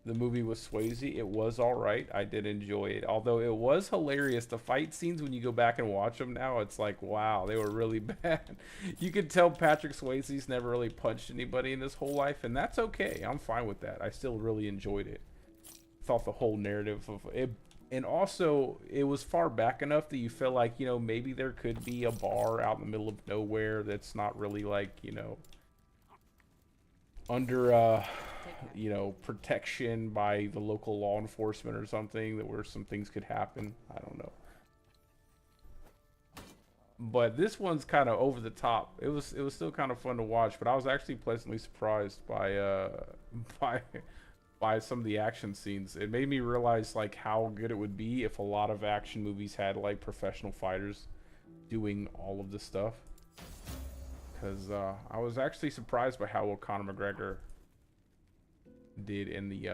The movie with Swayze, it was alright. I did enjoy it. Although it was hilarious. The fight scenes, when you go back and watch them now, it's like, wow, they were really bad. You could tell Patrick Swayze's never really punched anybody in his whole life, and that's okay. I'm fine with that. I still really enjoyed it. Thought the whole narrative of it, and also it was far back enough that you feel like, you know, maybe there could be a bar out in the middle of nowhere that's not really like, you know, under you know, protection by the local law enforcement or something, that where some things could happen. I don't know. But this one's kind of over the top. It was still kind of fun to watch, but I was actually pleasantly surprised by by some of the action scenes. It made me realize like how good it would be if a lot of action movies had like professional fighters doing all of this stuff. Because I was actually surprised by how well Conor McGregor did in the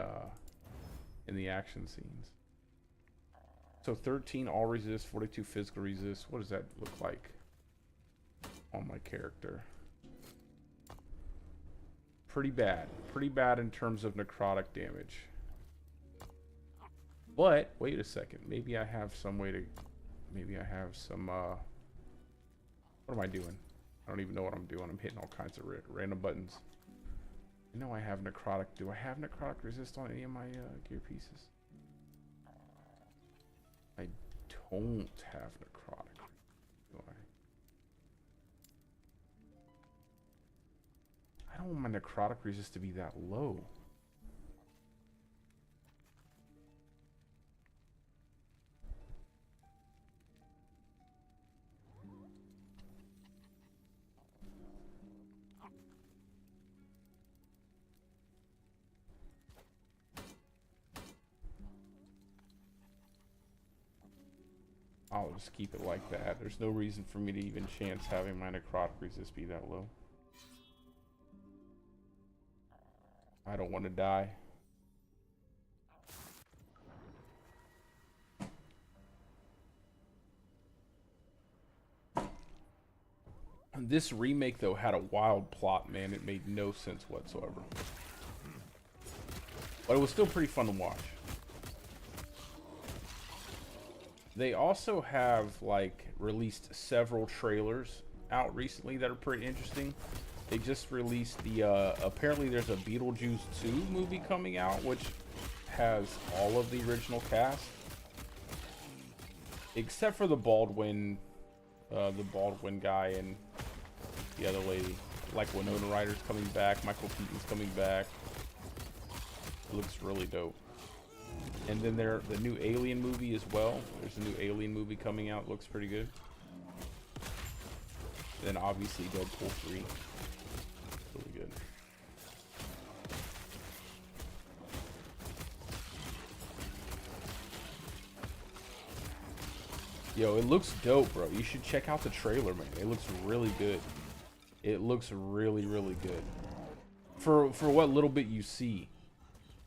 action scenes. So 13 all resist, 42 physical resist. What does that look like on my character? Pretty bad. Pretty bad in terms of necrotic damage. But wait a second. Maybe I have some way to. Maybe I have some. What am I doing? I don't even know what I'm doing. I'm hitting all kinds of random buttons. I know I have necrotic. Do I have necrotic resist on any of my gear pieces? I don't have necrotic. Do I don't want my necrotic resist to be that low. I'll just keep it like that. There's no reason for me to even chance having my necrotic resist be that low. I don't want to die. This remake, though, had a wild plot, man. It made no sense whatsoever. But it was still pretty fun to watch. They also have, like, released several trailers out recently that are pretty interesting. They just released the, apparently there's a Beetlejuice 2 movie coming out, which has all of the original cast. Except for the Baldwin guy and the other lady. Like Winona Ryder's coming back, Michael Keaton's coming back. It looks really dope. And then the new Alien movie as well. There's a new Alien movie coming out. Looks pretty good. And then obviously Deadpool 3. Really good. Yo, it looks dope, bro. You should check out the trailer, man. It looks really good. It looks really, really good. For what little bit you see.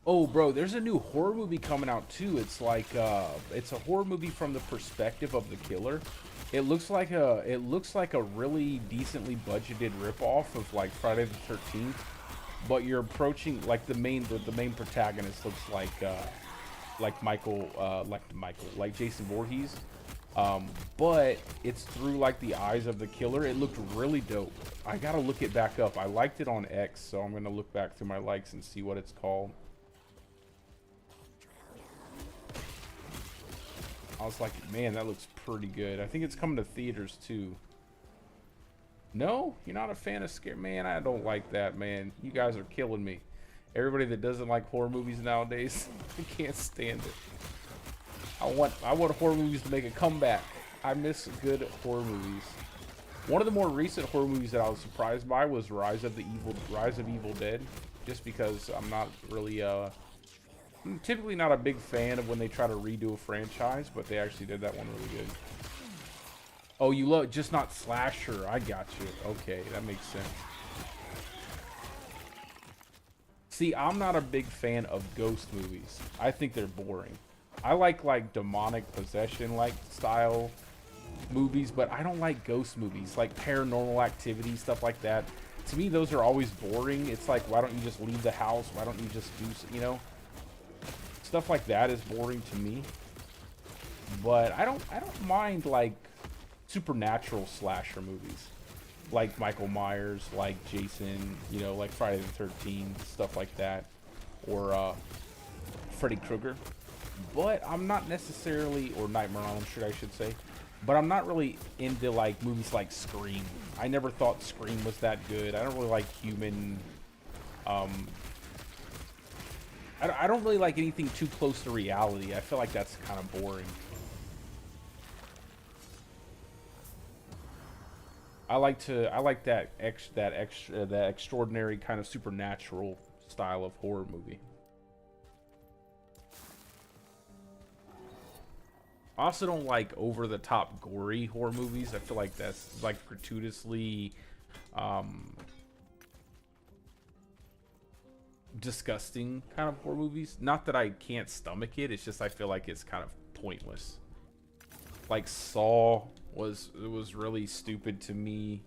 Oh, bro, there's a new horror movie coming out too. It's like it's a horror movie from the perspective of the killer. It looks like a really decently budgeted ripoff of like Friday the 13th, but you're approaching like the main protagonist looks like Jason Voorhees. But it's through like the eyes of the killer. It looked really dope. I gotta look it back up. I liked it on X, so I'm gonna look back through my likes and see what it's called. I was like, man, that looks pretty good. I think it's coming to theaters too. No? You're not a fan of scare? Man, I don't like that, man. You guys are killing me. Everybody that doesn't like horror movies nowadays, I can't stand it. I want horror movies to make a comeback. I miss good horror movies. One of the more recent horror movies that I was surprised by was Rise of Evil Dead, just because I'm not really I'm typically not a big fan of when they try to redo a franchise, but they actually did that one really good. Oh, you love just not slasher. I got you. Okay, that makes sense. See, I'm not a big fan of ghost movies. I think they're boring. I like demonic possession like style movies, but I don't like ghost movies, like Paranormal Activity, stuff like that. To me, those are always boring. It's like, why don't you just leave the house? Why don't you just do, you know? Stuff like that is boring to me. But I don't mind like supernatural slasher movies, like Michael Myers, like Jason, you know, like Friday the 13th, stuff like that, or Freddy Krueger. But I'm not necessarily, or Nightmare on Elm Street, I should say. But I'm not really into like movies like Scream. I never thought Scream was that good. I don't really like human. I don't really like anything too close to reality. I feel like that's kind of boring. I like that extraordinary kind of supernatural style of horror movie. I also don't like over-the-top gory horror movies. I feel like that's like gratuitously disgusting kind of horror movies. Not that I can't stomach it, it's just I feel like it's kind of pointless. Like Saw was really stupid to me.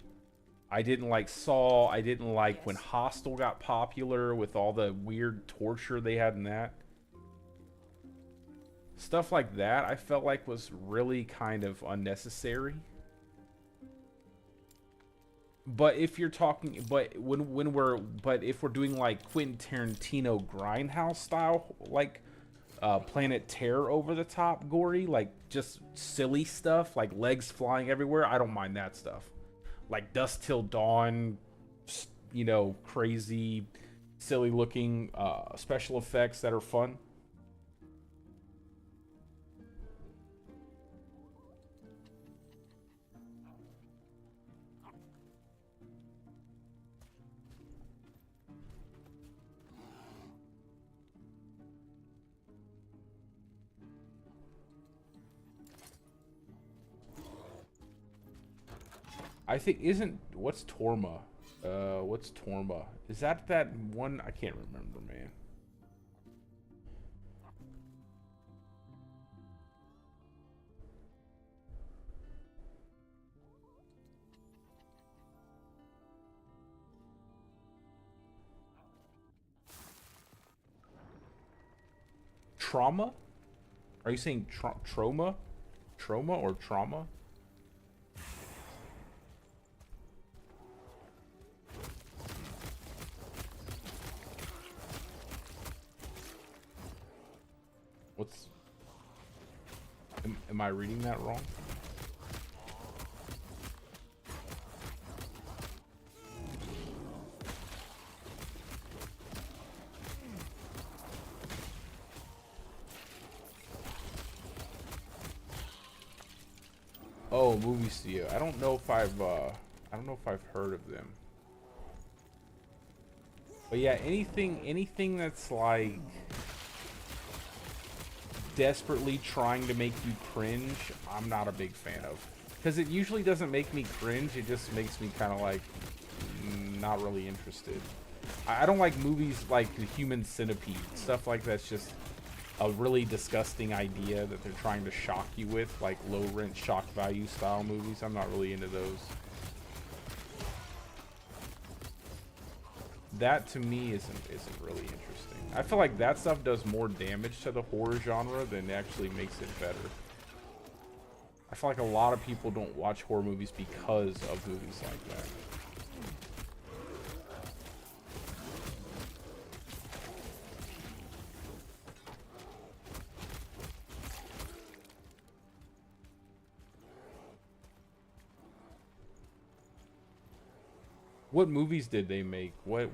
I didn't like Saw. I didn't like when Hostel got popular with all the weird torture they had in that. Stuff like that I felt like was really kind of unnecessary. But if you're talking, but if we're doing like Quentin Tarantino Grindhouse style, like Planet Terror over the top gory, like just silly stuff, like legs flying everywhere, I don't mind that stuff. Like Dusk Till Dawn, you know, crazy, silly looking special effects that are fun. I think what's Torma? What's Torma? Is that one? I can't remember, man. Trauma? Are you saying trauma? Trauma or trauma? Am I reading that wrong? Oh, movie studio. I don't know if I've heard of them. But yeah, anything that's like desperately trying to make you cringe, I'm not a big fan of. Because it usually doesn't make me cringe, it just makes me kind of like not really interested. I don't like movies like The Human Centipede. Stuff like that's just a really disgusting idea that they're trying to shock you with, like low rent shock value style movies. I'm not really into those. That to me isn't really interesting. I feel like that stuff does more damage to the horror genre than actually makes it better. I feel like a lot of people don't watch horror movies because of movies like that. What movies did they make? What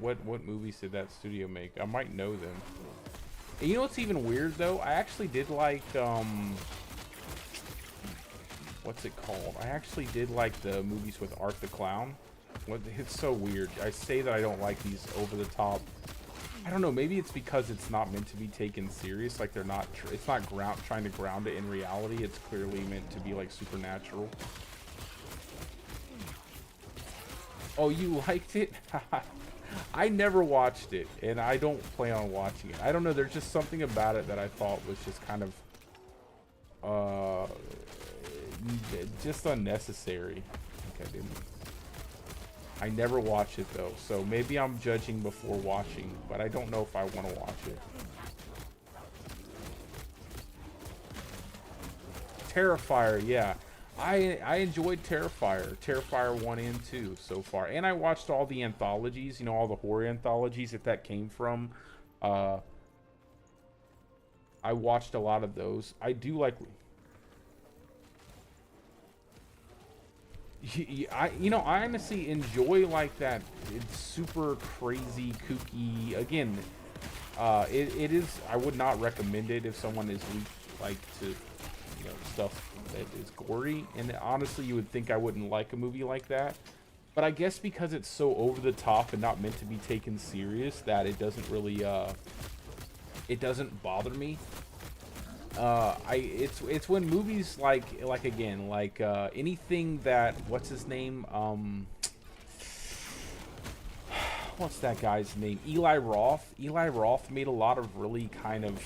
movies did that studio make? I might know them. And you know what's even weird though? I actually did like what's it called? I actually did like the movies with Art the Clown. It's so weird. I say that I don't like these over the top. I don't know, maybe it's because it's not meant to be taken serious, like they're not it's not trying to ground it in reality. It's clearly meant to be like supernatural. Oh, you liked it? I never watched it, and I don't plan on watching it. I don't know, there's just something about it that I thought was just kind of, just unnecessary. Okay, I never watched it, though, so maybe I'm judging before watching, but I don't know if I want to watch it. Terrifier, yeah. I enjoyed Terrifier 1 and 2 so far. And I watched all the anthologies, you know, all the horror anthologies that came from. I watched a lot of those. I do like... I honestly enjoy like that. It's super crazy, kooky. Again, it is... I would not recommend it if someone is weak, like, to... stuff that is gory, and honestly you would think I wouldn't like a movie like that, but I guess because it's so over the top and not meant to be taken serious that it doesn't really it doesn't bother me. It's when movies like anything that, what's his name, what's that guy's name? Eli Roth. Eli Roth made a lot of really kind of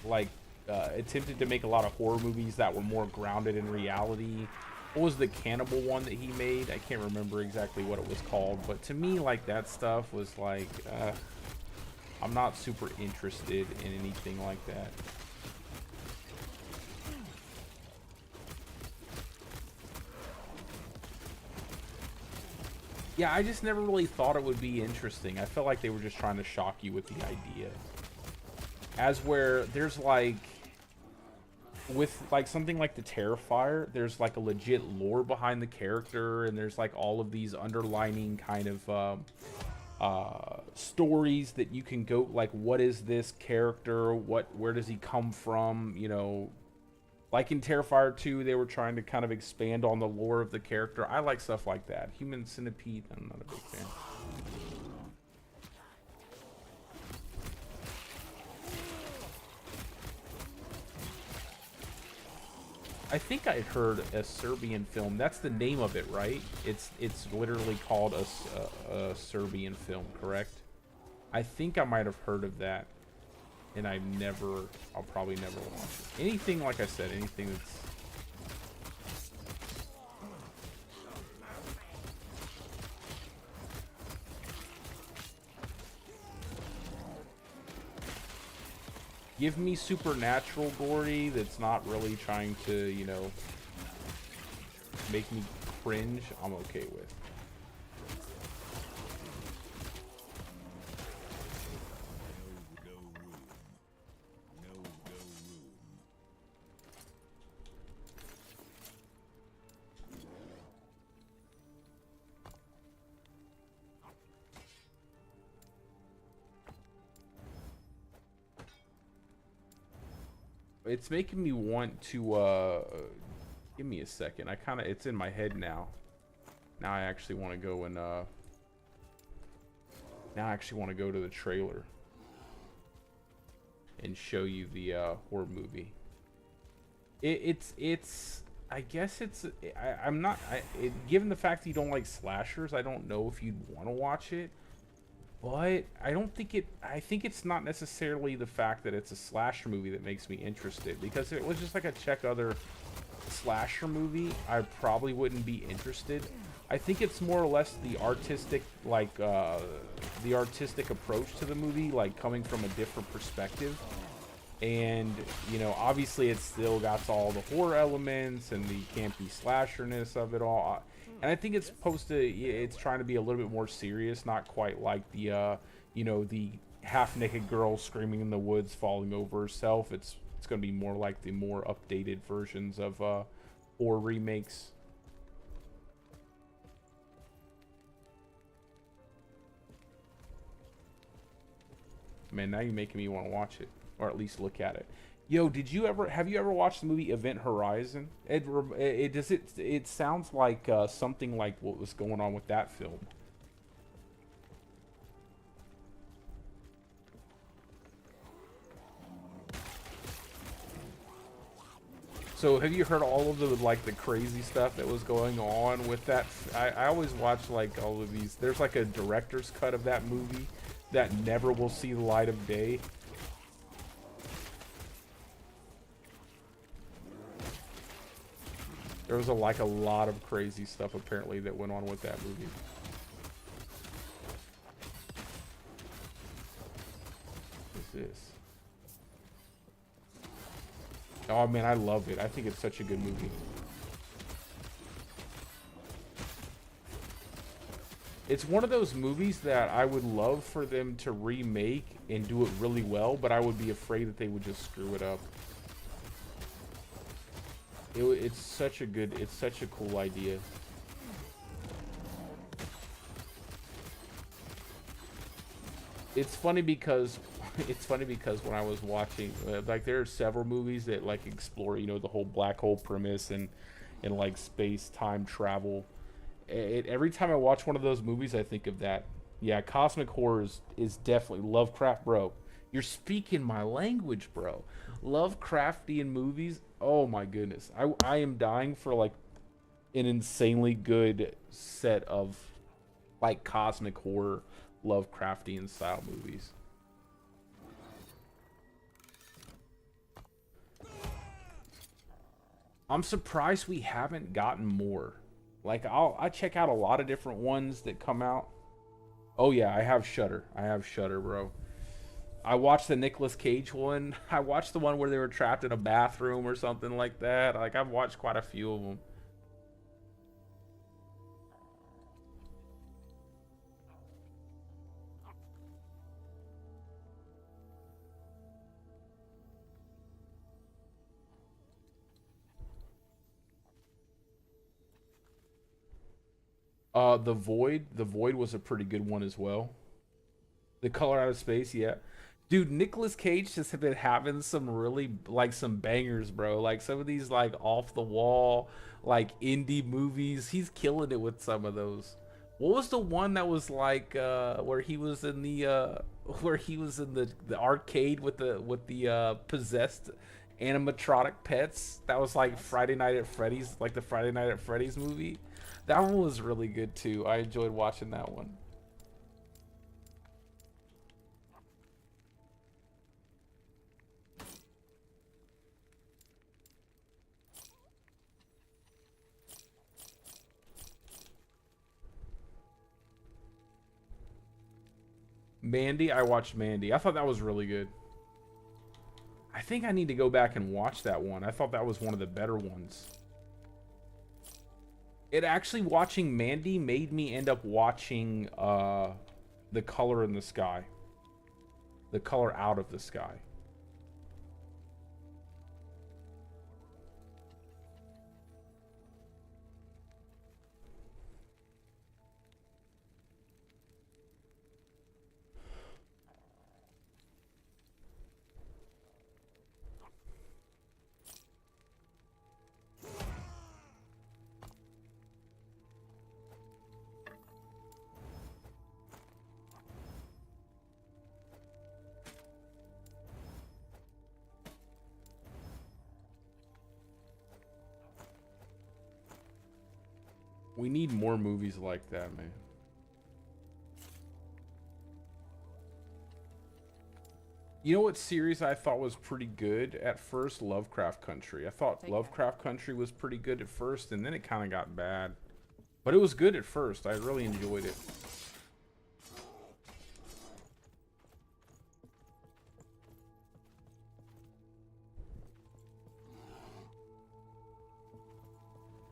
like attempted to make a lot of horror movies that were more grounded in reality. What was the cannibal one that he made? I can't remember exactly what it was called, but to me, like, that stuff was like, I'm not super interested in anything like that. Yeah, I just never really thought it would be interesting. I felt like they were just trying to shock you with the idea. As where there's like, with like something like the Terrifier, there's like a legit lore behind the character, and there's like all of these underlining kind of stories that you can go, like, what is this character? Where does he come from? You know, like in Terrifier 2, they were trying to kind of expand on the lore of the character. I like stuff like that. Human Centipede, I'm not a big fan. I think I heard a Serbian film. That's the name of it, right? It's literally called a Serbian film, correct? I think I might have heard of that. And I'll probably never watch it. Anything, like I said, anything that's... Give me supernatural gory that's not really trying to, you know, make me cringe, I'm okay with. It's making me want to, give me a second. It's in my head now. Now I actually want to go and, now I actually want to go to the trailer and show you the, horror movie. I guess it's, given the fact that you don't like slashers, I don't know if you'd want to watch it. But I think it's not necessarily the fact that it's a slasher movie that makes me interested. Because if it was just like a check other slasher movie, I probably wouldn't be interested. I think it's more or less the artistic, like, the artistic approach to the movie, like, coming from a different perspective. And, you know, obviously it's still got all the horror elements and the campy slasherness of it all. And I think it's it's trying to be a little bit more serious, not quite like the, you know, the half-naked girl screaming in the woods, falling over herself. It's going to be more like the more updated versions of horror remakes. Man, now you're making me want to watch it, or at least look at it. Yo, have you ever watched the movie Event Horizon? It sounds like something like what was going on with that film. So have you heard all of the crazy stuff that was going on with that? I always watch like all of these. There's like a director's cut of that movie that never will see the light of day. There was a lot of crazy stuff apparently that went on with that movie. What is this? Oh man, I love it. I think it's such a good movie. It's one of those movies that I would love for them to remake and do it really well, but I would be afraid that they would just screw it up. It's such a cool idea. It's funny because when I was watching, like, there are several movies that like explore, you know, the whole black hole premise and like space time travel. Every time I watch one of those movies, I think of that. Yeah, cosmic horror is definitely Lovecraft, bro. You're speaking my language, bro. Lovecraftian movies. Oh my goodness. I am dying for like an insanely good set of like cosmic horror. Lovecraftian style movies. I'm surprised we haven't gotten more. Like I check out a lot of different ones that come out. Oh yeah, I have Shudder. I have Shudder, bro. I watched the Nicolas Cage one. I watched the one where they were trapped in a bathroom or something like that. Like I've watched quite a few of them. The Void was a pretty good one as well. The Color Out of Space, yeah. Dude, Nicolas Cage just have been having some really, like, some bangers, bro. Like, some of these, like, off the wall, like, indie movies. He's killing it with some of those. What was the one that was, like, where he was in the, where he was in the arcade with the possessed animatronic pets? That was, like, Friday Night at Freddy's, like, the Friday Night at Freddy's movie. That one was really good, too. I enjoyed watching that one. Mandy, I watched Mandy. I thought that was really good. I think I need to go back and watch that one. I thought that was one of the better ones. It actually, watching Mandy made me end up watching The Color in the Sky. The Color Out of the Sky. We need more movies like that, man. You know what series I thought was pretty good at first? Lovecraft Country. I thought Lovecraft Country was pretty good at first, and then it kind of got bad. But it was good at first. I really enjoyed it.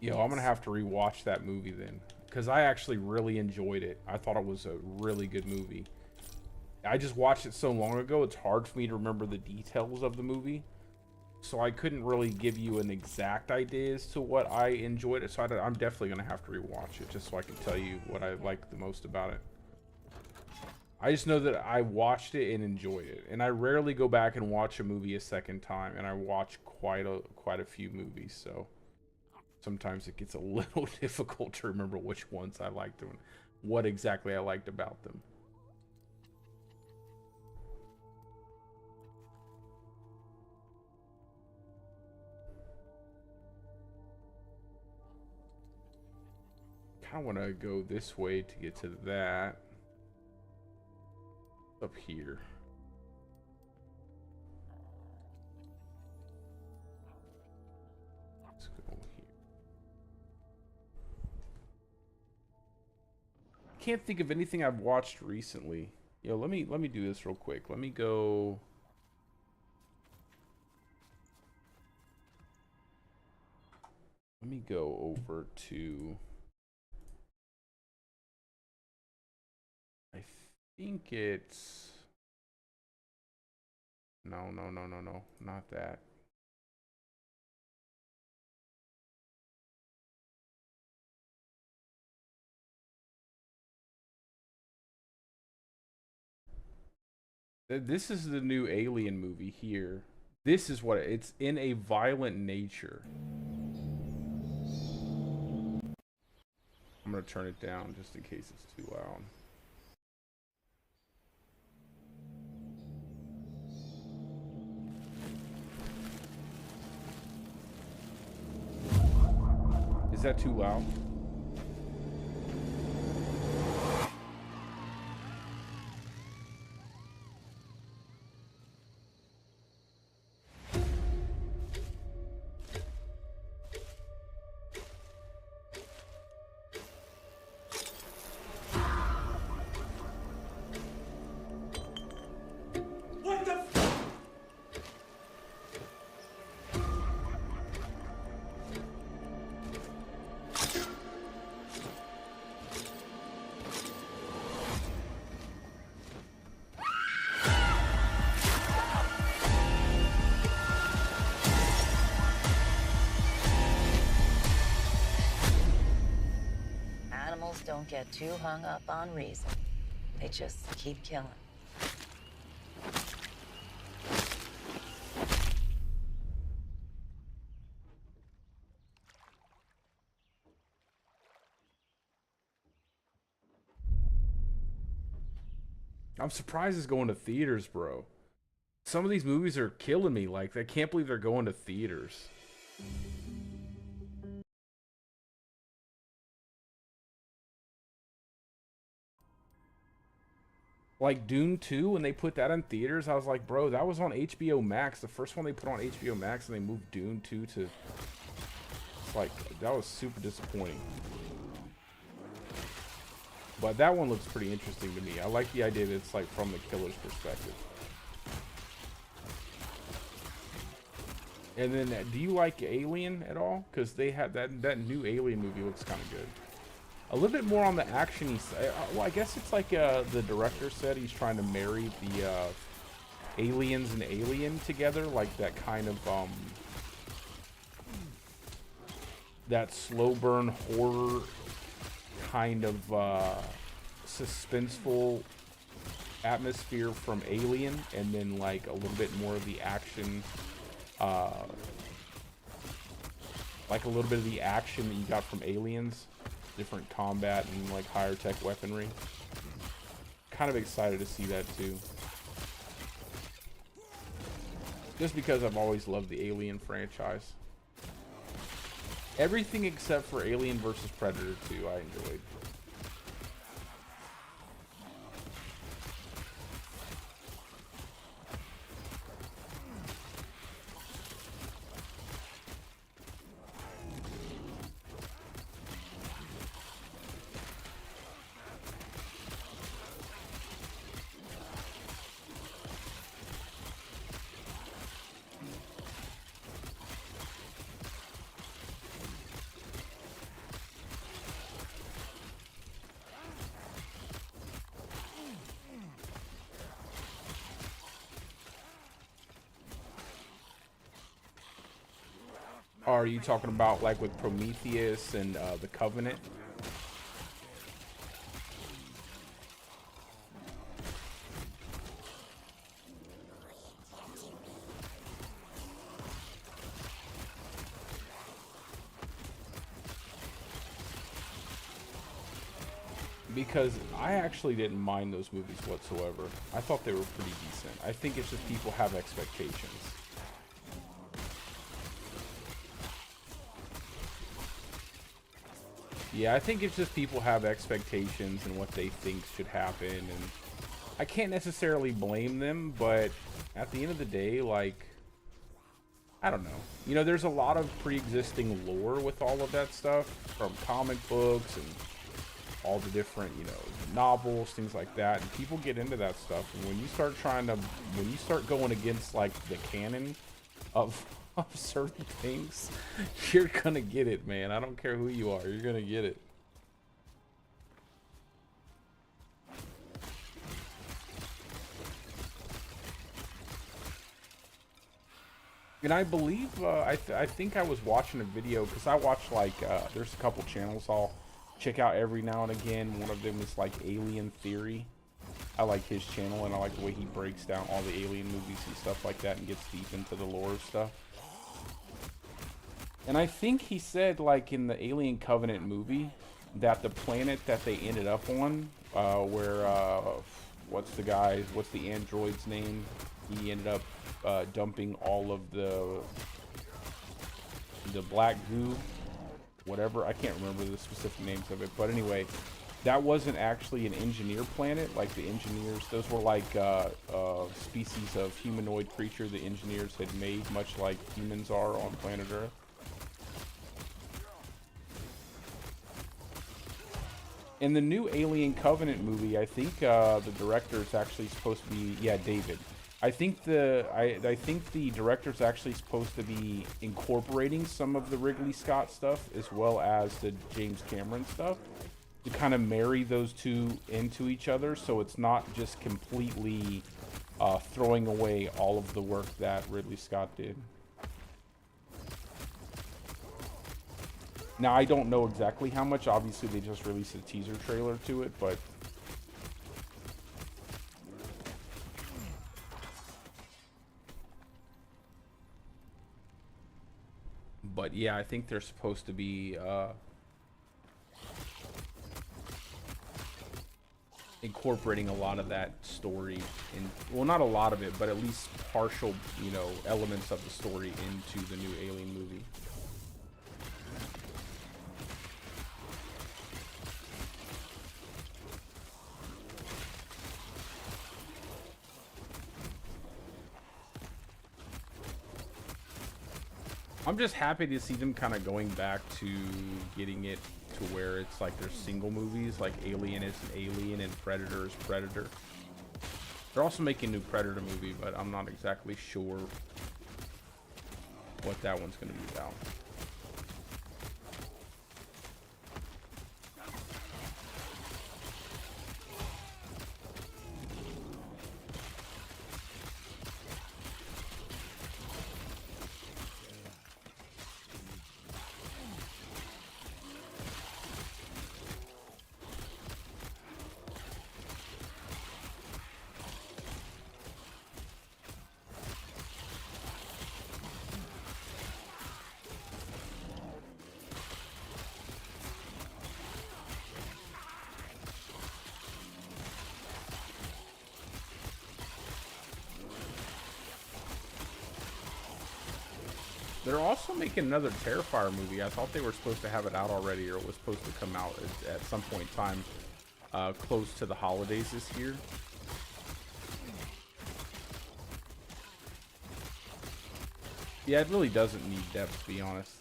Yo, I'm gonna have to rewatch that movie then, because I actually really enjoyed it. I thought it was a really good movie. I just watched it so long ago, it's hard for me to remember the details of the movie. So I couldn't really give you an exact idea as to what I enjoyed it. So I'm definitely gonna have to rewatch it just so I can tell you what I liked the most about it. I just know that I watched it and enjoyed it. And I rarely go back and watch a movie a second time, and I watch quite a few movies, so sometimes it gets a little difficult to remember which ones I liked and what exactly I liked about them. I want to go this way to get to that. Up here. Let's go here. Can't think of anything I've watched recently. Yo, let me do this real quick. Let me go. Let me go over to. I think it's. No, not that. This is the new Alien movie here. This is what it's in, a violent nature. I'm gonna turn it down just in case it's too loud. Is that too loud? animals don't get too hung up on reason. They just keep killing. I'm surprised it's going to theaters, bro. Some of these movies are killing me. Like, I can't believe they're going to theaters. Like Dune 2, when they put that in theaters, I was like, bro, that was on HBO Max. The first one they put on HBO Max, and they moved Dune 2 to... It's like, that was super disappointing. But that one looks pretty interesting to me. I like the idea that it's like from the killer's perspective. And then, do you like Alien at all? Because they have that new Alien movie looks kind of good. A little bit more on the action-y side. Well, I guess it's like the director said he's trying to marry the aliens and Alien together, like that kind of that slow burn horror kind of suspenseful atmosphere from Alien, and then like a little bit more of the action, like a little bit of the action that you got from Aliens. Different combat and like higher tech weaponry. Kind of excited to see that too. Just because I've always loved the Alien franchise. Everything except for Alien vs. Predator 2 I enjoyed. Are you talking about like with Prometheus and the Covenant? Because I actually didn't mind those movies whatsoever. I thought they were pretty decent. I think it's just people have expectations. Yeah, I think it's just people have expectations and what they think should happen, and I can't necessarily blame them, but at the end of the day, like, I don't know. You know, there's a lot of pre-existing lore with all of that stuff, from comic books and all the different, you know, novels, things like that, and people get into that stuff, and when you start going against, like, the canon of certain things, you're gonna get it, man. I don't care who you are, you're gonna get it. And I believe I think I was watching a video, because I watch like there's a couple channels I'll check out every now and again. One of them is like Alien Theory. I like his channel, and I like the way he breaks down all the Alien movies and stuff like that and gets deep into the lore stuff. And I think he said, like, in the Alien Covenant movie, that the planet that they ended up on, where, what's the android's name? He ended up dumping all of the black goo, whatever. I can't remember the specific names of it. But anyway, that wasn't actually an engineer planet. Like, the engineers, those were like species of humanoid creature the engineers had made, much like humans are on planet Earth. In the new Alien Covenant movie, I think the director is actually supposed to be, yeah, David. I think the director's actually supposed to be incorporating some of the Ridley Scott stuff as well as the James Cameron stuff to kind of marry those two into each other, so it's not just completely throwing away all of the work that Ridley Scott did. Now, I don't know exactly how much. Obviously, they just released a teaser trailer to it, but... But yeah, I think they're supposed to be incorporating a lot of that story in, well, not a lot of it, but at least partial, you know, elements of the story into the new Alien movie. I'm just happy to see them kind of going back to getting it to where it's like there's single movies, like Alien is an Alien and Predator is Predator. They're also making a new Predator movie, but I'm not exactly sure what that one's going to be about. They're also making another Terrifier movie. I thought they were supposed to have it out already, or it was supposed to come out at some point in time close to the holidays this year. Yeah, it really doesn't need depth, to be honest.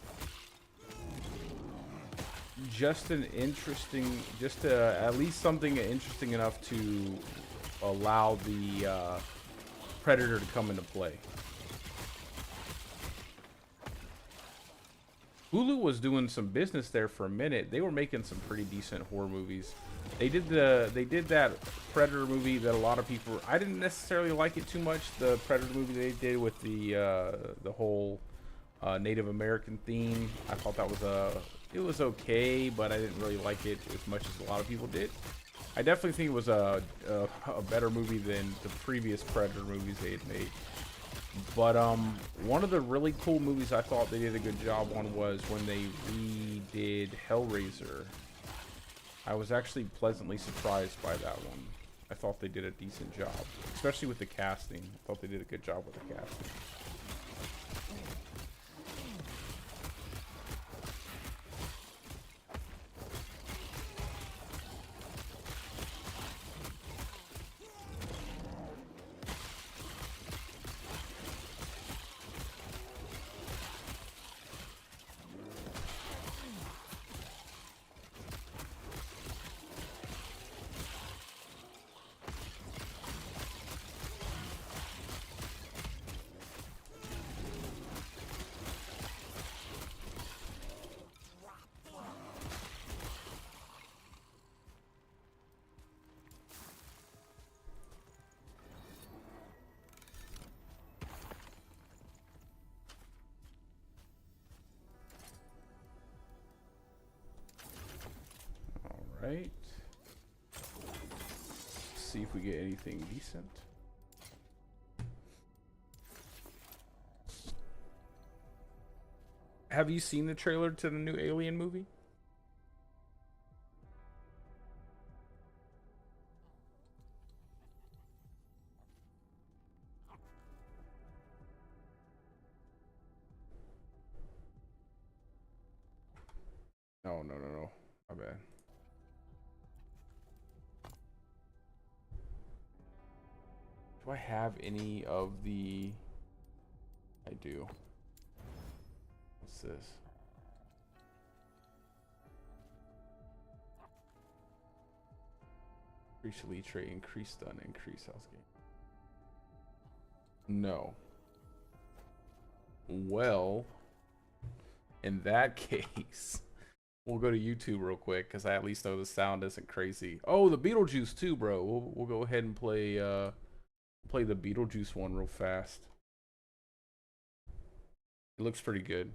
Just an interesting, at least something interesting enough to allow the Predator to come into play. Hulu was doing some business there for a minute. They were making some pretty decent horror movies. They did that Predator movie that a lot of people, I didn't necessarily like it too much. The Predator movie they did with the whole Native American theme. I thought that was it was okay, but I didn't really like it as much as a lot of people did. I definitely think it was a better movie than the previous Predator movies they had made. But one of the really cool movies I thought they did a good job on was when they redid Hellraiser. I was actually pleasantly surprised by that one. I thought they did a decent job, especially with the casting. I thought they did a good job with the casting. Right. See if we get anything decent. Have you seen the trailer to the new Alien movie? Oh, no. My bad. Do I have any of the... I do. What's this? Increase elite trait, increase stun, increase health gain. No. Well, in that case, we'll go to YouTube real quick because I at least know the sound isn't crazy. Oh, the Beetlejuice too, bro. We'll go ahead and play the Beetlejuice one real fast. It looks pretty good.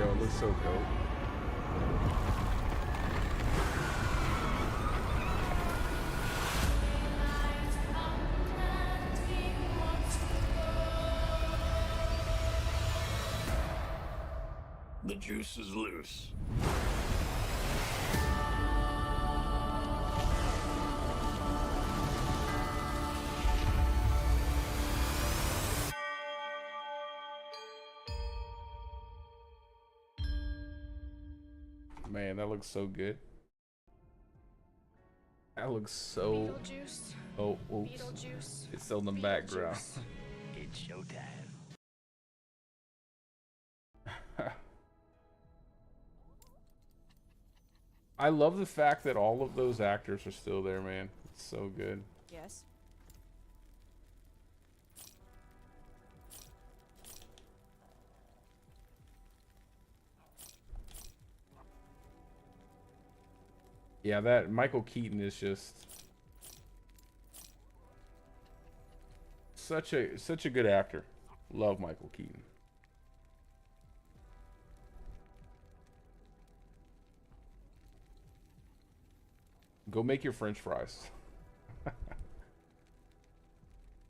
Yo, it looks so dope. The juice is loose. Man, that looks so good. That looks so. Beetlejuice. Oh, oops. Beetlejuice. It's still in the background. Beetlejuice. It's showtime. I love the fact that all of those actors are still there, man. It's so good. Yes. Yeah, that Michael Keaton is just such a good actor. Love Michael Keaton. Go make your French fries.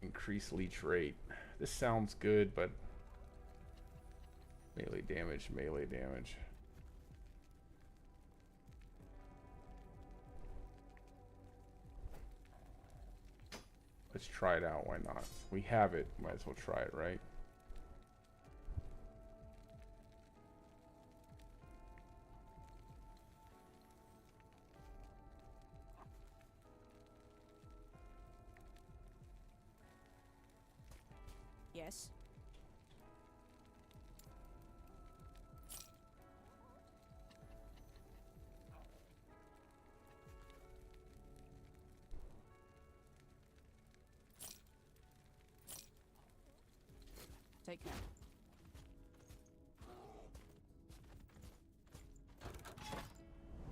Increase leech rate. This sounds good, but melee damage, melee damage. Let's try it out. Why not? We have it. Might as well try it, right? Yes. Take care.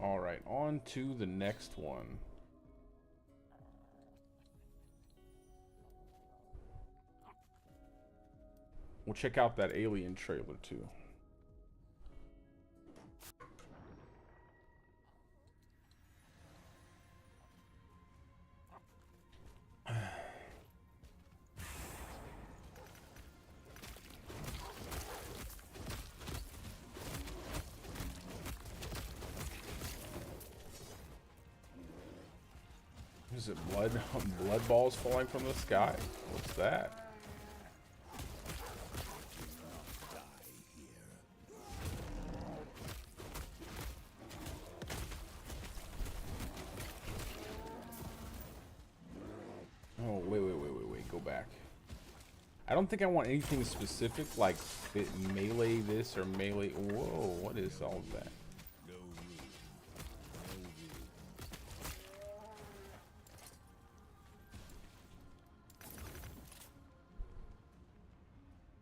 All right, on to the next one. We'll check out that Alien trailer too. Is it blood balls falling from the sky? What's that? Oh, wait, go back. I don't think I want anything specific like melee this or melee. Whoa, what is all of that?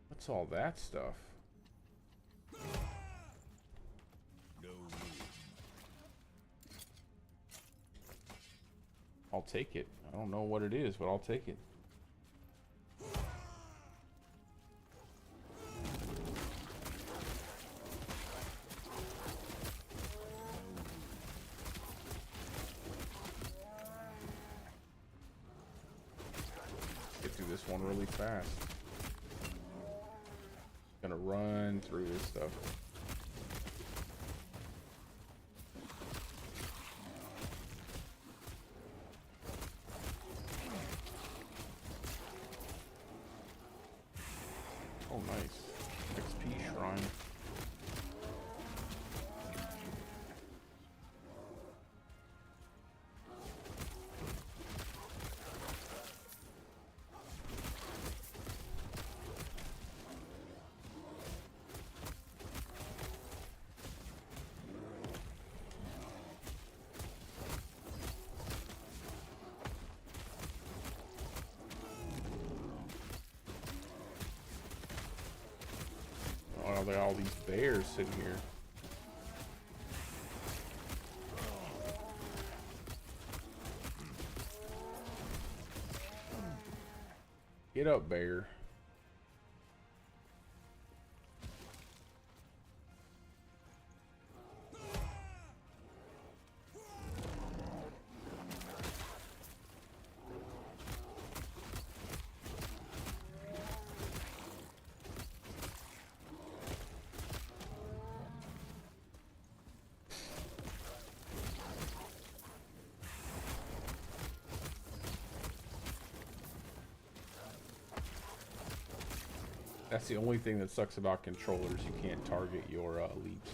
What's all that stuff? I'll take it. I don't know what it is, but I'll take it. Get through this one really fast. Gonna run through this stuff. Oh, nice. XP shrine. Oh, there are all these bears sitting here. Get up, bear. That's the only thing that sucks about controllers. You can't target your leaps.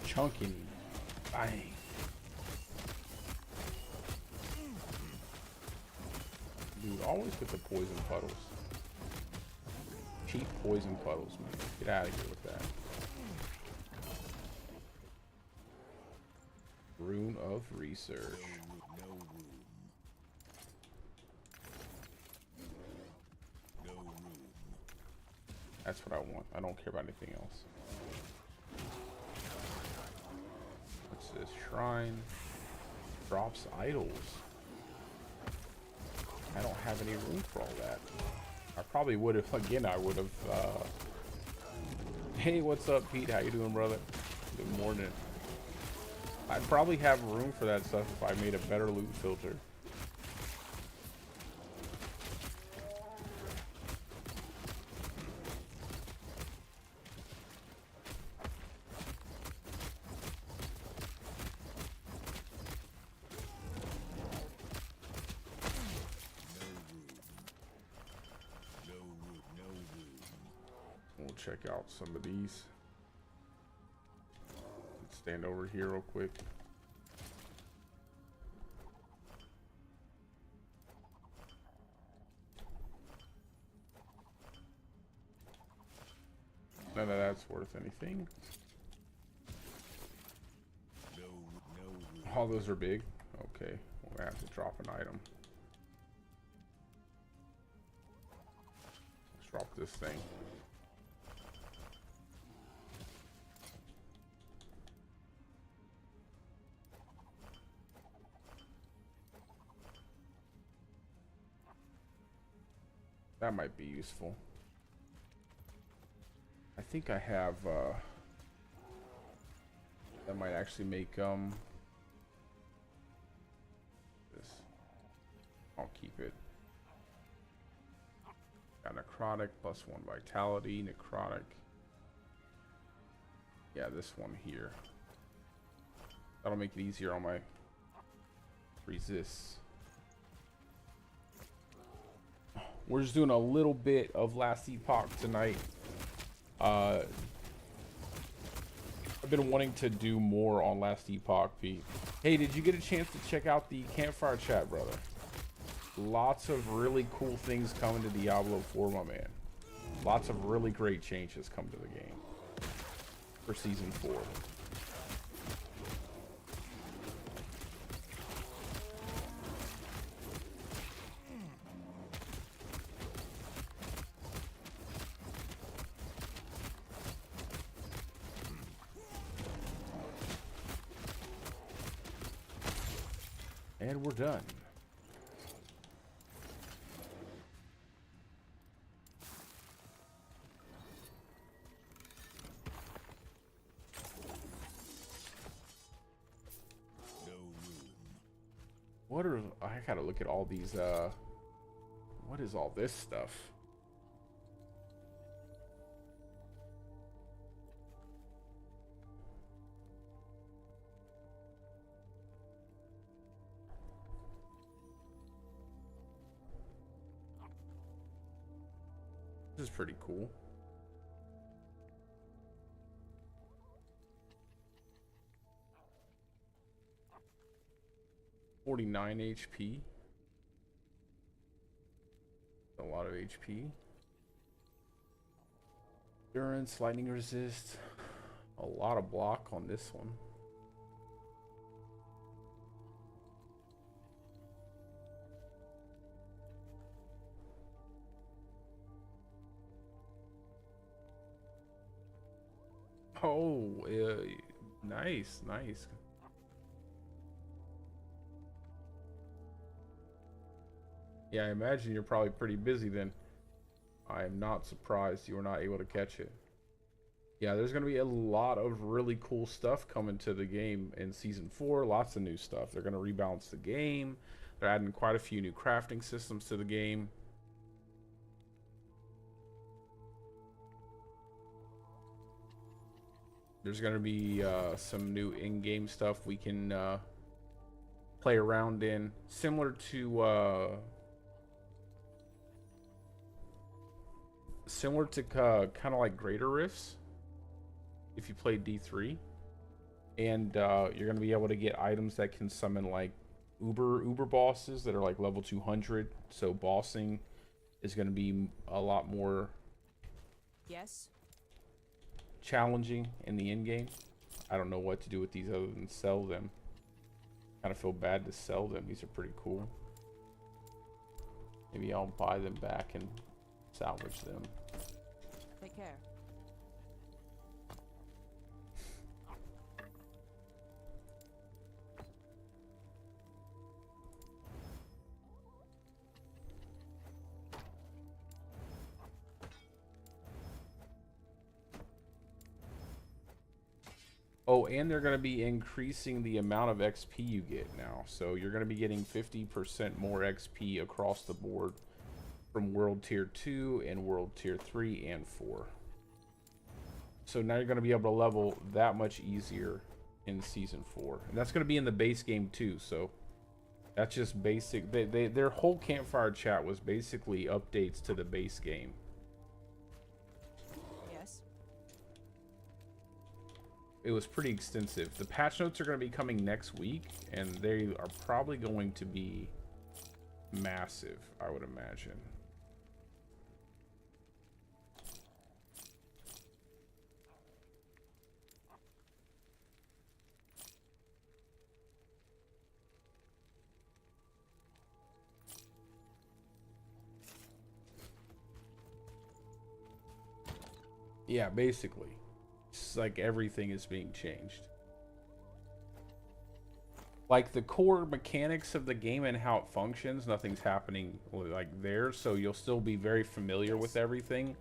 Chunking. Bang. Dude, always with the poison puddles. Cheap poison puddles, man. Get out of here with that. Rune of Research. No room. No room. That's what I want. I don't care about anything else. What's this? Shrine. Drops idols. I don't have any room for all that. I probably would have, again, I would have, hey, what's up, Pete? How you doing, brother? Good morning. I'd probably have room for that stuff if I made a better loot filter. We'll check out some of these. Let's stand over here real quick. None of that's worth anything. All those are big. Okay, we're gonna have to drop an item. Let's drop this thing. That might be useful. I think I have that might actually make this. I'll keep it. Got necrotic +1 vitality, necrotic. Yeah, this one here. That'll make it easier on my resists. We're just doing a little bit of Last Epoch tonight. I've been wanting to do more on Last Epoch, Pete. Hey, did you get a chance to check out the campfire chat, brother? Lots of really cool things coming to Diablo 4, my man. Lots of really great changes come to the game for Season 4. And we're done. What are, I gotta look at all these, what is all this stuff? This is pretty cool. (49 HP). A lot of HP. Endurance, lightning resist. A lot of block on this one. Oh, nice, nice. Yeah, I imagine you're probably pretty busy then. I am not surprised you were not able to catch it. Yeah, there's going to be a lot of really cool stuff coming to the game in Season 4. Lots of new stuff. They're going to rebalance the game. They're adding quite a few new crafting systems to the game. There's going to be some new in-game stuff we can play around in. Similar to kind of like Greater Rifts. If you play D3, and you're gonna be able to get items that can summon like uber bosses that are like level 200. So bossing is gonna be a lot more Yes. challenging in the end game. I don't know what to do with these other than sell them. Kind of feel bad to sell them. These are pretty cool. Maybe I'll buy them back and salvage them. Take care. Oh, and they're going to be increasing the amount of XP you get now. So you're going to be getting 50% more XP across the board from World Tier 2 and World Tier 3 and 4. So now you're going to be able to level that much easier in Season 4. And that's going to be in the base game too. So that's just basic. Their whole campfire chat was basically updates to the base game. Yes. It was pretty extensive. The patch notes are going to be coming next week, and they are probably going to be massive, I would imagine. Yeah, basically. It's like everything is being changed. Like the core mechanics of the game and how it functions, nothing's happening like there, so you'll still be very familiar with everything.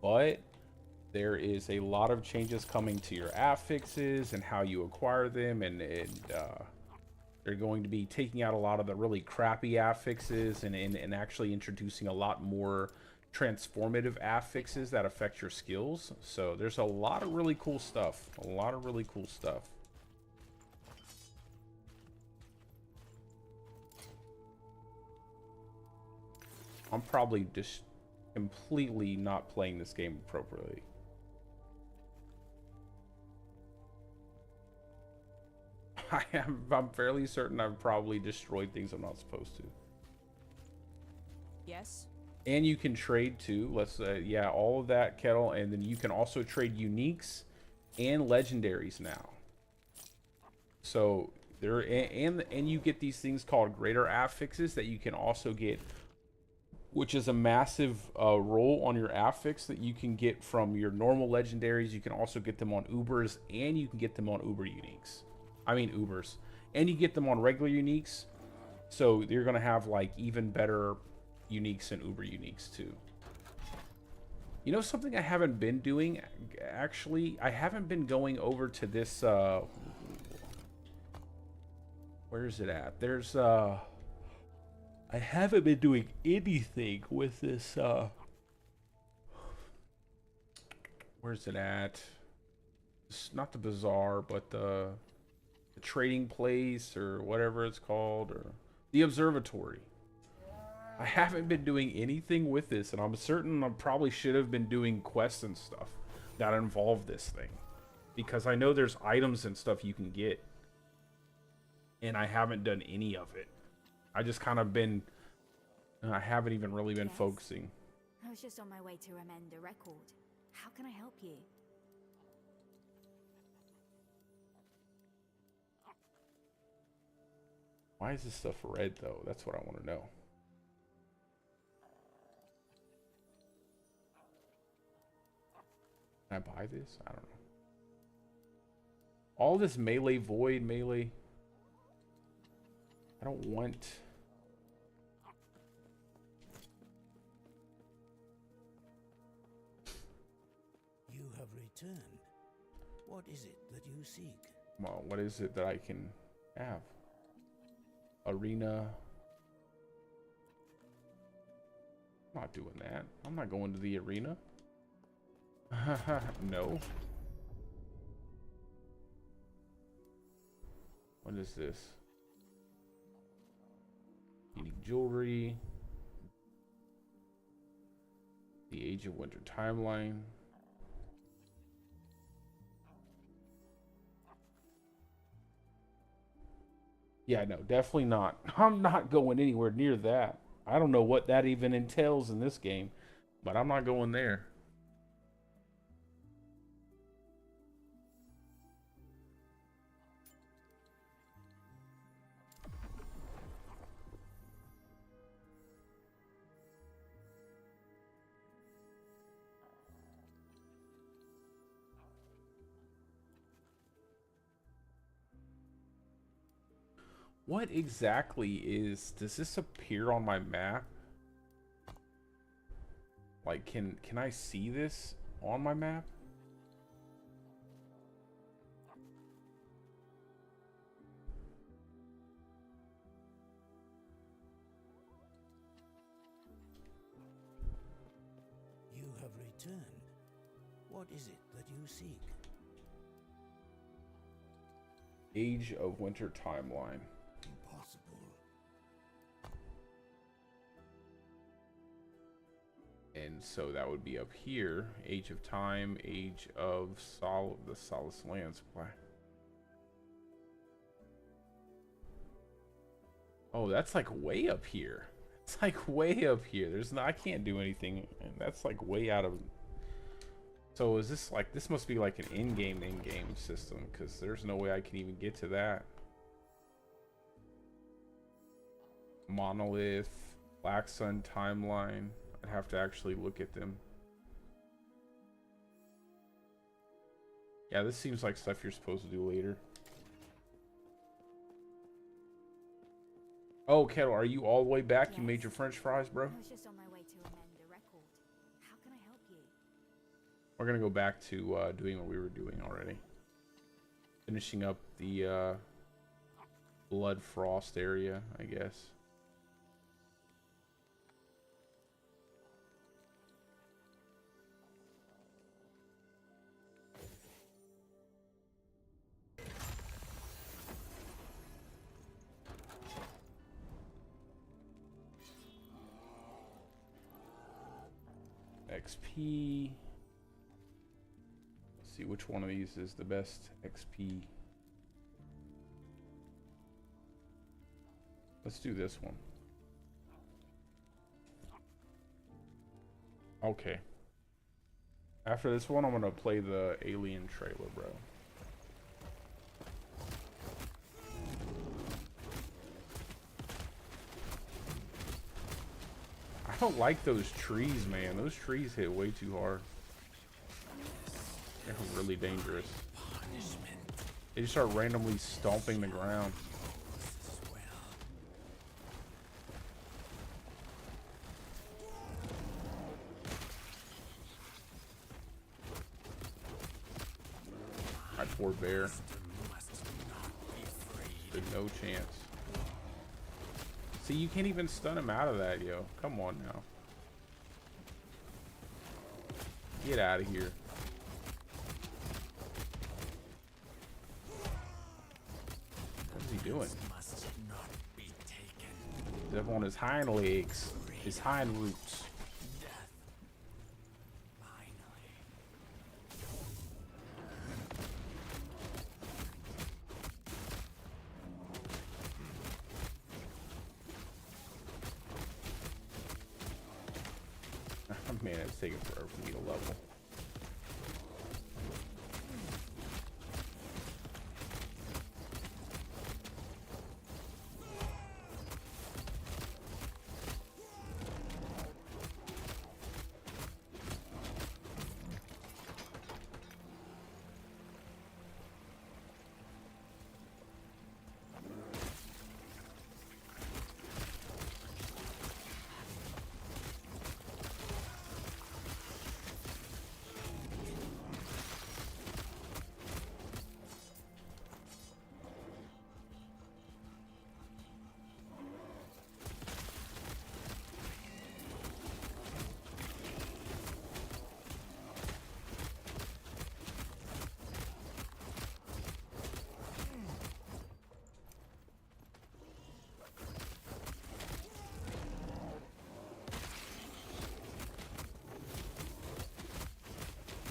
But there is a lot of changes coming to your affixes and how you acquire them, and they're going to be taking out a lot of the really crappy affixes and actually introducing a lot more transformative affixes that affect your skills. So there's a lot of really cool stuff. A lot of really cool stuff. I'm probably just completely not playing this game appropriately. I'm fairly certain I've probably destroyed things I'm not supposed to. Yes. And you can trade too. Let's yeah, all of that, Kettle, and then you can also trade uniques and legendaries now. So there, and you get these things called greater affixes that you can also get, which is a massive roll on your affix that you can get from your normal legendaries. You can also get them on Ubers, and you can get them on Uber uniques. I mean Ubers, and you get them on regular uniques. So you're gonna have like even better uniques and Uber uniques too. You know something I haven't been doing, actually? I haven't been going over to this where is it at? There's I haven't been doing anything with this where's it at? It's not the bazaar, but the trading place or whatever it's called, or the observatory. I haven't been doing anything with this, and I'm certain I probably should have been doing quests and stuff that involve this thing, because I know there's items and stuff you can get, and I haven't done any of it. I just kind of been, I haven't even really been focusing. I was just on my way to amend a record. How can I help you? Why is this stuff red though? That's what I want to know. Can I buy this? I don't know. All this melee void, melee. I don't want... You have returned. What is it that you seek? Well, what is it that I can have? Arena. I'm not doing that. I'm not going to the arena. No. What is this? Unique jewelry. The Age of Winter timeline. Yeah, no, definitely not. I'm not going anywhere near that. I don't know what that even entails in this game, but I'm not going there. What exactly is, does this appear on my map? Like, can I see this on my map? You have returned. What is it that you seek? Age of Winter timeline. Impossible. And so that would be up here. Age of Time, Age of the Solace Land Supply. Oh, that's like way up here. It's like way up here. There's no, I can't do anything. And that's like way out of. So is this like, this must be like an in-game system, because there's no way I can even get to that. Monolith, Black Sun timeline. I'd have to actually look at them. Yeah, this seems like stuff you're supposed to do later. Oh, Kettle, are you all the way back? You made your French fries, bro? I was just on my way to amend a record. How can I help you? We're gonna go back to doing what we were doing already. Finishing up the Blood Frost area, I guess. XP. Let's see which one of these is the best XP. Let's do this one. Okay. After this one, I'm gonna play the Alien trailer, bro. I don't like those trees, man. Those trees hit way too hard. They're really dangerous. They just start randomly stomping the ground. My poor bear. There's no chance. See, you can't even stun him out of that, yo. Come on now. Get out of here. What's he doing? He's up on his hind legs. His hind roots. Man, it's taking forever for me to level.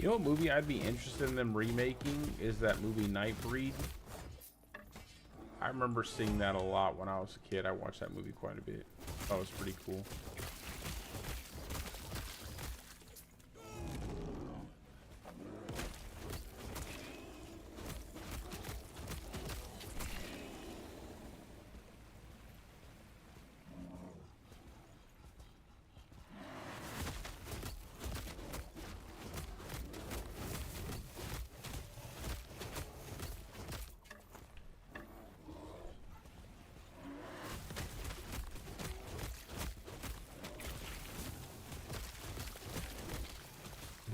know what movie I'd be interested in them remaking is that movie Nightbreed. I remember seeing that a lot when I was a kid. I watched that movie quite a bit. That was pretty cool.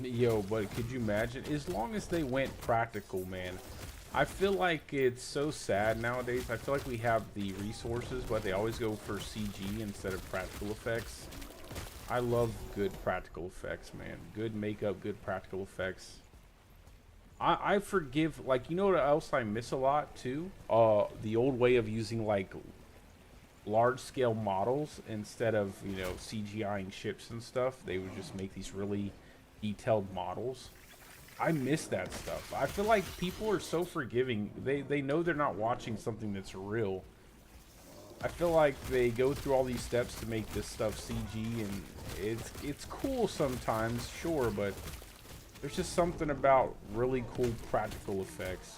Yo, but could you imagine? As long as they went practical, man. I feel like it's so sad nowadays. I feel like we have the resources, but they always go for CG instead of practical effects. I love good practical effects, man. Good makeup, good practical effects. I forgive, like, you know what else I miss a lot, too? The old way of using, like, large-scale models instead of, you know, CGIing ships and stuff. They would just make these really detailed models. I miss that stuff. I feel like people are so forgiving. They know they're not watching something that's real. I feel like they go through all these steps to make this stuff CG, and it's cool sometimes, sure, but there's just something about really cool practical effects.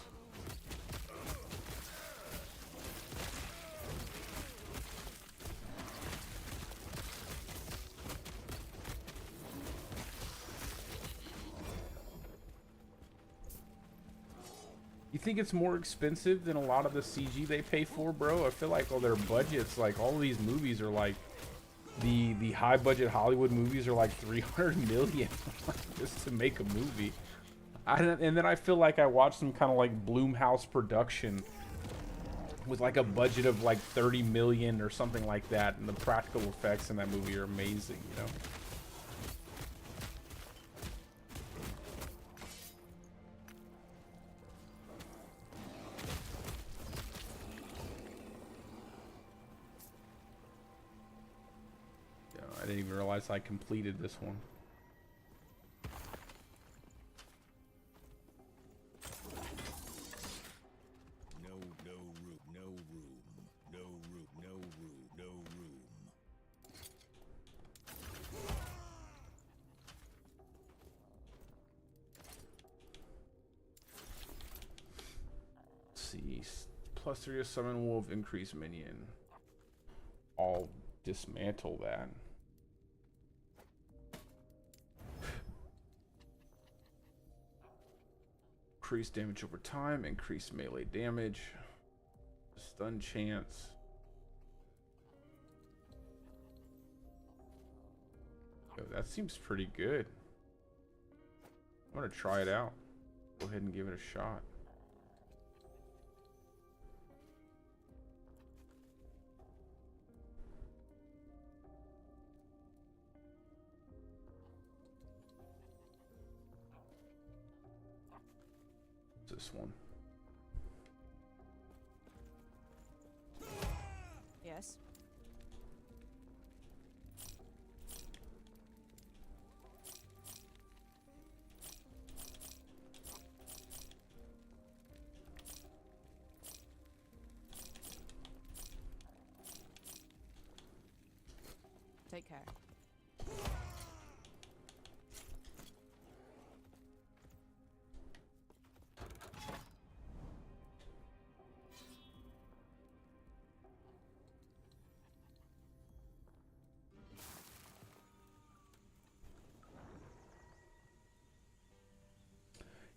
You think it's more expensive than a lot of the CG they pay for, bro? I feel like all their budgets, like all of these movies are like, the high budget Hollywood movies are like 300 million just to make a movie. And then I feel like I watched some kind of like Blumhouse production with like a budget of like 30 million or something like that, and the practical effects in that movie are amazing, you know? I didn't even realize I completed this one. No room, no room, no room, no room, no room. Let's see. +3 to summon wolf, increase minion. I'll dismantle that. Increase damage over time, increase melee damage, stun chance. Yo, that seems pretty good. I'm gonna try it out. Go ahead and give it a shot. This one. Yes. Take care.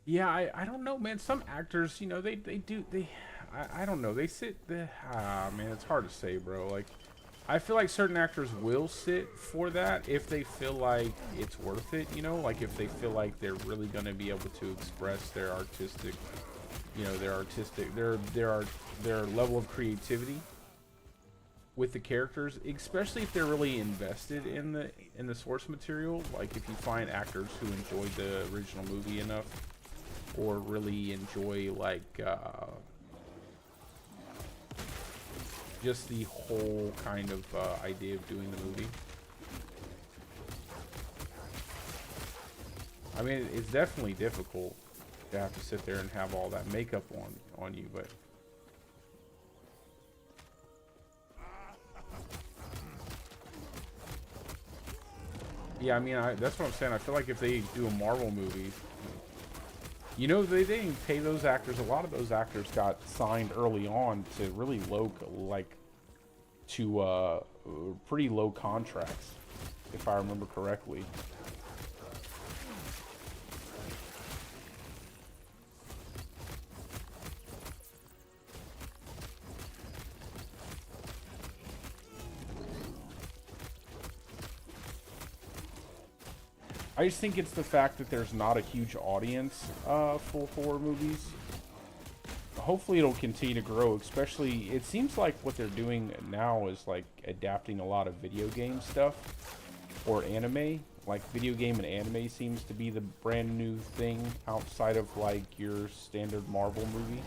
Yeah, I don't know, man. Some actors, you know, they I don't know. They sit man, it's hard to say, bro. Like, I feel like certain actors will sit for that if they feel like it's worth it, you know, like if they feel like they're really going to be able to express their artistic, you know, their level of creativity with the characters, especially if they're really invested in the source material. Like if you find actors who enjoyed the original movie enough, or really enjoy like just the whole kind of idea of doing the movie. I mean, it's definitely difficult to have to sit there and have all that makeup on you, but yeah, I mean, that's what I'm saying. I feel like if they do a Marvel movie, you know, they didn't pay those actors. A lot of those actors got signed early on to really low, like, to pretty low contracts, if I remember correctly. I just think it's the fact that there's not a huge audience for horror movies. Hopefully it'll continue to grow, especially, it seems like what they're doing now is like adapting a lot of video game stuff or anime. Like video game and anime seems to be the brand new thing outside of like your standard Marvel movie.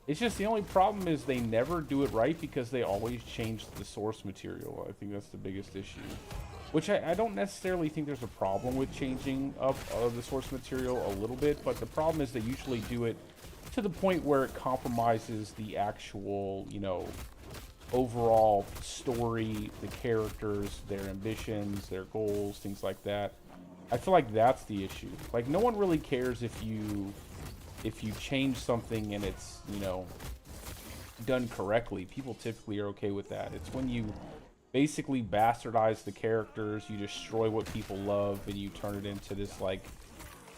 It's just the only problem is they never do it right because they always change the source material. I think that's the biggest issue. Which I don't necessarily think there's a problem with changing up the source material a little bit, but the problem is they usually do it to the point where it compromises the actual, you know, overall story, the characters, their ambitions, their goals, things like that. I feel like that's the issue. Like, no one really cares if you change something and it's, you know, done correctly. People typically are okay with that. It's when you basically bastardize the characters, you destroy what people love, and you turn it into this like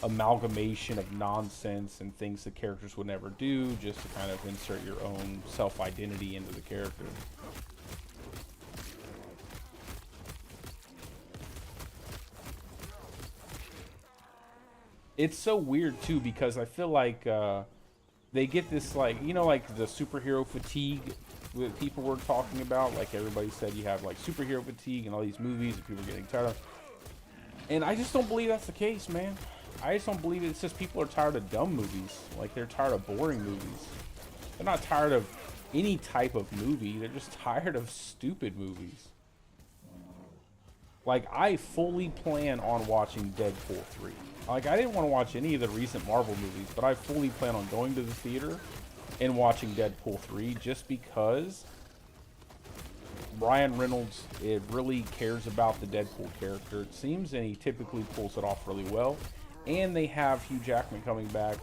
amalgamation of nonsense and things the characters would never do, just to kind of insert your own self-identity into the character. It's so weird too, because I feel like they get this, like, you know, like the superhero fatigue that people were talking about. Like everybody said you have like superhero fatigue and all these movies that people are getting tired of. And I just don't believe that's the case, man. I just don't believe it. It's just people are tired of dumb movies. Like, they're tired of boring movies. They're not tired of any type of movie. They're just tired of stupid movies. Like, I fully plan on watching Deadpool 3. Like, I didn't want to watch any of the recent Marvel movies, but I fully plan on going to the theater and watching Deadpool 3 just because Ryan Reynolds, it really cares about the Deadpool character, it seems, and he typically pulls it off really well. And they have Hugh Jackman coming back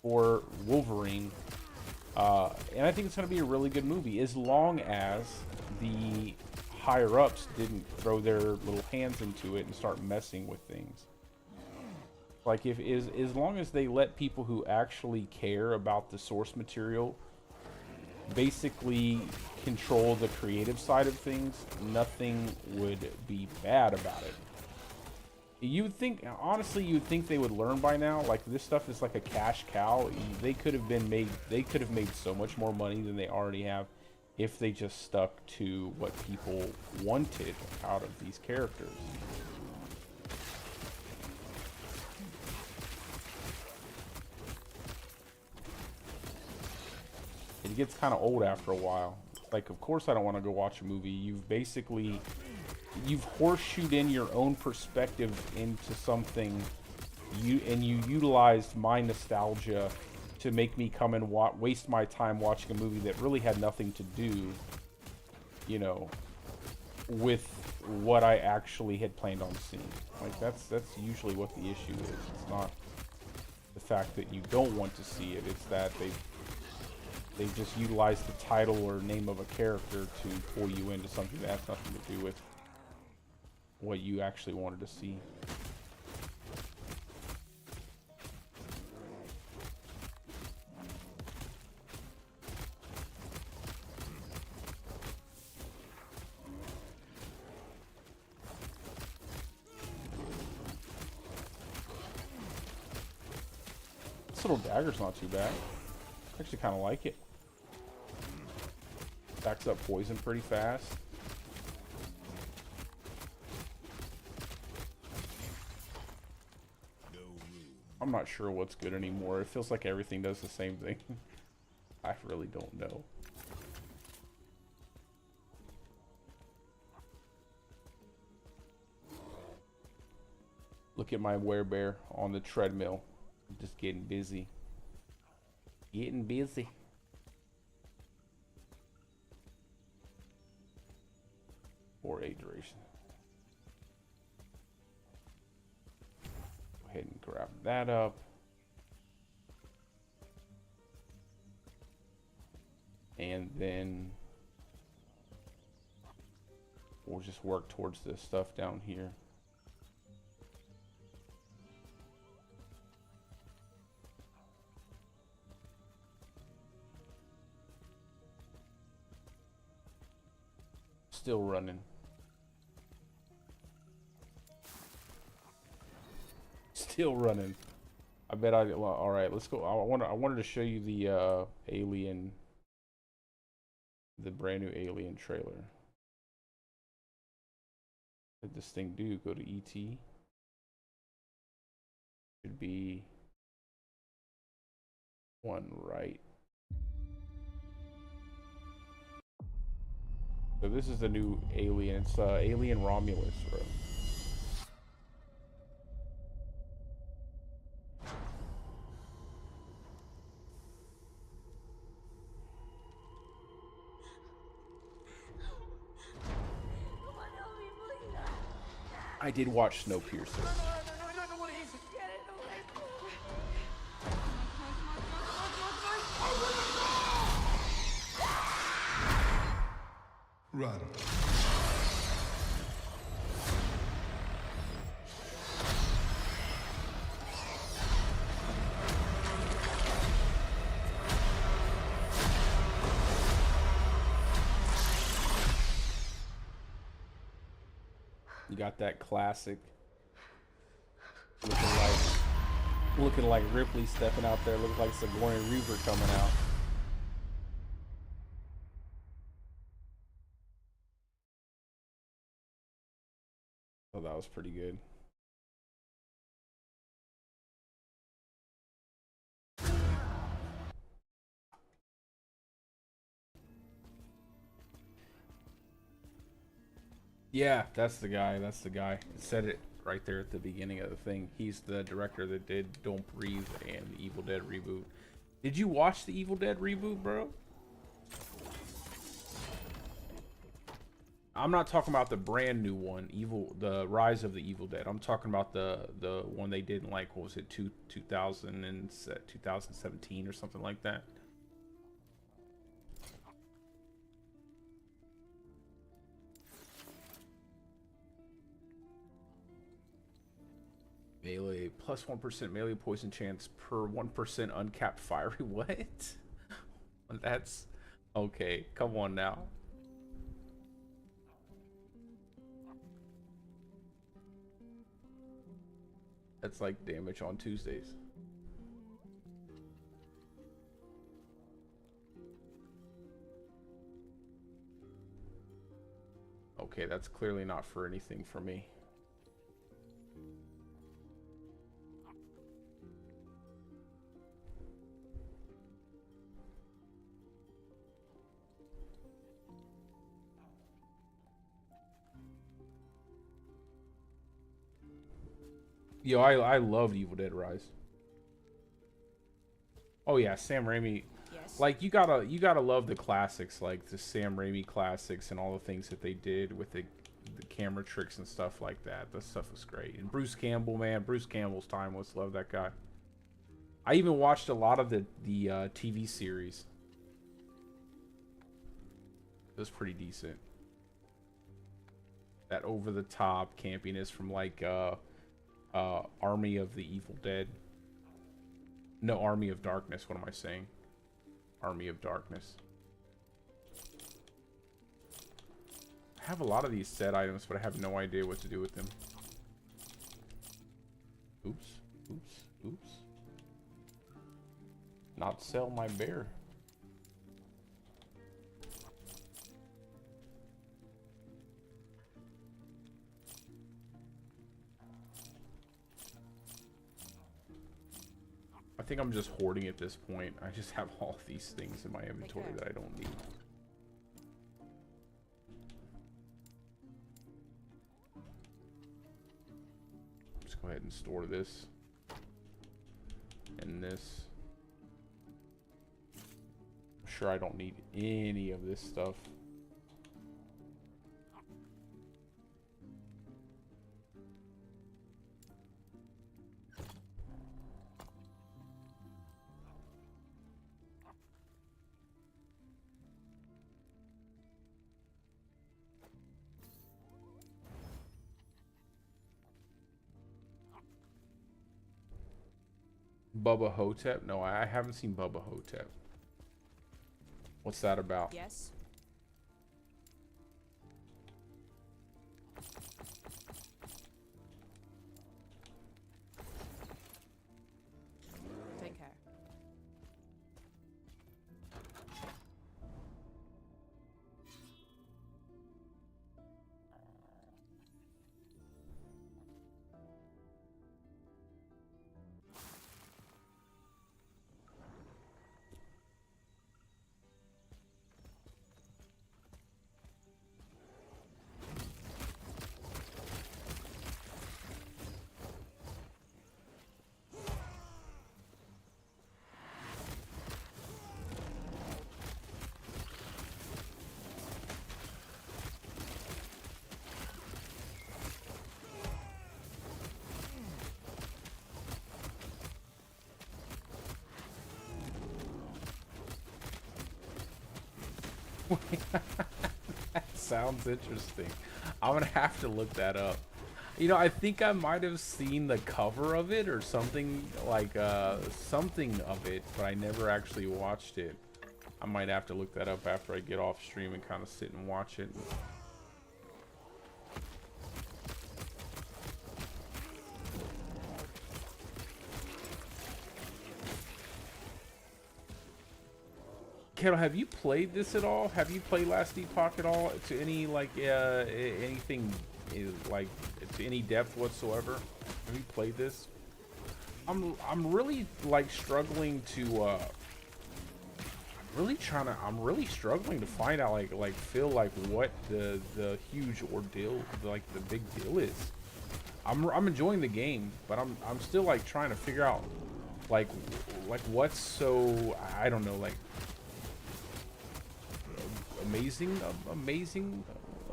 for Wolverine. And I think it's going to be a really good movie, as long as the higher-ups didn't throw their little hands into it and start messing with things. Like, as long as they let people who actually care about the source material basically control the creative side of things, nothing would be bad about it. You'd think, honestly, you'd think they would learn by now. Like, this stuff is like a cash cow. They could have made so much more money than they already have if they just stuck to what people wanted out of these characters. It gets kind of old after a while. Like, of course I don't want to go watch a movie. You've horseshoed in your own perspective into something, and you utilized my nostalgia to make me come and waste my time watching a movie that really had nothing to do, you know, with what I actually had planned on seeing. Like, that's usually what the issue is. It's not the fact that you don't want to see it. It's that they just utilize the title or name of a character to pull you into something that has nothing to do with what you actually wanted to see. This little dagger's not too bad. I actually kind of like it. Backs up poison pretty fast. I'm not sure what's good anymore. It feels like everything does the same thing. I really don't know. Look at my werebear on the treadmill. Just getting busy. Getting busy. For a duration. Go ahead and grab that up. And then we'll just work towards this stuff down here. Still running. Still running. I bet well, all right, let's go. I wanted to show you the alien, the brand new Alien trailer. What did this thing do? Go to ET. Should be one right. So this is the new Alien. It's Alien Romulus, bro. I did watch Snowpiercer. Run. You got that classic looking like Ripley stepping out there, looking like Sigourney Weaver coming out. Oh, that was pretty good. Yeah, that's the guy. That's the guy. It said it right there at the beginning of the thing. He's the director that did Don't Breathe and the Evil Dead reboot. Did you watch the Evil Dead reboot, bro? I'm not talking about the brand new one, the Rise of the Evil Dead. I'm talking about the one they did in, like, what was it, 2017 or something like that. Melee plus 1% melee poison chance per 1% uncapped fiery. What? That's okay. Come on now. That's like damage on Tuesdays. Okay, that's clearly not for anything for me. Yo, I loved Evil Dead Rise. Oh yeah, Sam Raimi. Yes. Like you gotta love the classics, like the Sam Raimi classics and all the things that they did with the camera tricks and stuff like that. That stuff was great. And Bruce Campbell, man, Bruce Campbell's timeless. Love that guy. I even watched a lot of the TV series. It was pretty decent. That over the top campiness from like Army of the Evil Dead. No, Army of Darkness. What am I saying? Army of Darkness. I have a lot of these set items, but I have no idea what to do with them. Oops. Oops. Oops. Not sell my bear. I think I'm just hoarding at this point. I just have all these things in my inventory that I don't need. just go ahead and store this and this. I'm sure I don't need any of this stuff. Bubba Hotep? No, I haven't seen Bubba Hotep. What's that about? Yes. Take care. That sounds interesting. I'm gonna have to look that up. You know, I think I might have seen the cover of it or something like something of it, but I never actually watched it. I might have to look that up after I get off stream and kind of sit and watch it. Kettle, have you played this at all? Have you played Last Epoch at all? To any like anything like to any depth whatsoever? Have you played this? I'm really like struggling to I'm really struggling to find out feel like what the huge ordeal, like the big deal is. I'm enjoying the game, but I'm still like trying to figure out like what's so, I don't know, like amazing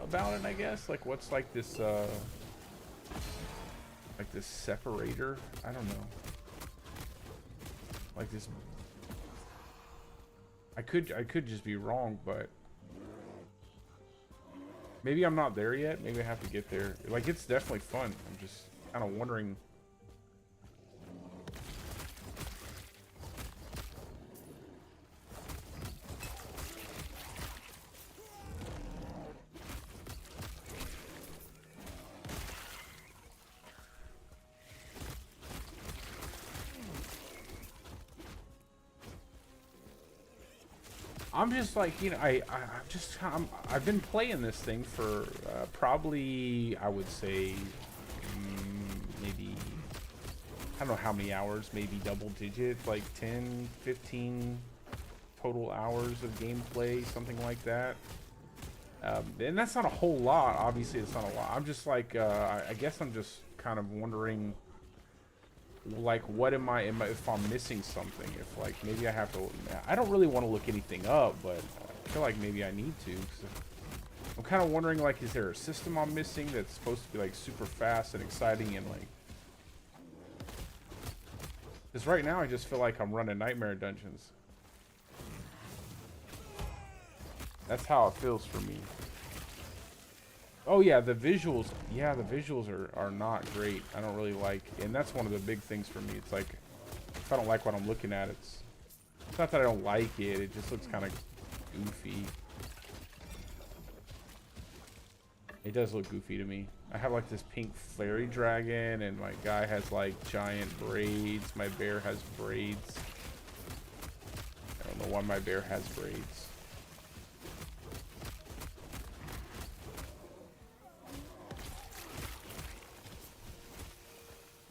about it, I guess. Like what's like this separator, I don't know, like this. I could just be wrong, but maybe I'm not there yet. Maybe I have to get there. Like, it's definitely fun. I'm just kind of wondering. I'm just like, you know, I've been playing this thing for probably, I would say, maybe, I don't know how many hours, maybe double digits, like 10, 15 total hours of gameplay, something like that. And that's not a whole lot, obviously it's not a lot. I'm just like, I guess I'm just kind of wondering, like, what am I if I'm missing something, if like maybe I have to, I don't really want to look anything up, but I feel like maybe I need to. I'm kind of wondering, like, is there a system I'm missing that's supposed to be like super fast and exciting, and like, because right now I just feel like I'm running nightmare dungeons. That's how it feels for me. Oh yeah, the visuals. Yeah, the visuals are not great. I don't really like, and that's one of the big things for me. It's like, if I don't like what I'm looking at, it's not that I don't like it. It just looks kind of goofy. It does look goofy to me. I have like this pink fairy dragon, and my guy has like giant braids. My bear has braids. I don't know why my bear has braids.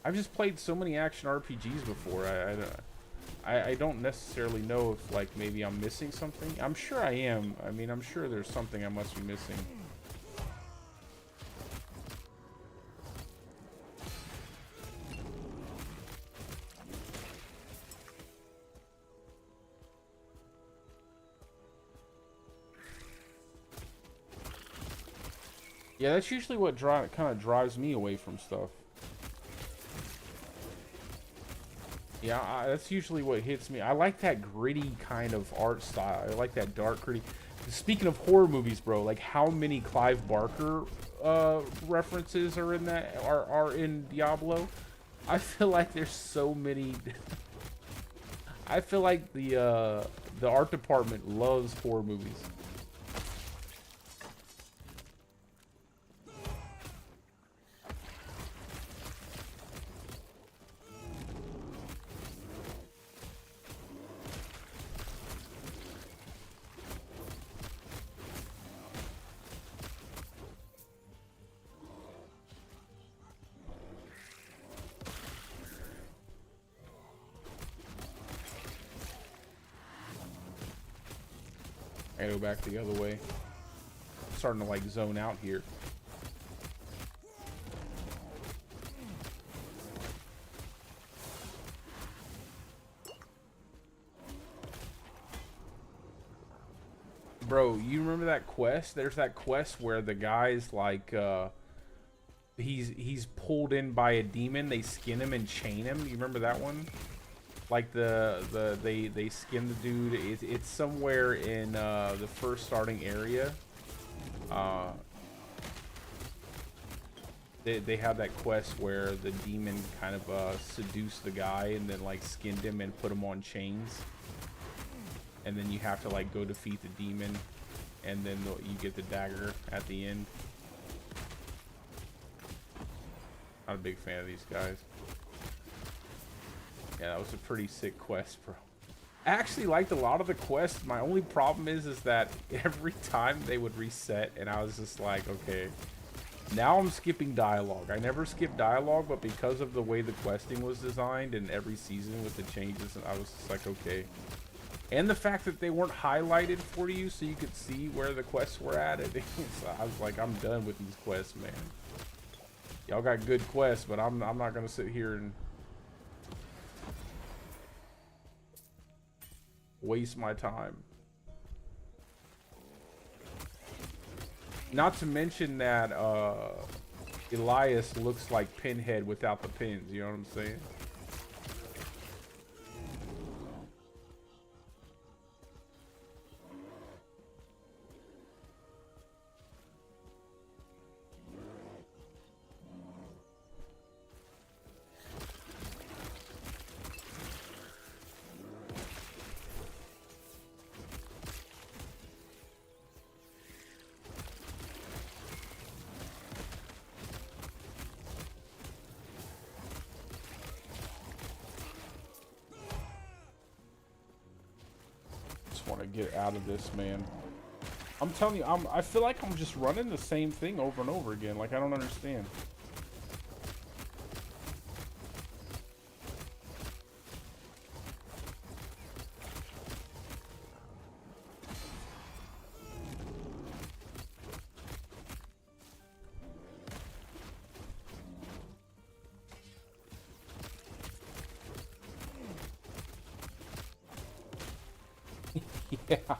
I've just played so many action RPGs before. I don't necessarily know if like maybe I'm missing something. I'm sure I am. I mean, I'm sure there's something I must be missing. Yeah, that's usually what kind of drives me away from stuff. Yeah, that's usually what hits me. I like that gritty kind of art style. I like that dark, gritty. Speaking of horror movies, bro, like how many Clive Barker references are in that are in Diablo? I feel like there's so many. I feel like the art department loves horror movies. I gotta go back the other way. I'm starting to like zone out here. Bro, you remember that quest? There's that quest where the guy's like he's pulled in by a demon, they skin him and chain him. You remember that one? Like they skin the dude. It's somewhere in the first starting area. They have that quest where the demon kind of seduced the guy and then like skinned him and put him on chains. And then you have to like go defeat the demon, and then you get the dagger at the end. Not a big fan of these guys. Yeah, that was a pretty sick quest, bro. I actually liked a lot of the quests. My only problem is that every time they would reset, and I was just like, okay, now I'm skipping dialogue. I never skip dialogue, but because of the way the questing was designed and every season with the changes, I was just like, okay. And the fact that they weren't highlighted for you so you could see where the quests were at. So I was like, I'm done with these quests, man. Y'all got good quests, but I'm not gonna sit here and waste my time. Not to mention that Elias looks like Pinhead without the pins, you know what I'm saying? Want to get out of this, man. I'm telling you, I feel like I'm just running the same thing over and over again. Like, I don't understand. Yeah.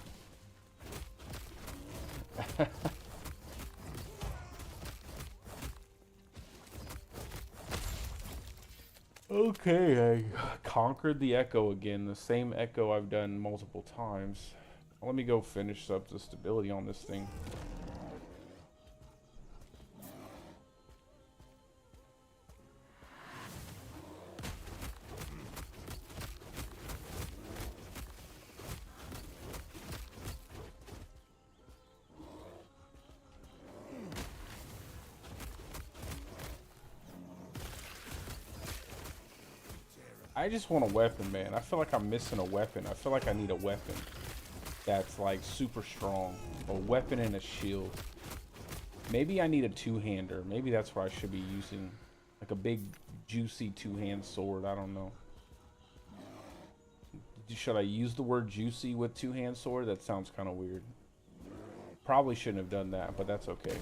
Okay, I conquered the echo again. The same echo I've done multiple times. Let me go finish up the stability on this thing. I just want a weapon, man. I feel like I'm missing a weapon. I feel like I need a weapon that's like super strong. A weapon and a shield. Maybe I need a two-hander. Maybe that's what I should be using. Like a big, juicy two-hand sword. I don't know. Should I use the word juicy with two-hand sword? That sounds kind of weird. Probably shouldn't have done that, but that's okay.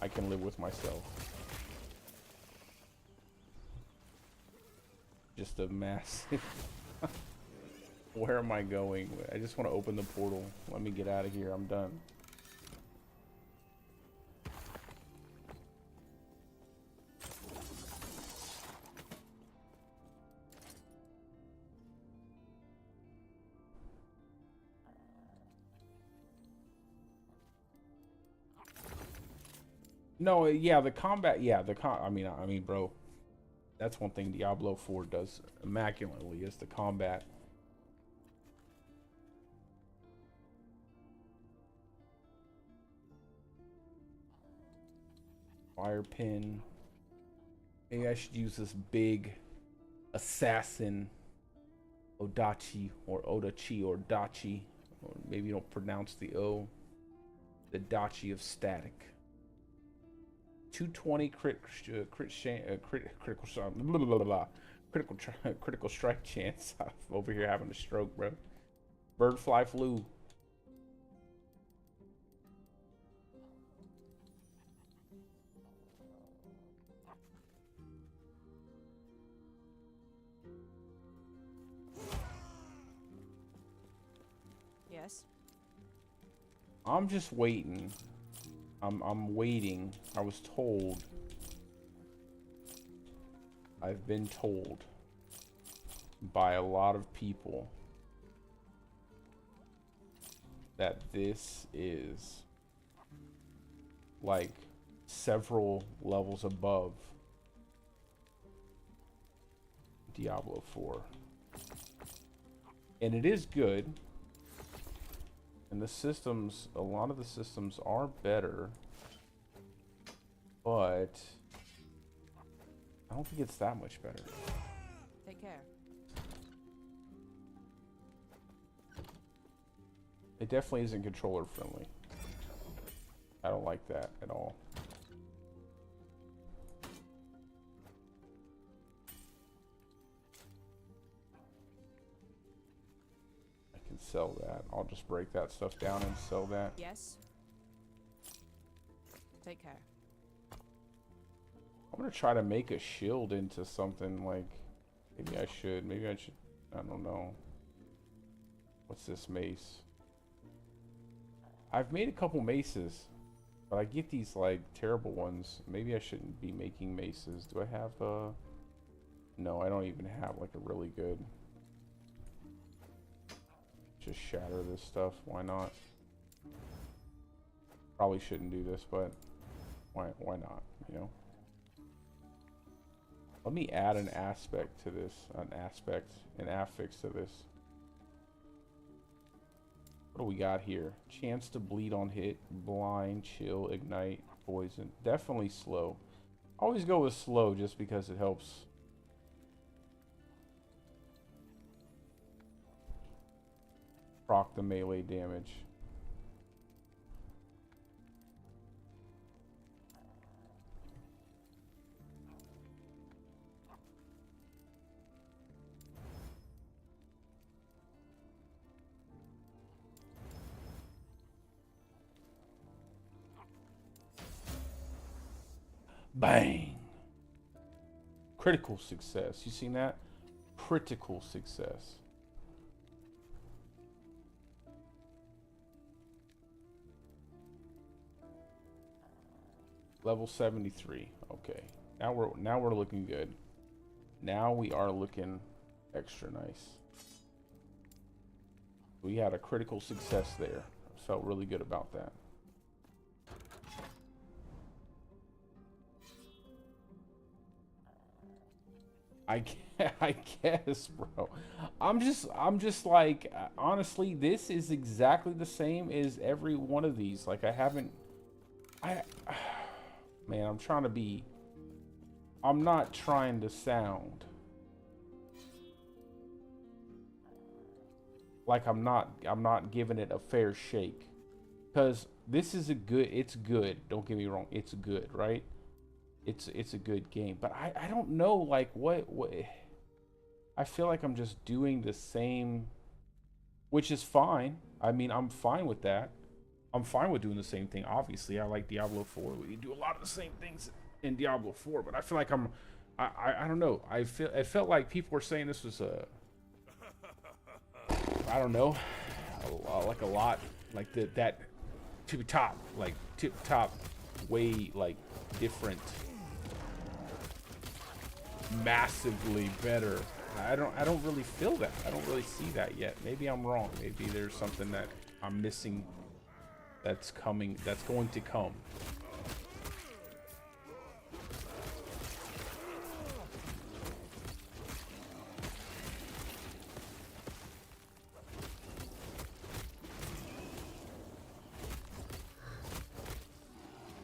I can live with myself. Just a massive Where am I going? I just want to open the portal. Let me get out of here. I'm done. No, yeah, the combat, yeah, I mean, bro, that's one thing Diablo 4 does immaculately is the combat. Fire pin. Maybe I should use this big assassin Odachi or Odachi or Dachi, or maybe you don't pronounce the O. The Dachi of static. 220 critical strike chance. I'm over here having a stroke, bro. Bird fly flew. Yes. I'm just waiting. I'm waiting. I was told. I've been told by a lot of people that this is like several levels above Diablo 4. And it is good. And the systems, a lot of the systems are better, but I don't think it's that much better. Take care. It definitely isn't controller friendly. I don't like that at all. Sell that. I'll just break that stuff down and sell that. Yes. Take care. I'm gonna try to make a shield into something like, maybe I should, I don't know. What's this mace? I've made a couple maces, but I get these like terrible ones. Maybe I shouldn't be making maces. Do I have no, I don't even have like a really good. Just shatter this stuff. Why not? Probably shouldn't do this, but why not? You know. Let me add an aspect to this. An affix to this. What do we got here? Chance to bleed on hit, blind, chill, ignite, poison. Definitely slow. Always go with slow just because it helps. Proc the melee damage. Bang! Critical success. You seen that? Critical success. Level 73. Okay. Now we're looking good. Now we are looking extra nice. We had a critical success there. I felt really good about that. I guess, bro. I'm just like, honestly, this is exactly the same as every one of these. Like, man, I'm not trying to sound like I'm not giving it a fair shake, because this is it's good. Don't get me wrong, it's good, right? It's a good game, but I don't know, like, what I feel like I'm just doing the same, which is fine. I mean, I'm fine with that. I'm fine with doing the same thing. Obviously, I like Diablo 4. We do a lot of the same things in Diablo 4, but I feel like I don't know. It felt like people were saying this was a I don't know, like a lot, like that tip top, way like different, massively better. I don't really feel that. I don't really see that yet. Maybe I'm wrong. Maybe there's something that I'm missing that's coming, that's going to come.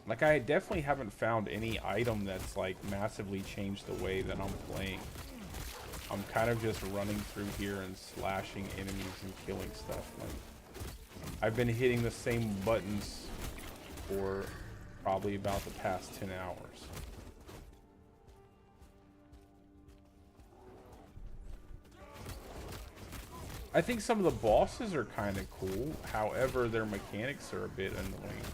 Like, I definitely haven't found any item that's like massively changed the way that I'm playing. I'm kind of just running through here and slashing enemies and killing stuff. Like, I've been hitting the same buttons for probably about the past 10 hours. I think some of the bosses are kind of cool. However, their mechanics are a bit annoying.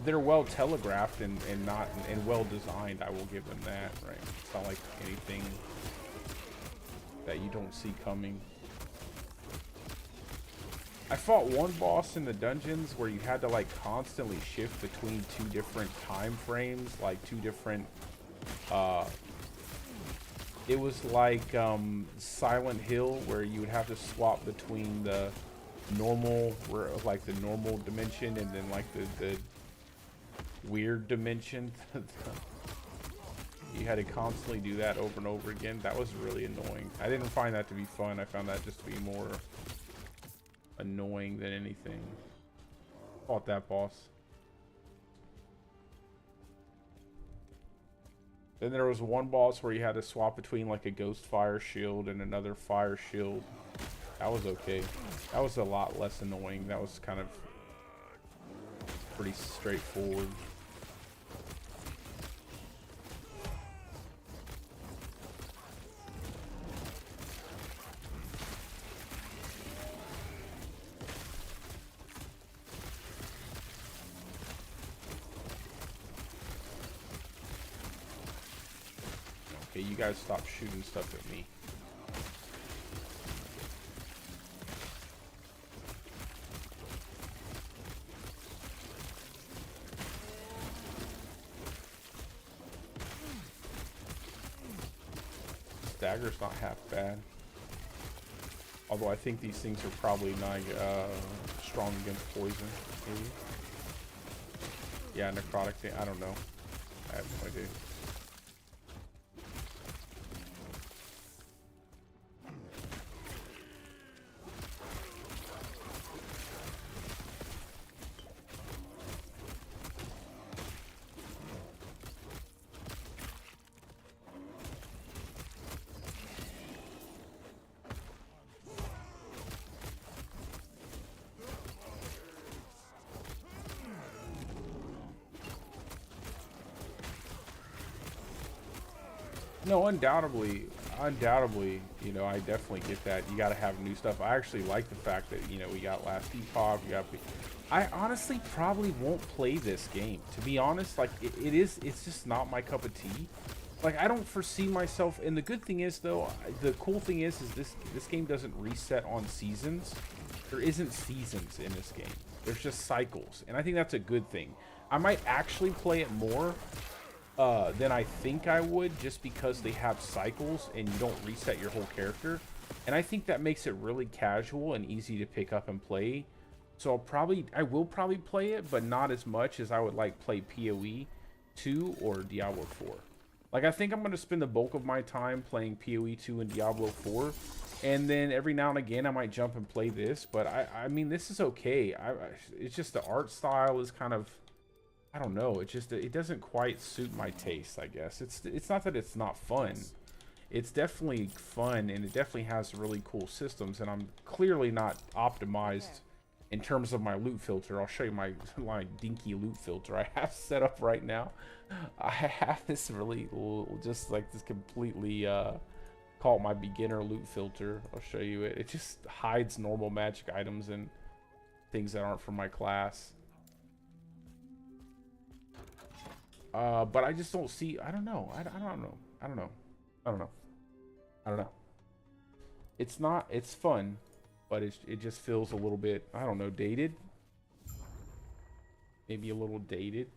They're well telegraphed and well designed. I will give them that. Right? It's not like anything that you don't see coming. I fought one boss in the dungeons where you had to like constantly shift between two different time frames, like two different. It was like Silent Hill, where you would have to swap between the normal, like the normal dimension, and then like the weird dimension. You had to constantly do that over and over again. That was really annoying. I didn't find that to be fun. I found that just to be more annoying than anything. Fought that boss. Then there was one boss where you had to swap between like a ghost fire shield and another fire shield. That was okay. That was a lot less annoying. That was kind of pretty straightforward. Okay, you guys stop shooting stuff at me. Dagger's not half bad. Although I think these things are probably not strong against poison, maybe. Yeah, necrotic thing, I don't know. I have no idea. No, undoubtedly, you know, I definitely get that. You got to have new stuff. I actually like the fact that, you know, we got Last Epoch, I honestly probably won't play this game. To be honest, like, it's just not my cup of tea. Like, I don't foresee myself, and the good thing is, though, the cool thing is this game doesn't reset on seasons. There isn't seasons in this game. There's just cycles, and I think that's a good thing. I might actually play it more than I think I would, just because they have cycles and you don't reset your whole character, and I think that makes it really casual and easy to pick up and play. So I will probably play it, but not as much as I would like play PoE 2 or Diablo 4. Like, I think I'm going to spend the bulk of my time playing PoE 2 and Diablo 4, and then every now and again I might jump and play this. But I mean, this is okay. It's just the art style is kind of, I don't know. It doesn't quite suit my taste, I guess. It's not that it's not fun. It's definitely fun, and it definitely has really cool systems, and I'm clearly not optimized in terms of my loot filter. I'll show you my dinky loot filter I have set up right now. I have this really, just like this completely, call it my beginner loot filter. I'll show you it. It just hides normal magic items and things that aren't from my class. But I just don't see, I don't know. I don't know. It's not, it's fun, but it just feels a little bit, I don't know, dated. Maybe a little dated.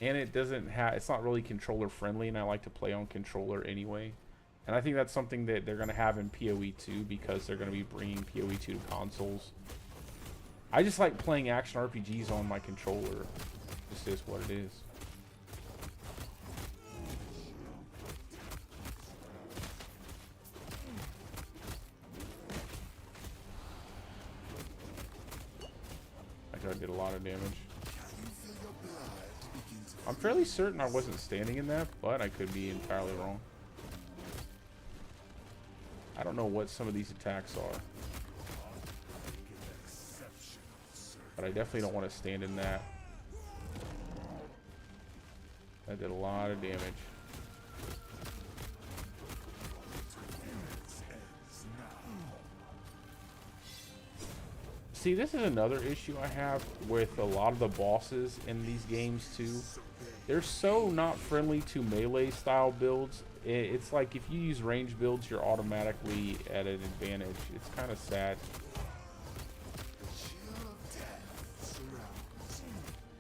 And it doesn't have, it's not really controller friendly, and I like to play on controller anyway. And I think that's something that they're going to have in PoE 2, because they're going to be bringing PoE 2 to consoles. I just like playing action RPGs on my controller. This is what it is. I did a lot of damage. I'm fairly certain I wasn't standing in that, but I could be entirely wrong. I don't know what some of these attacks are, but I definitely don't want to stand in that. I did a lot of damage. See, this is another issue I have with a lot of the bosses in these games too. They're so not friendly to melee style builds. It's like if you use range builds, you're automatically at an advantage. It's kind of sad.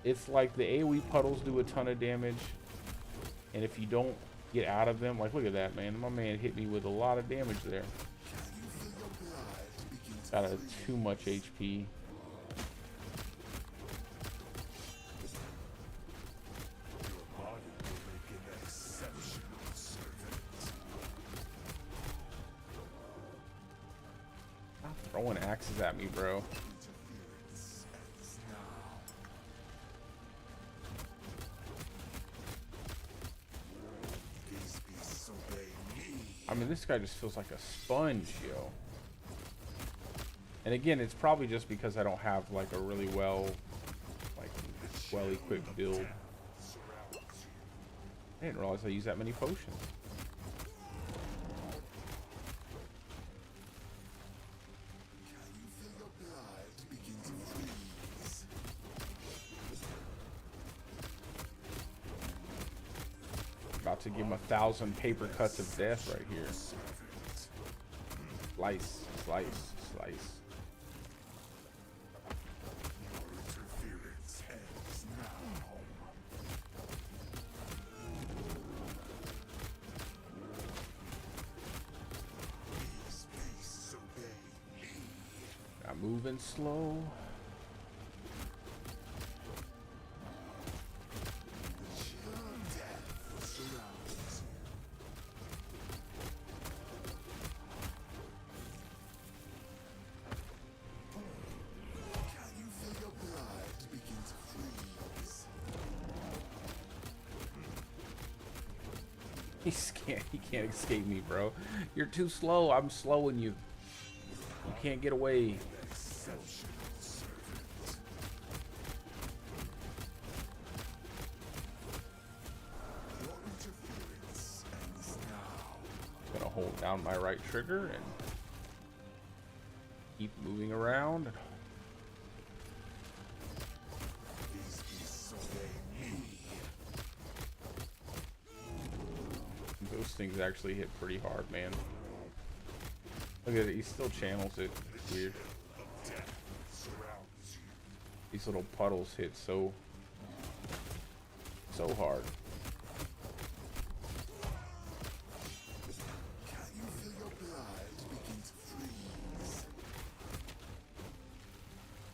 It's like the AoE puddles do a ton of damage, and if you don't get out of them, like look at that, man. My man hit me with a lot of damage there. Got too much HP. Stop throwing axes at me, bro. I mean, this guy just feels like a sponge, yo. And again, it's probably just because I don't have like a really well equipped build. I didn't realize I used that many potions. About to give him 1,000 paper cuts of death right here. Slice, slice, slice. Moving slow. He can't escape me, bro. You're too slow. I'm slowing you. You can't get away. Gonna hold down my right trigger and keep moving around. Those things actually hit pretty hard, man. Look at it, he still channels it. It's weird. These little puddles hit so hard.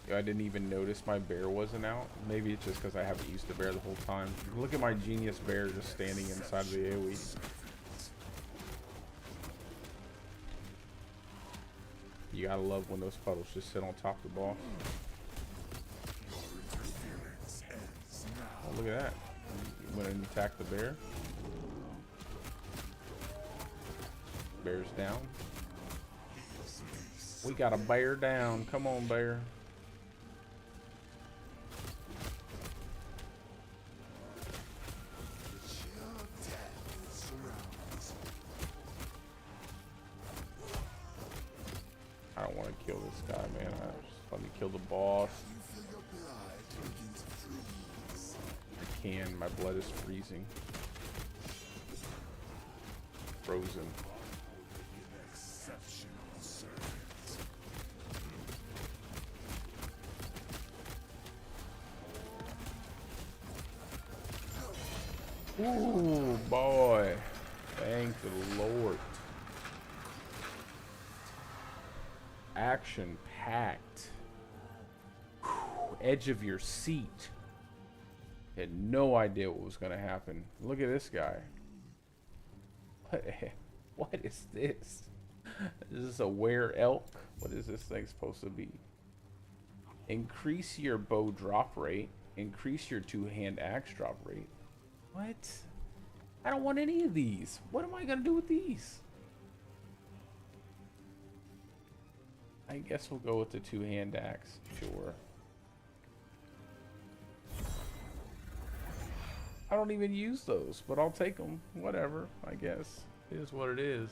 Yo, I didn't even notice my bear wasn't out. Maybe it's just because I haven't used the bear the whole time. Look at my genius bear just standing inside of the AoE. You gotta love when those puddles just sit on top of the boss. Oh, look at that. You went and attacked the bear. Bear's down. We got a bear down. Come on, bear. I don't want to kill this guy, man. Just let me kill the boss. I can. My blood is freezing. Frozen. Exceptional service. Ooh, boy. Thank the Lord. Action packed. Edge of your seat. Had no idea what was going to happen. Look at this guy. What is this? Is this a were elk? What is this thing supposed to be? Increase your bow drop rate. Increase your two-hand axe drop rate. What? I don't want any of these. What am I going to do with these? I guess we'll go with the two-hand axe. Sure. I don't even use those, but I'll take them. Whatever, I guess. It is what it is.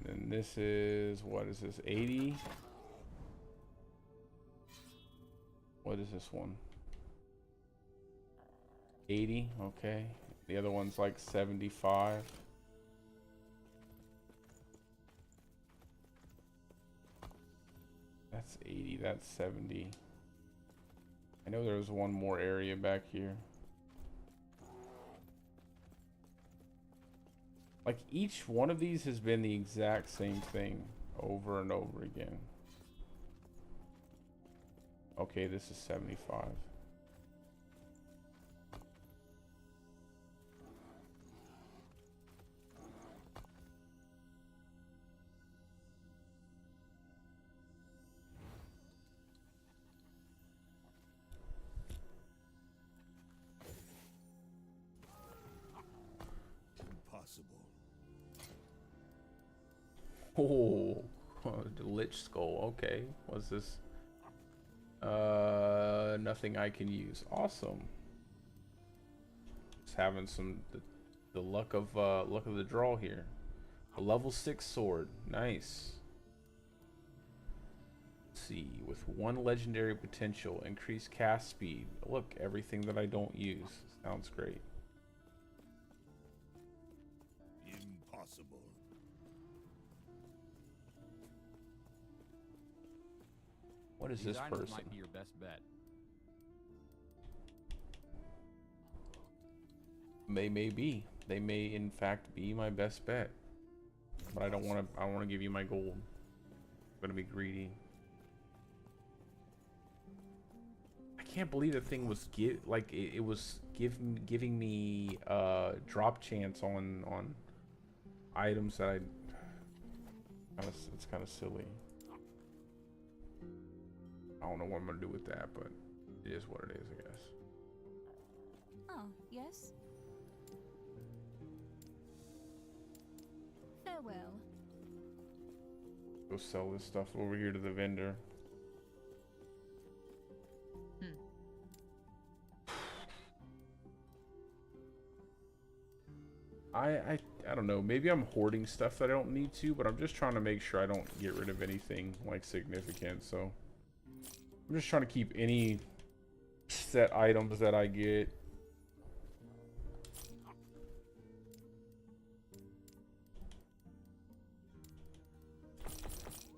And this is, what is this, 80? What is this one? 80, okay. The other one's like 75. That's 80, that's 70. I know there was one more area back here. Like, each one of these has been the exact same thing over and over again. Okay, this is 75. Impossible. Oh, the Lich Skull. Okay, what's this? Nothing I can use. Awesome. Just having the luck of the draw here. A level 6 sword. Nice. Let's see, with 1 legendary potential, increase cast speed. Look, everything that I don't use. Sounds great. Impossible. What is this person? Might be your best bet. They may be. They may in fact be my best bet. But I don't want to. I want to give you my gold. I'm gonna be greedy. I can't believe the thing was it was giving me drop chance on items that it's kind of silly. I don't know what I'm gonna do with that, but it is what it is, I guess. Oh, yes? Farewell. Go sell this stuff over here to the vendor. I don't know. Maybe I'm hoarding stuff that I don't need to, but I'm just trying to make sure I don't get rid of anything like significant. So I'm just trying to keep any set items that I get.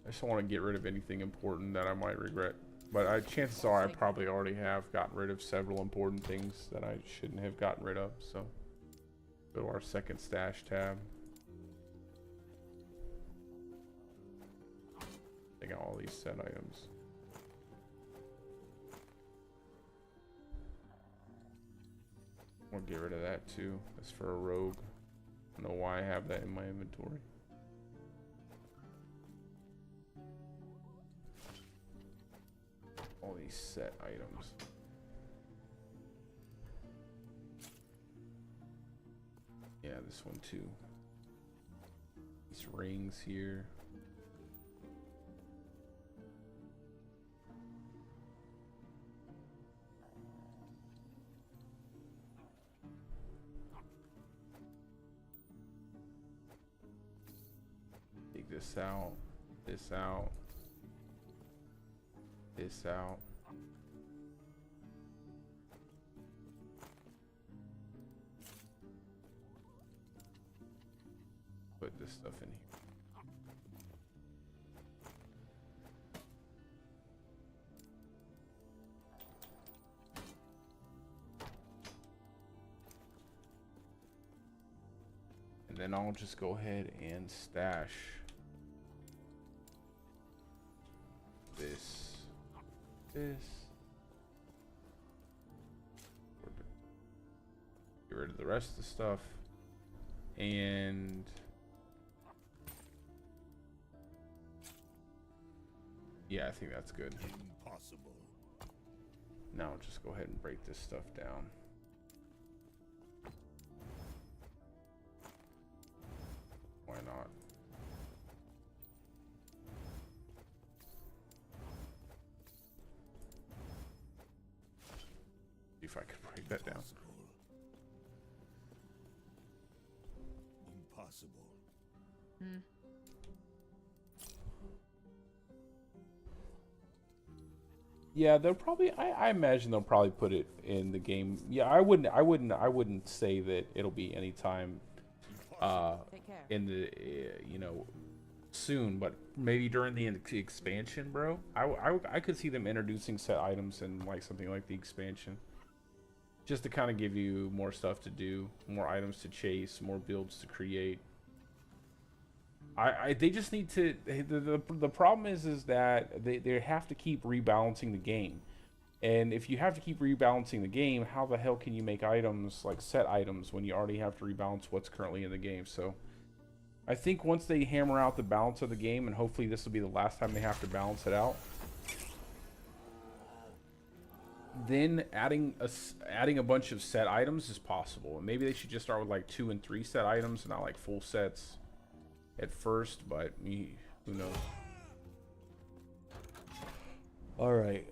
I just don't want to get rid of anything important that I might regret. But chances are I probably already have gotten rid of several important things that I shouldn't have gotten rid of. So go to our second stash tab. Take out all these set items. We'll get rid of that too. That's for a rogue. I don't know why I have that in my inventory. All these set items. Yeah, this one too. These rings here. Take this out, this out, this out. Put this stuff in here. And then I'll just go ahead and stash this. Get rid of the rest of the stuff. And yeah, I think that's good. Impossible. Now just go ahead and break this stuff down. Why not? See if I could break that down. Impossible. Yeah, they'll probably. I imagine they'll probably put it in the game. Yeah, I wouldn't say that it'll be anytime. Take care. In the soon, but maybe during the expansion, bro. I could see them introducing set items in like something like the expansion, just to kind of give you more stuff to do, more items to chase, more builds to create. They just need to. The problem is that they have to keep rebalancing the game, and if you have to keep rebalancing the game, how the hell can you make items like set items when you already have to rebalance what's currently in the game? So I think once they hammer out the balance of the game, and hopefully this will be the last time they have to balance it out, then adding a bunch of set items is possible. And maybe they should just start with like 2 and 3 set items and not like full sets at first, but who knows. All right.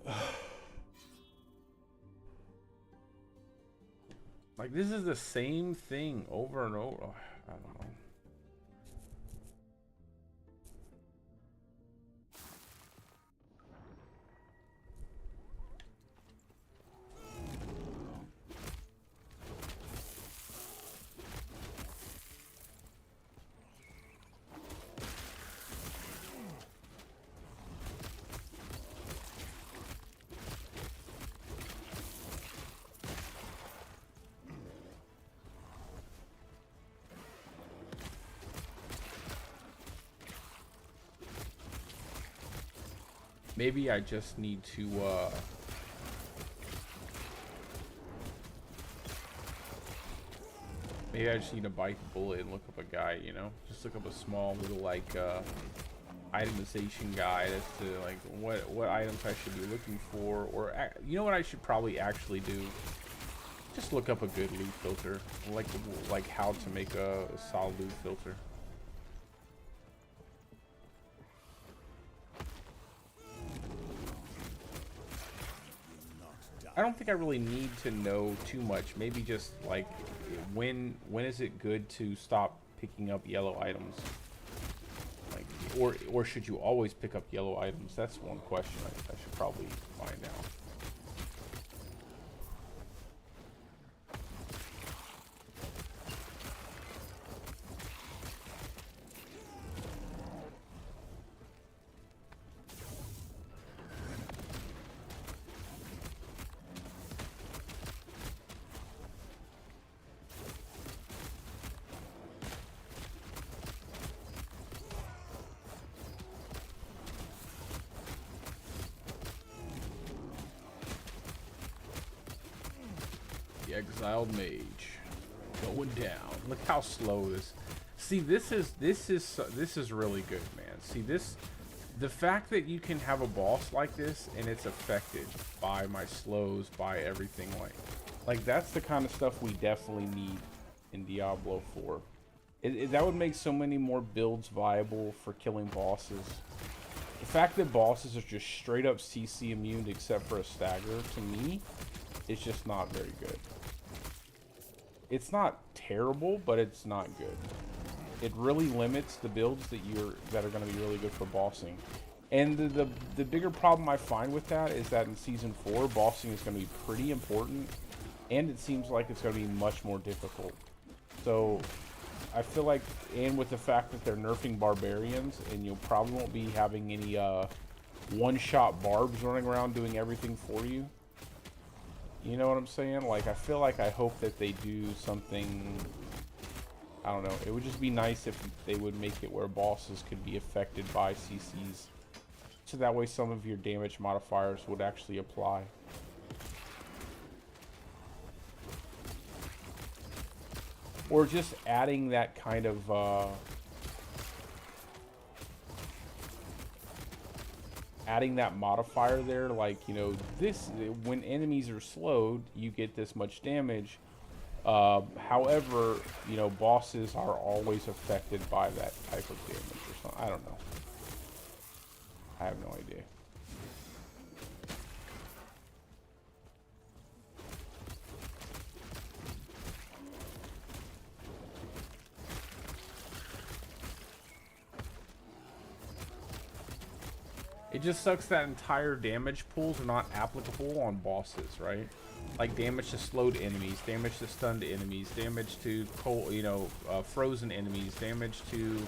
Like, this is the same thing over and over. I don't know. Maybe I just need to maybe I just need to bite the bullet and look up a guy, you know? Just look up a small little like itemization guide as to like what items I should be looking for, or you know what I should probably actually do? Just look up a good loot filter, like how to make a solid loot filter. I don't think I really need to know too much. Maybe just like when is it good to stop picking up yellow items? Like, or should you always pick up yellow items? That's one question I should probably find out. Exiled mage going down. Look how slow this. See, this is really good, man. See this, the fact that you can have a boss like this and it's affected by my slows, by everything, like that's the kind of stuff we definitely need in Diablo 4. That would make so many more builds viable for killing bosses. The fact that bosses are just straight up CC immune except for a stagger, to me, is just not very good. It's not terrible, but it's not good. It really limits the builds that are going to be really good for bossing. And the bigger problem I find with that is that in Season 4, bossing is going to be pretty important, and it seems like it's going to be much more difficult. So I feel like, and with the fact that they're nerfing barbarians, and you probably won't be having any one-shot barbs running around doing everything for you. You know what I'm saying? Like, I feel like I hope that they do something, I don't know. It would just be nice if they would make it where bosses could be affected by CCs. So that way some of your damage modifiers would actually apply. Or just adding that kind of, adding that modifier there, like, you know, this, when enemies are slowed, you get this much damage. However, you know, bosses are always affected by that type of damage or something. I don't know. I have no idea. It just sucks that entire damage pools are not applicable on bosses, right? Like damage to slowed enemies, damage to stunned enemies, damage to cold, you know, frozen enemies, damage to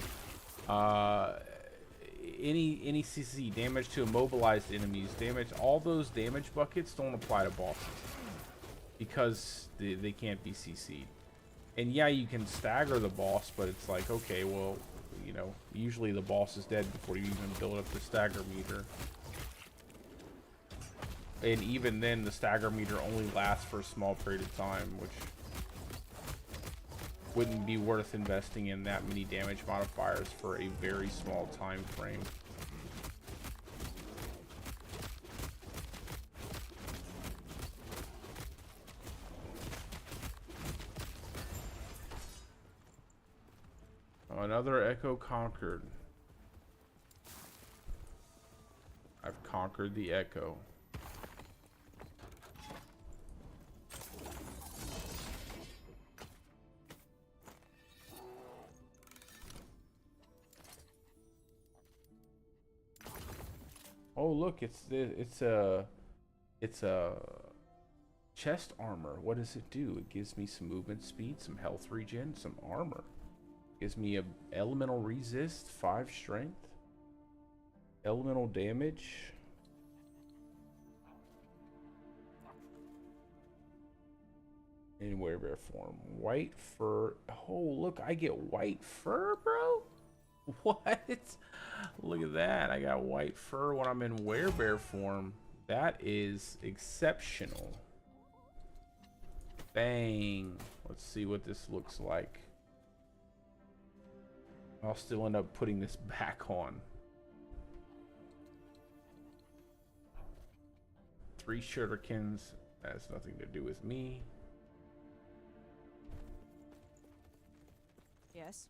any CC, damage to immobilized enemies, damage. All those damage buckets don't apply to bosses because they can't be CC'd. And yeah, you can stagger the boss, but it's like, okay, well, you know, usually the boss is dead before you even build up the stagger meter. And even then, the stagger meter only lasts for a small period of time, which wouldn't be worth investing in that many damage modifiers for a very small time frame. Another Echo conquered. I've conquered the Echo. Oh look, it's a chest armor. What does it do? It gives me some movement speed, some health regen, some armor. Gives me a elemental resist, 5 strength, elemental damage. In werebear form, white fur. Oh look, I get white fur, bro. What? Look at that. I got white fur when I'm in werebear form. That is exceptional. Bang. Let's see what this looks like. I'll still end up putting this back on. 3 shurikens. That has nothing to do with me. Yes.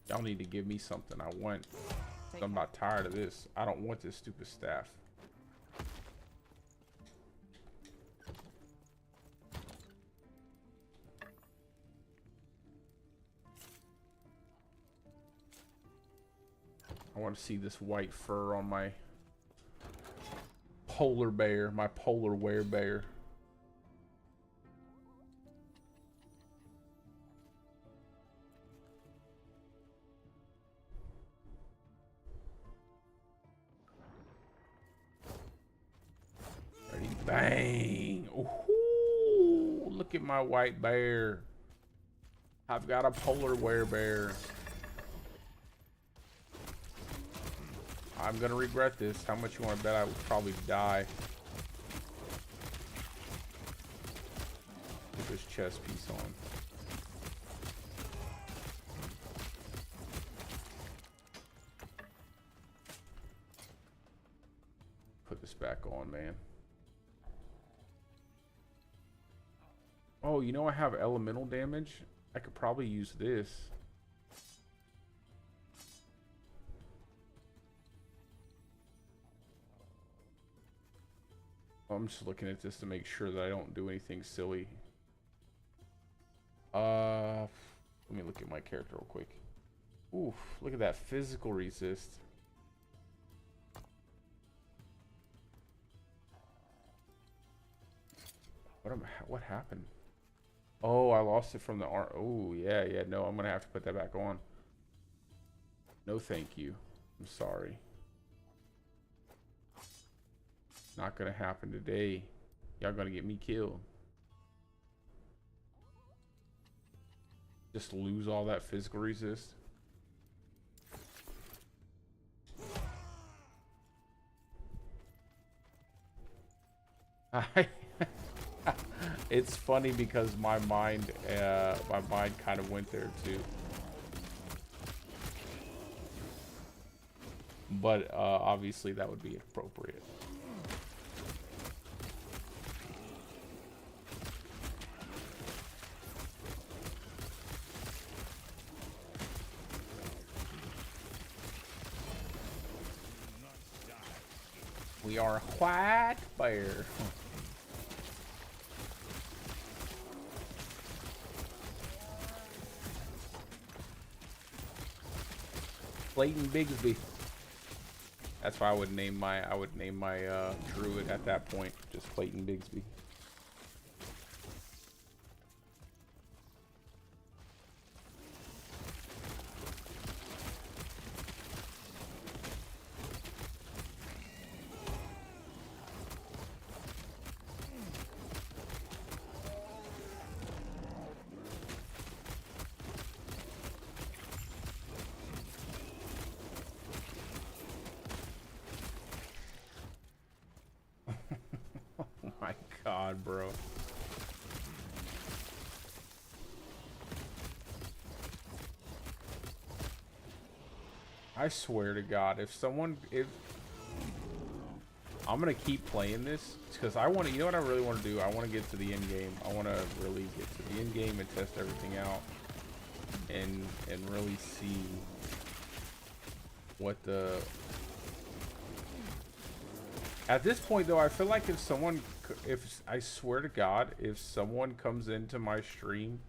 Y'all need to give me something I want. I'm not tired of this. I don't want this stupid staff. I want to see this white fur on my polar bear, my polar werebear. Ready? Bang! Ooh, look at my white bear. I've got a polar werebear. I'm gonna regret this. How much you want to bet I would probably die? Put this chest piece on. put this back on, man. Oh, you know I have elemental damage? I could probably use this. I'm just looking at this to make sure that I don't do anything silly. Let me look at my character real quick. Oof, look at that physical resist. What happened? Oh, I lost it from the art. Oh, yeah, no, I'm gonna have to put that back on. No, thank you. I'm sorry. Not gonna happen today. Y'all gonna get me killed. Just lose all that physical resist. It's funny because my mind kind of went there too. But obviously that would be appropriate. We are a white bear. Clayton Bigsby. That's why I would name my druid at that point, just Clayton Bigsby. God, bro. I swear to God, if I'm gonna keep playing this because I want to. You know what I really want to do? I want to get to the end game. I want to really get to the end game and test everything out, and really see what the. At this point, though, I feel like if I swear to God, if someone comes into my stream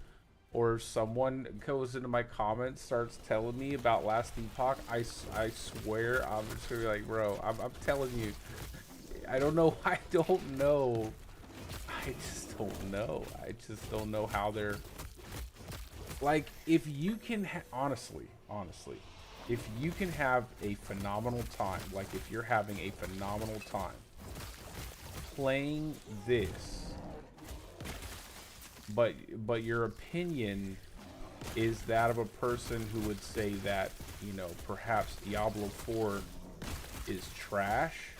or if someone goes into my comments, starts telling me about Last Epoch, I swear I'm just gonna be like, bro, I'm telling you, I don't know. I don't know. I just don't know. I just don't know how they're like, if you can honestly, if you can have a phenomenal time, like if you're having a phenomenal time playing this, but your opinion is that of a person who would say that, you know, perhaps Diablo 4 is trash,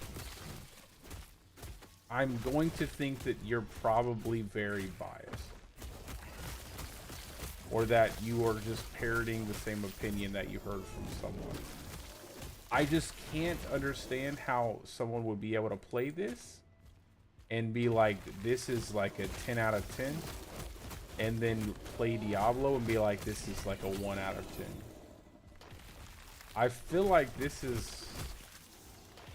I'm going to think that you're probably very biased. Or that you are just parroting the same opinion that you heard from someone. I just can't understand how someone would be able to play this and be like, this is like a 10 out of 10. And then play Diablo and be like, this is like a 1 out of 10. I feel like this is,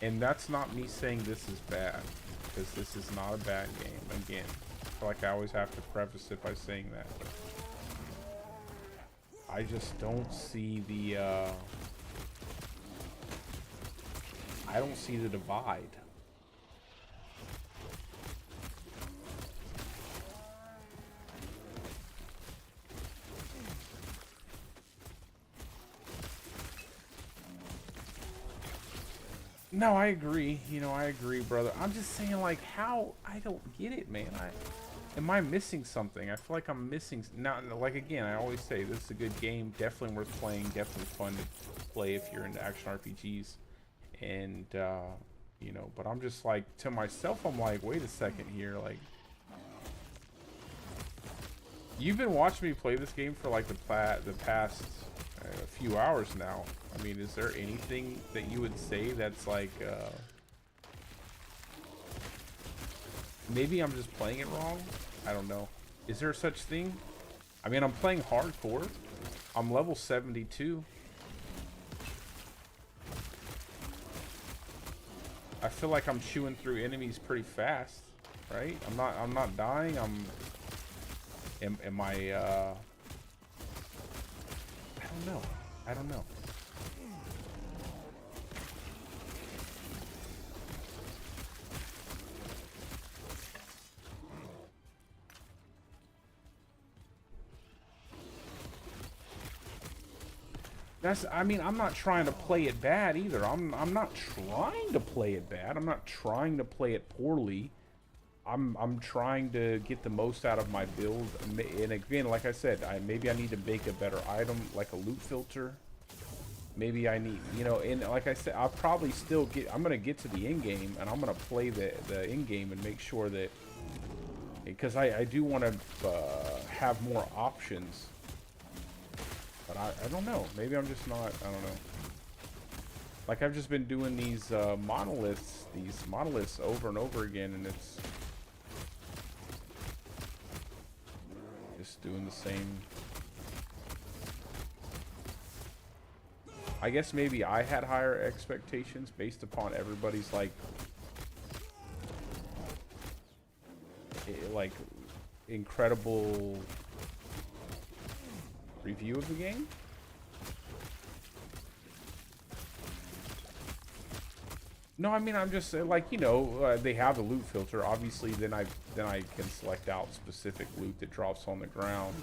and that's not me saying this is bad, because this is not a bad game. Again, I feel like I always have to preface it by saying that. I just don't see the, I don't see the divide. No, I agree. You know, I agree, brother. I'm just saying, like, how? I don't get it, man. Am I missing something? I feel like I'm missing. Not like, again, I always say this is a good game, definitely worth playing, definitely fun to play if you're into action RPGs, and you know. But I'm just like, to myself, I'm like, wait a second here, like, you've been watching me play this game for like the past few hours now. I mean, is there anything that you would say that's like Maybe I'm just playing it wrong. I don't know. Is there such thing? I mean, I'm playing hardcore. I'm level 72. I feel like I'm chewing through enemies pretty fast, right? I'm not dying. Am I I don't know. I don't know. I mean, I'm not trying to play it bad either. I'm not trying to play it bad. I'm not trying to play it poorly. I'm trying to get the most out of my build. And again, like I said, maybe I need to make a better item, like a loot filter. Maybe I need, you know, and like I said, I'll probably still get, I'm going to get to the end game and I'm going to play the end game and make sure that, because I do want to have more options. But I don't know. Maybe I'm just not, I don't know. Like, I've just been doing these monoliths over and over again, and it's just doing the same. I guess maybe I had higher expectations based upon everybody's, like incredible review of the game. No, I mean, I'm just like, you know, they have the loot filter. Obviously, then I can select out specific loot that drops on the ground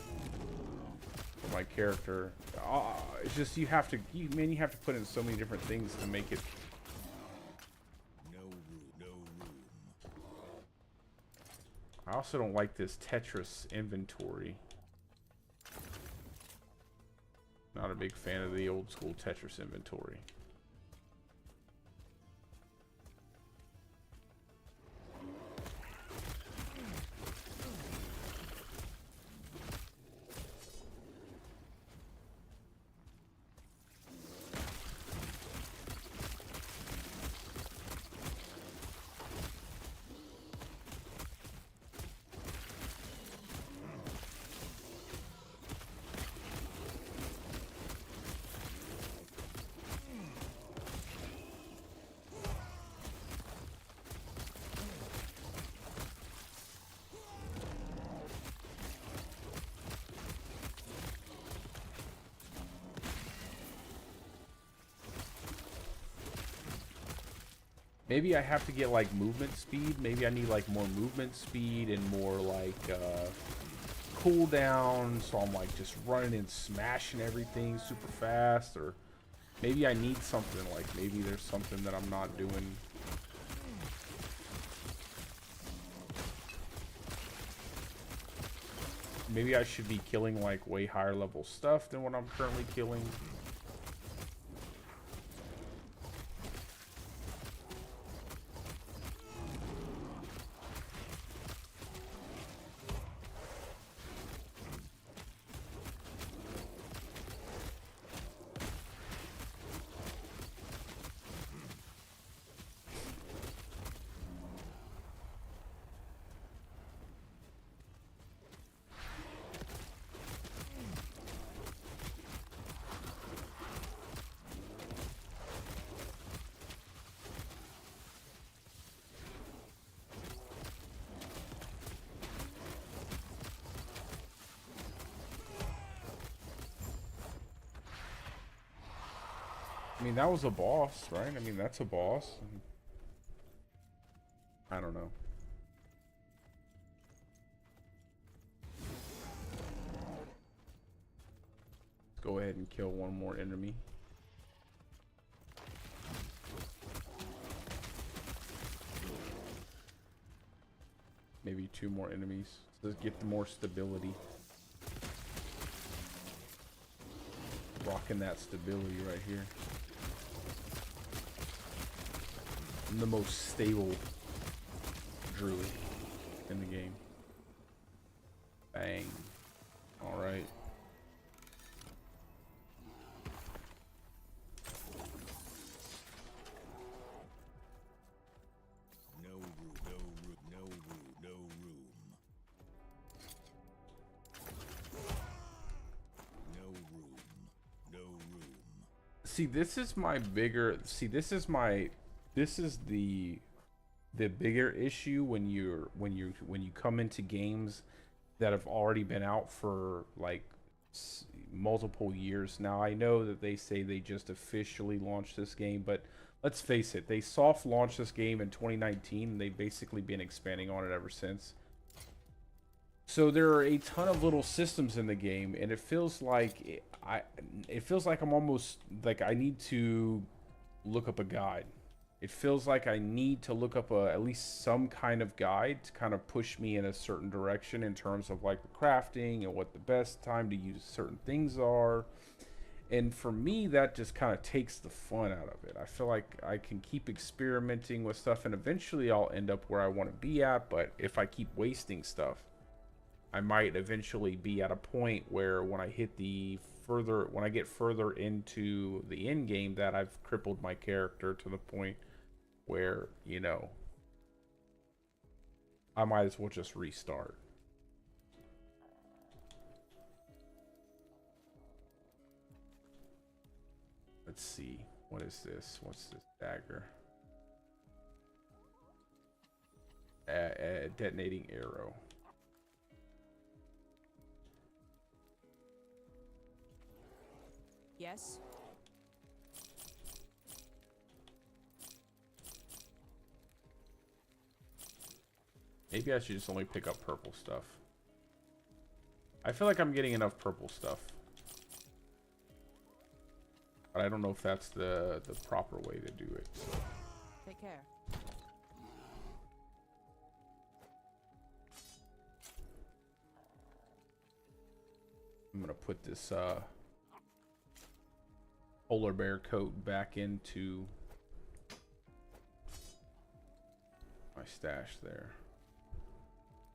for my character. It's just you have to put in so many different things to make it. No room, no room. I also don't like this Tetris inventory. Not a big fan of the old school Tetris inventory. Maybe I have to get like movement speed. Maybe I need like more movement speed and more like cooldown. So I'm like just running and smashing everything super fast. Or maybe I need something like, maybe there's something that I'm not doing. Maybe I should be killing like way higher level stuff than what I'm currently killing. I mean, that was a boss, right? I mean, that's a boss. I don't know. Let's go ahead and kill one more enemy. Maybe two more enemies. Let's get more stability. Rocking that stability right here. I'm the most stable druid in the game. Bang. Alright. No room, no room, no room, See, this is my bigger. See, this is my. This is the bigger issue when you come into games that have already been out for like multiple years now. I know that they say they just officially launched this game, but let's face it, they soft launched this game in 2019 and they've basically been expanding on it ever since. So there are a ton of little systems in the game, and it feels like I'm almost like I need to look up a guide. It feels like I need to look up at least some kind of guide to kind of push me in a certain direction in terms of like the crafting and what the best time to use certain things are. And for me, that just kind of takes the fun out of it. I feel like I can keep experimenting with stuff and eventually I'll end up where I want to be at. But if I keep wasting stuff, I might eventually be at a point where when I get further into the end game, that I've crippled my character to the point where, you know, I might as well just restart. Let's see. What is this? What's this dagger? Detonating arrow. Yes. Maybe I should just only pick up purple stuff. I feel like I'm getting enough purple stuff. But I don't know if that's the proper way to do it. So. Take care. I'm gonna put this polar bear coat back into my stash there.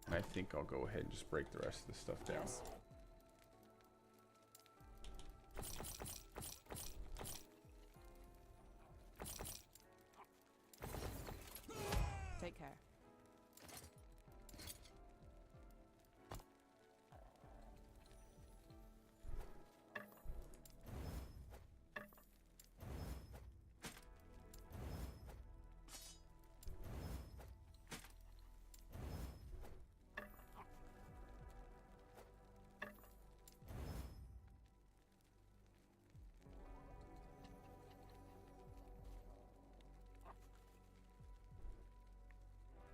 And I think I'll go ahead and just break the rest of this stuff down. Yes. Take care.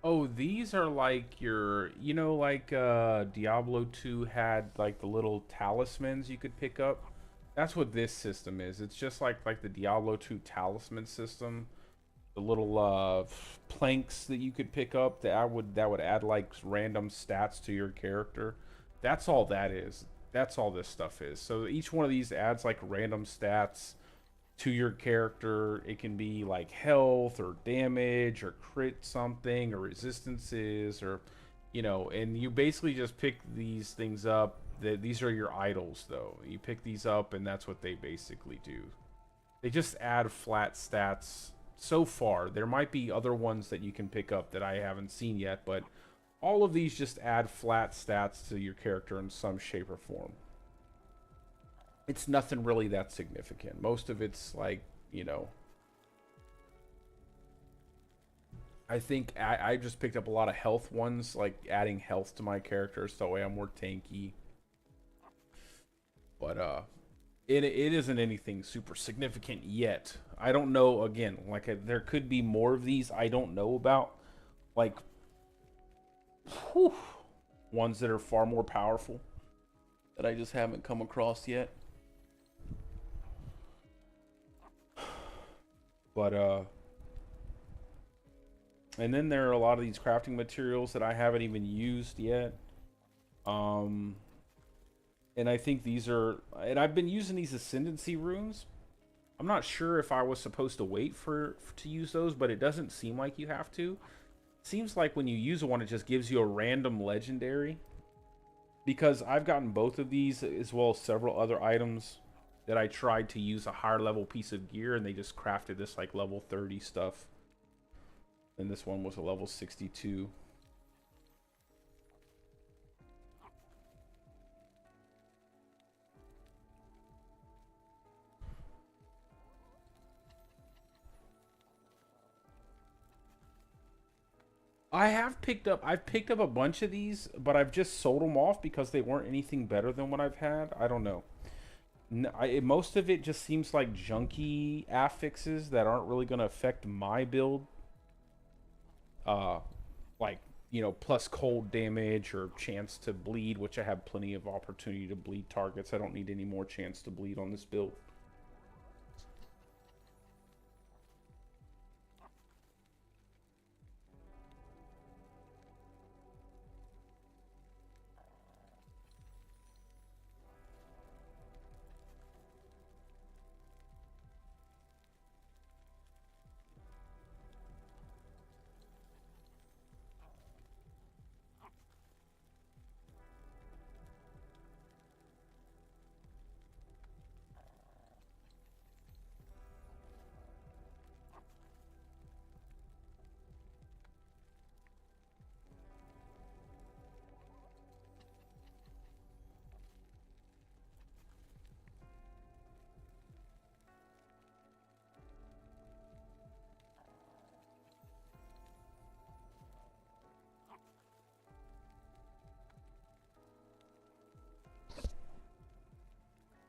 Oh, these are like your, you know, like Diablo 2 had like the little talismans you could pick up. That's what this system is. It's just like the Diablo 2 talisman system. The little planks that you could pick up that would add like random stats to your character. That's all that is. That's all this stuff is. So each one of these adds like random stats to your character. It can be like health or damage or crit something or resistances or, you know, and you basically just pick these things up. These are your idols though. You pick these up and that's what they basically do. They just add flat stats so far. There might be other ones that you can pick up that I haven't seen yet, but all of these just add flat stats to your character in some shape or form. It's nothing really that significant. Most of it's like, you know, I think I just picked up a lot of health ones, like adding health to my character so that way I'm more tanky. But it isn't anything super significant yet. I don't know, again, like there could be more of these I don't know about, like ones that are far more powerful that I just haven't come across yet. But and then there are a lot of these crafting materials that I haven't even used yet. And I think these are, and I've been using these ascendancy runes. I'm not sure if I was supposed to wait to use those, but it doesn't seem like you have to. It seems like when you use one, it just gives you a random legendary. Because I've gotten both of these as well as several other items that I tried to use a higher level piece of gear and they just crafted this like level 30 stuff. And this one was a level 62. I've picked up a bunch of these, but I've just sold them off because they weren't anything better than what I've had. I don't know. Most of it just seems like junky affixes that aren't really going to affect my build. Like, you know, plus cold damage or chance to bleed, which I have plenty of opportunity to bleed targets. I don't need any more chance to bleed on this build.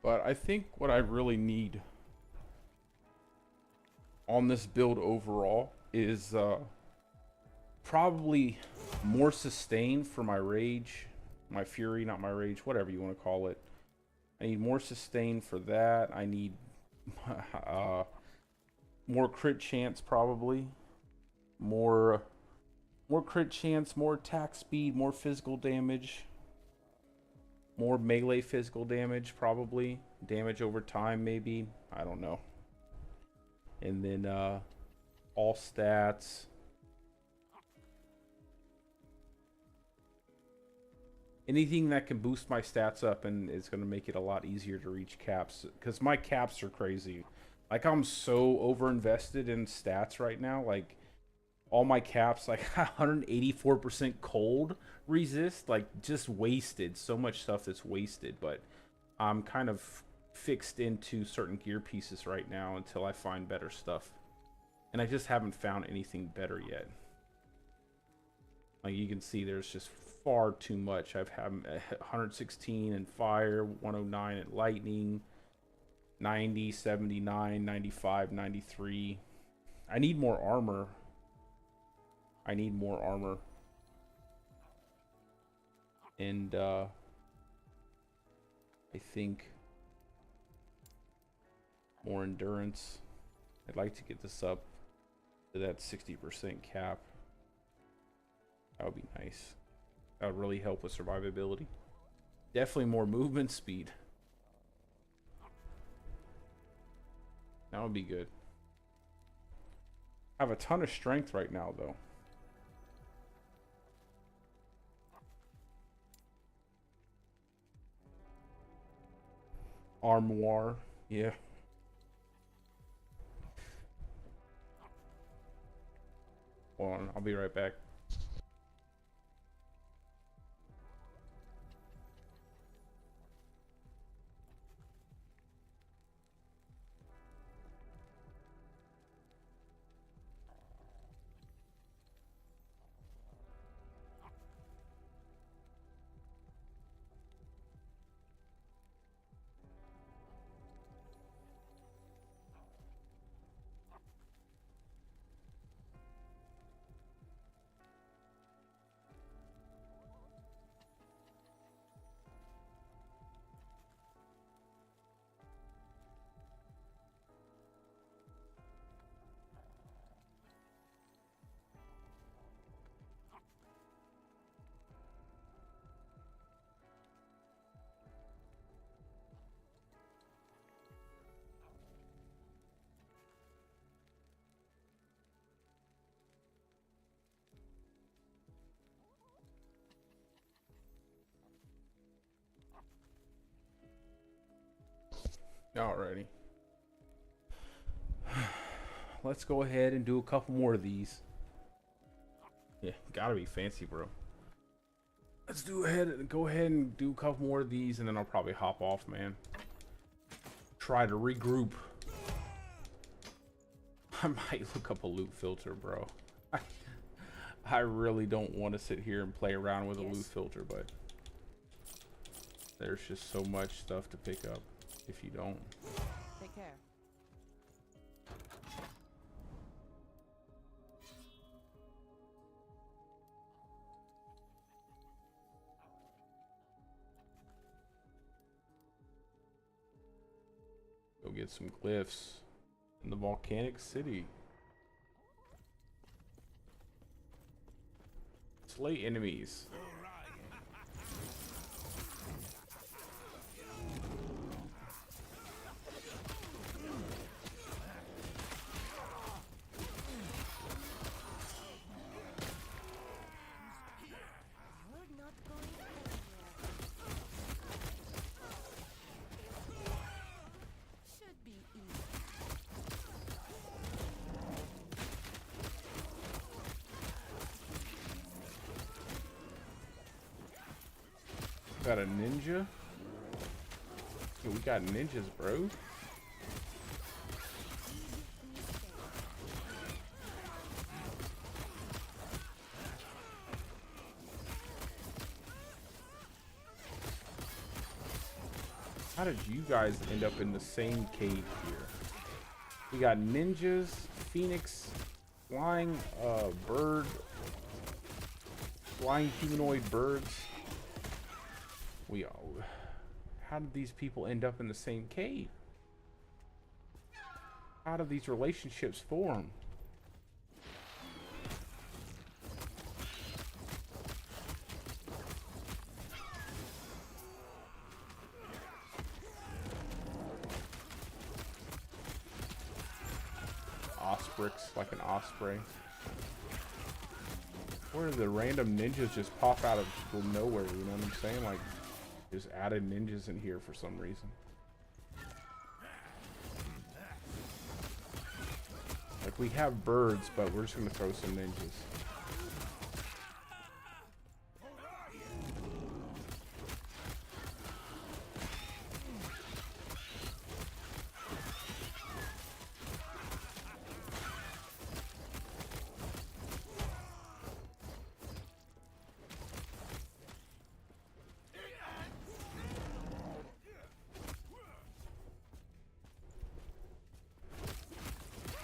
But I think what I really need on this build overall is probably more sustain for my rage, my fury, not my rage, whatever you want to call it. I need more sustain for that. I need more crit chance, probably. More crit chance, more attack speed, more physical damage. More melee physical damage, probably. Damage over time, maybe. I don't know. And then all stats. Anything that can boost my stats up and is going to make it a lot easier to reach caps. Because my caps are crazy. Like, I'm so over-invested in stats right now. Like, all my caps, like 184% cold resist, like just wasted. So much stuff that's wasted, but I'm kind of fixed into certain gear pieces right now until I find better stuff. And I just haven't found anything better yet. Like you can see there's just far too much. I've had 116 in fire, 109 at lightning, 90, 79, 95, 93. I need more armor. I need more armor. And I think more endurance. I'd like to get this up to that 60% cap. That would be nice. That would really help with survivability. Definitely more movement speed. That would be good. I have a ton of strength right now, though. Armoire, yeah. Hold on, I'll be right back. Alrighty. Let's go ahead and do a couple more of these. Yeah, gotta be fancy, bro. Let's go ahead and do a couple more of these, and then I'll probably hop off, man. Try to regroup. I might look up a loot filter, bro. I really don't want to sit here and play around with a loot filter, but there's just so much stuff to pick up if you don't. Take care. Go get some glyphs in the volcanic city. Slay enemies. Should be easy. Got a ninja? Yeah, we got ninjas, bro. How did you guys end up in the same cave here? We got ninjas, phoenix, flying bird, flying humanoid birds. How did these people end up in the same cave? How did these relationships form? Osprix, like an osprey. Where do the random ninjas just pop out of nowhere, you know what I'm saying? Like, just added ninjas in here for some reason. Like, we have birds, but we're just gonna throw some ninjas.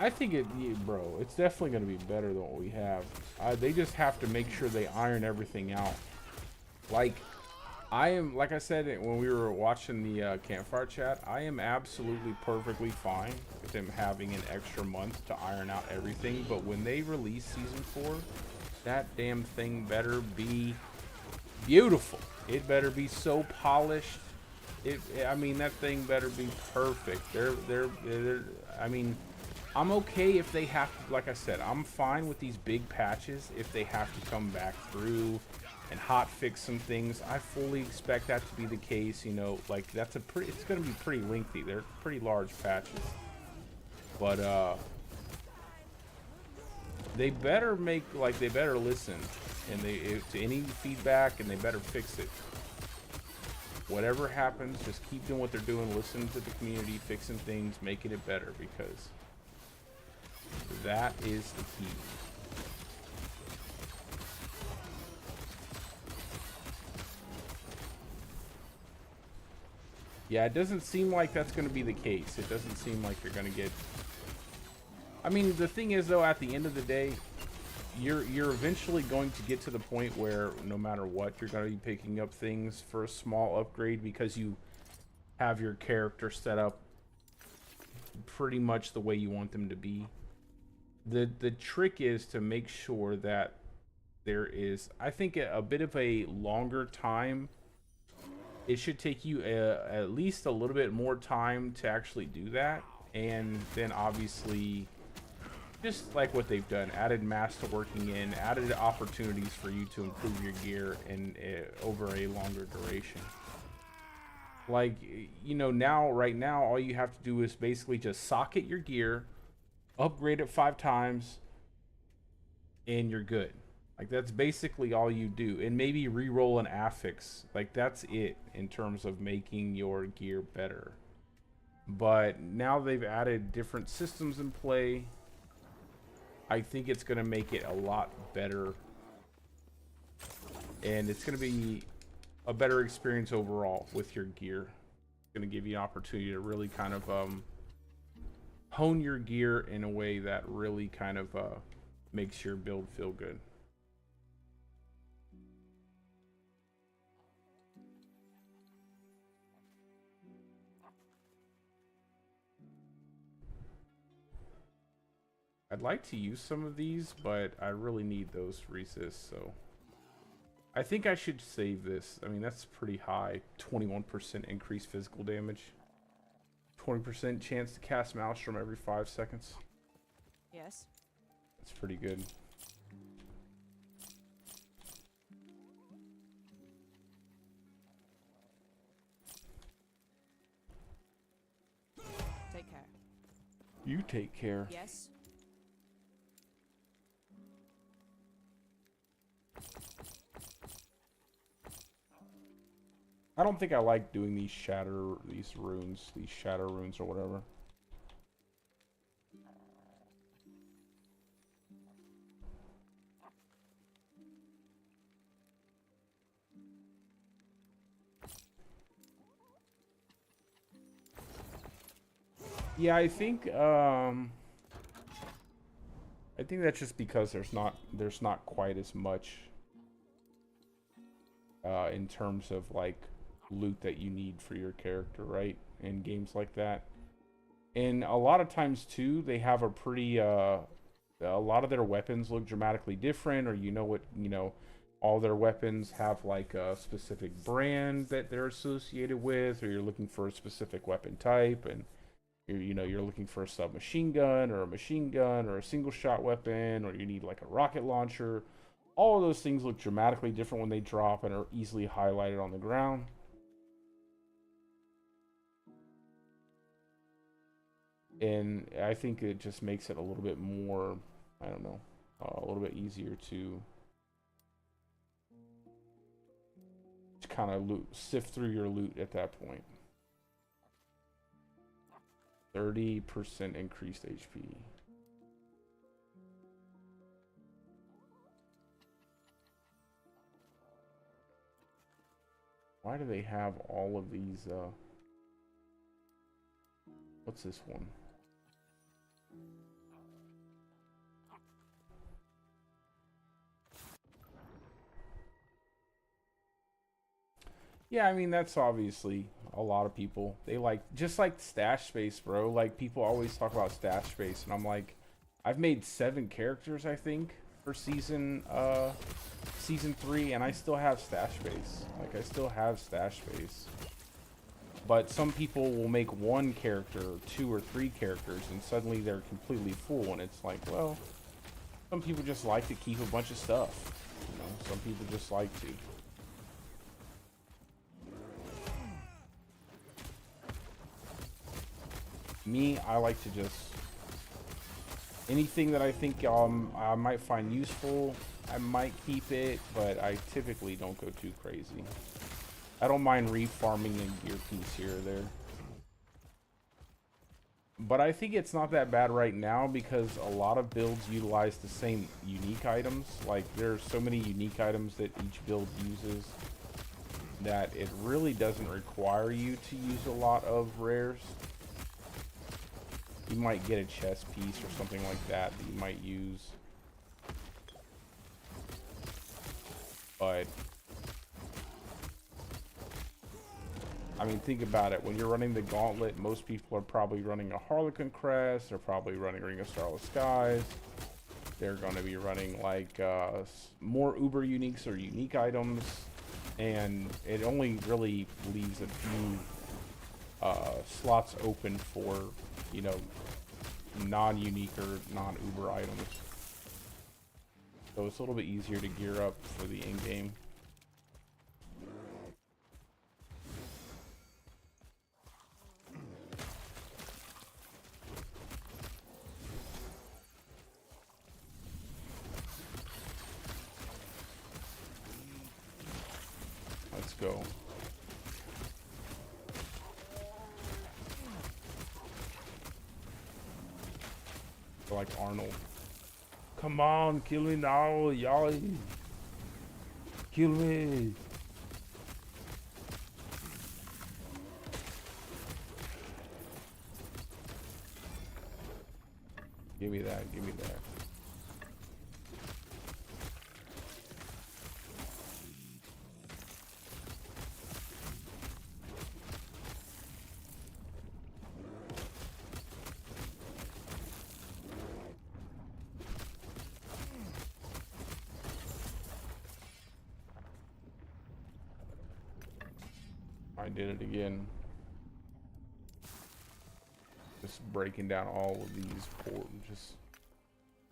I think bro, it's definitely going to be better than what we have. They just have to make sure they iron everything out. Like, like I said when we were watching the campfire chat, I am absolutely perfectly fine with them having an extra month to iron out everything. But when they release season 4, that damn thing better be beautiful. It better be so polished. I mean, that thing better be perfect. I mean, I'm okay if they have to, like I said, I'm fine with these big patches if they have to come back through and hot fix some things. I fully expect that to be the case, you know, like it's going to be pretty lengthy. They're pretty large patches. But they better they better listen and to any feedback, and they better fix it. Whatever happens, just keep doing what they're doing, listen to the community, fixing things, making it better, because that is the key. Yeah, it doesn't seem like that's going to be the case. It doesn't seem like you're going to get... I mean, the thing is, though, at the end of the day, you're eventually going to get to the point where no matter what, you're going to be picking up things for a small upgrade because you have your character set up pretty much the way you want them to be. The trick is to make sure that there is, I think, a bit of a longer time. It should take you at least a little bit more time to actually do that. And then obviously, just like what they've done, added master working in, added opportunities for you to improve your gear and over a longer duration. Like, you know, right now, all you have to do is basically just socket your gear, upgrade it 5 times, and you're good. Like, that's basically all you do. And maybe re-roll an affix. Like, that's it in terms of making your gear better. But now they've added different systems in play. I think it's going to make it a lot better and it's going to be a better experience overall with your gear. It's going to give you an opportunity to really kind of hone your gear in a way that really kind of makes your build feel good. I'd like to use some of these, but I really need those resists, so I think I should save this. I mean, that's pretty high. 21% increased physical damage. 20% chance to cast Maelstrom every 5 seconds. Yes. That's pretty good. Take care. You take care. Yes. I don't think I like doing these shatter runes or whatever. Yeah, I think that's just because there's not quite as much in terms of like loot that you need for your character, right? In games like that. And a lot of times too, they have a pretty a lot of their weapons look dramatically different, or all their weapons have like a specific brand that they're associated with, or you're looking for a specific weapon type, and you're looking for a submachine gun or a machine gun or a single shot weapon, or you need like a rocket launcher. All of those things look dramatically different when they drop and are easily highlighted on the ground. And I think it just makes it a little bit more, I don't know, a little bit easier to kind of sift through your loot at that point. 30% increased HP. Why do they have all of these, what's this one? Yeah, I mean, that's obviously a lot of people. They just like stash space, bro. Like, people always talk about stash space, and I'm like, I've made 7 characters, I think, for season 3, and I still have stash space. Like, I still have stash space. But some people will make 1 character, 2 or 3 characters, and suddenly they're completely full, and it's like, well, some people just like to keep a bunch of stuff. Some people just like to. Me, I like to just, anything that I think I might find useful, I might keep it, but I typically don't go too crazy. I don't mind refarming a gear piece here or there. But I think it's not that bad right now because a lot of builds utilize the same unique items. Like, there's so many unique items that each build uses that it really doesn't require you to use a lot of rares. You might get a chest piece or something like that you might use. But I mean, think about it. When you're running the gauntlet, most people are probably running a Harlequin Crest. They're probably running Ring of Starless Skies. They're going to be running like more uber uniques or unique items. And it only really leaves a few slots open for, non-unique or non-uber items. So it's a little bit easier to gear up for the in-game. Let's go. Like Arnold. Come on, kill me now, y'all. Kill me. Give me that, give me that. I did it again. Just breaking down all of these portals, just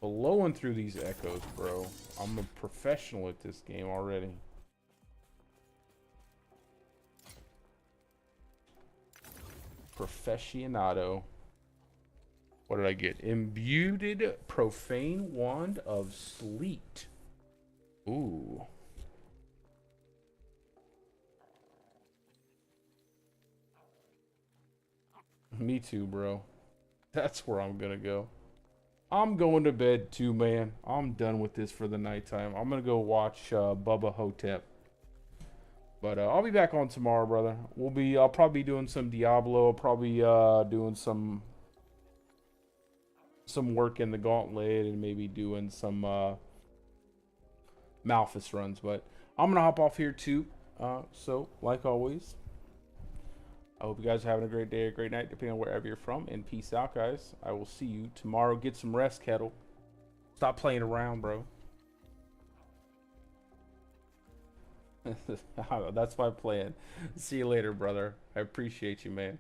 blowing through these echoes, bro. I'm a professional at this game already. Professionado. What did I get? Imbued Profane Wand of Sleet. Ooh. Me too, bro. That's where I'm gonna go. I'm going to bed too, man. I'm done with this for the nighttime. I'm gonna go watch Bubba Hotep. But I'll be back on tomorrow, brother. I'll probably be doing some Diablo. I'll probably doing some work in the Gauntlet and maybe doing some Malphus runs. But I'm gonna hop off here too. So like always, I hope you guys are having a great day, a great night, depending on wherever you're from. And peace out, guys. I will see you tomorrow. Get some rest, Kettle. Stop playing around, bro. That's my plan. See you later, brother. I appreciate you, man.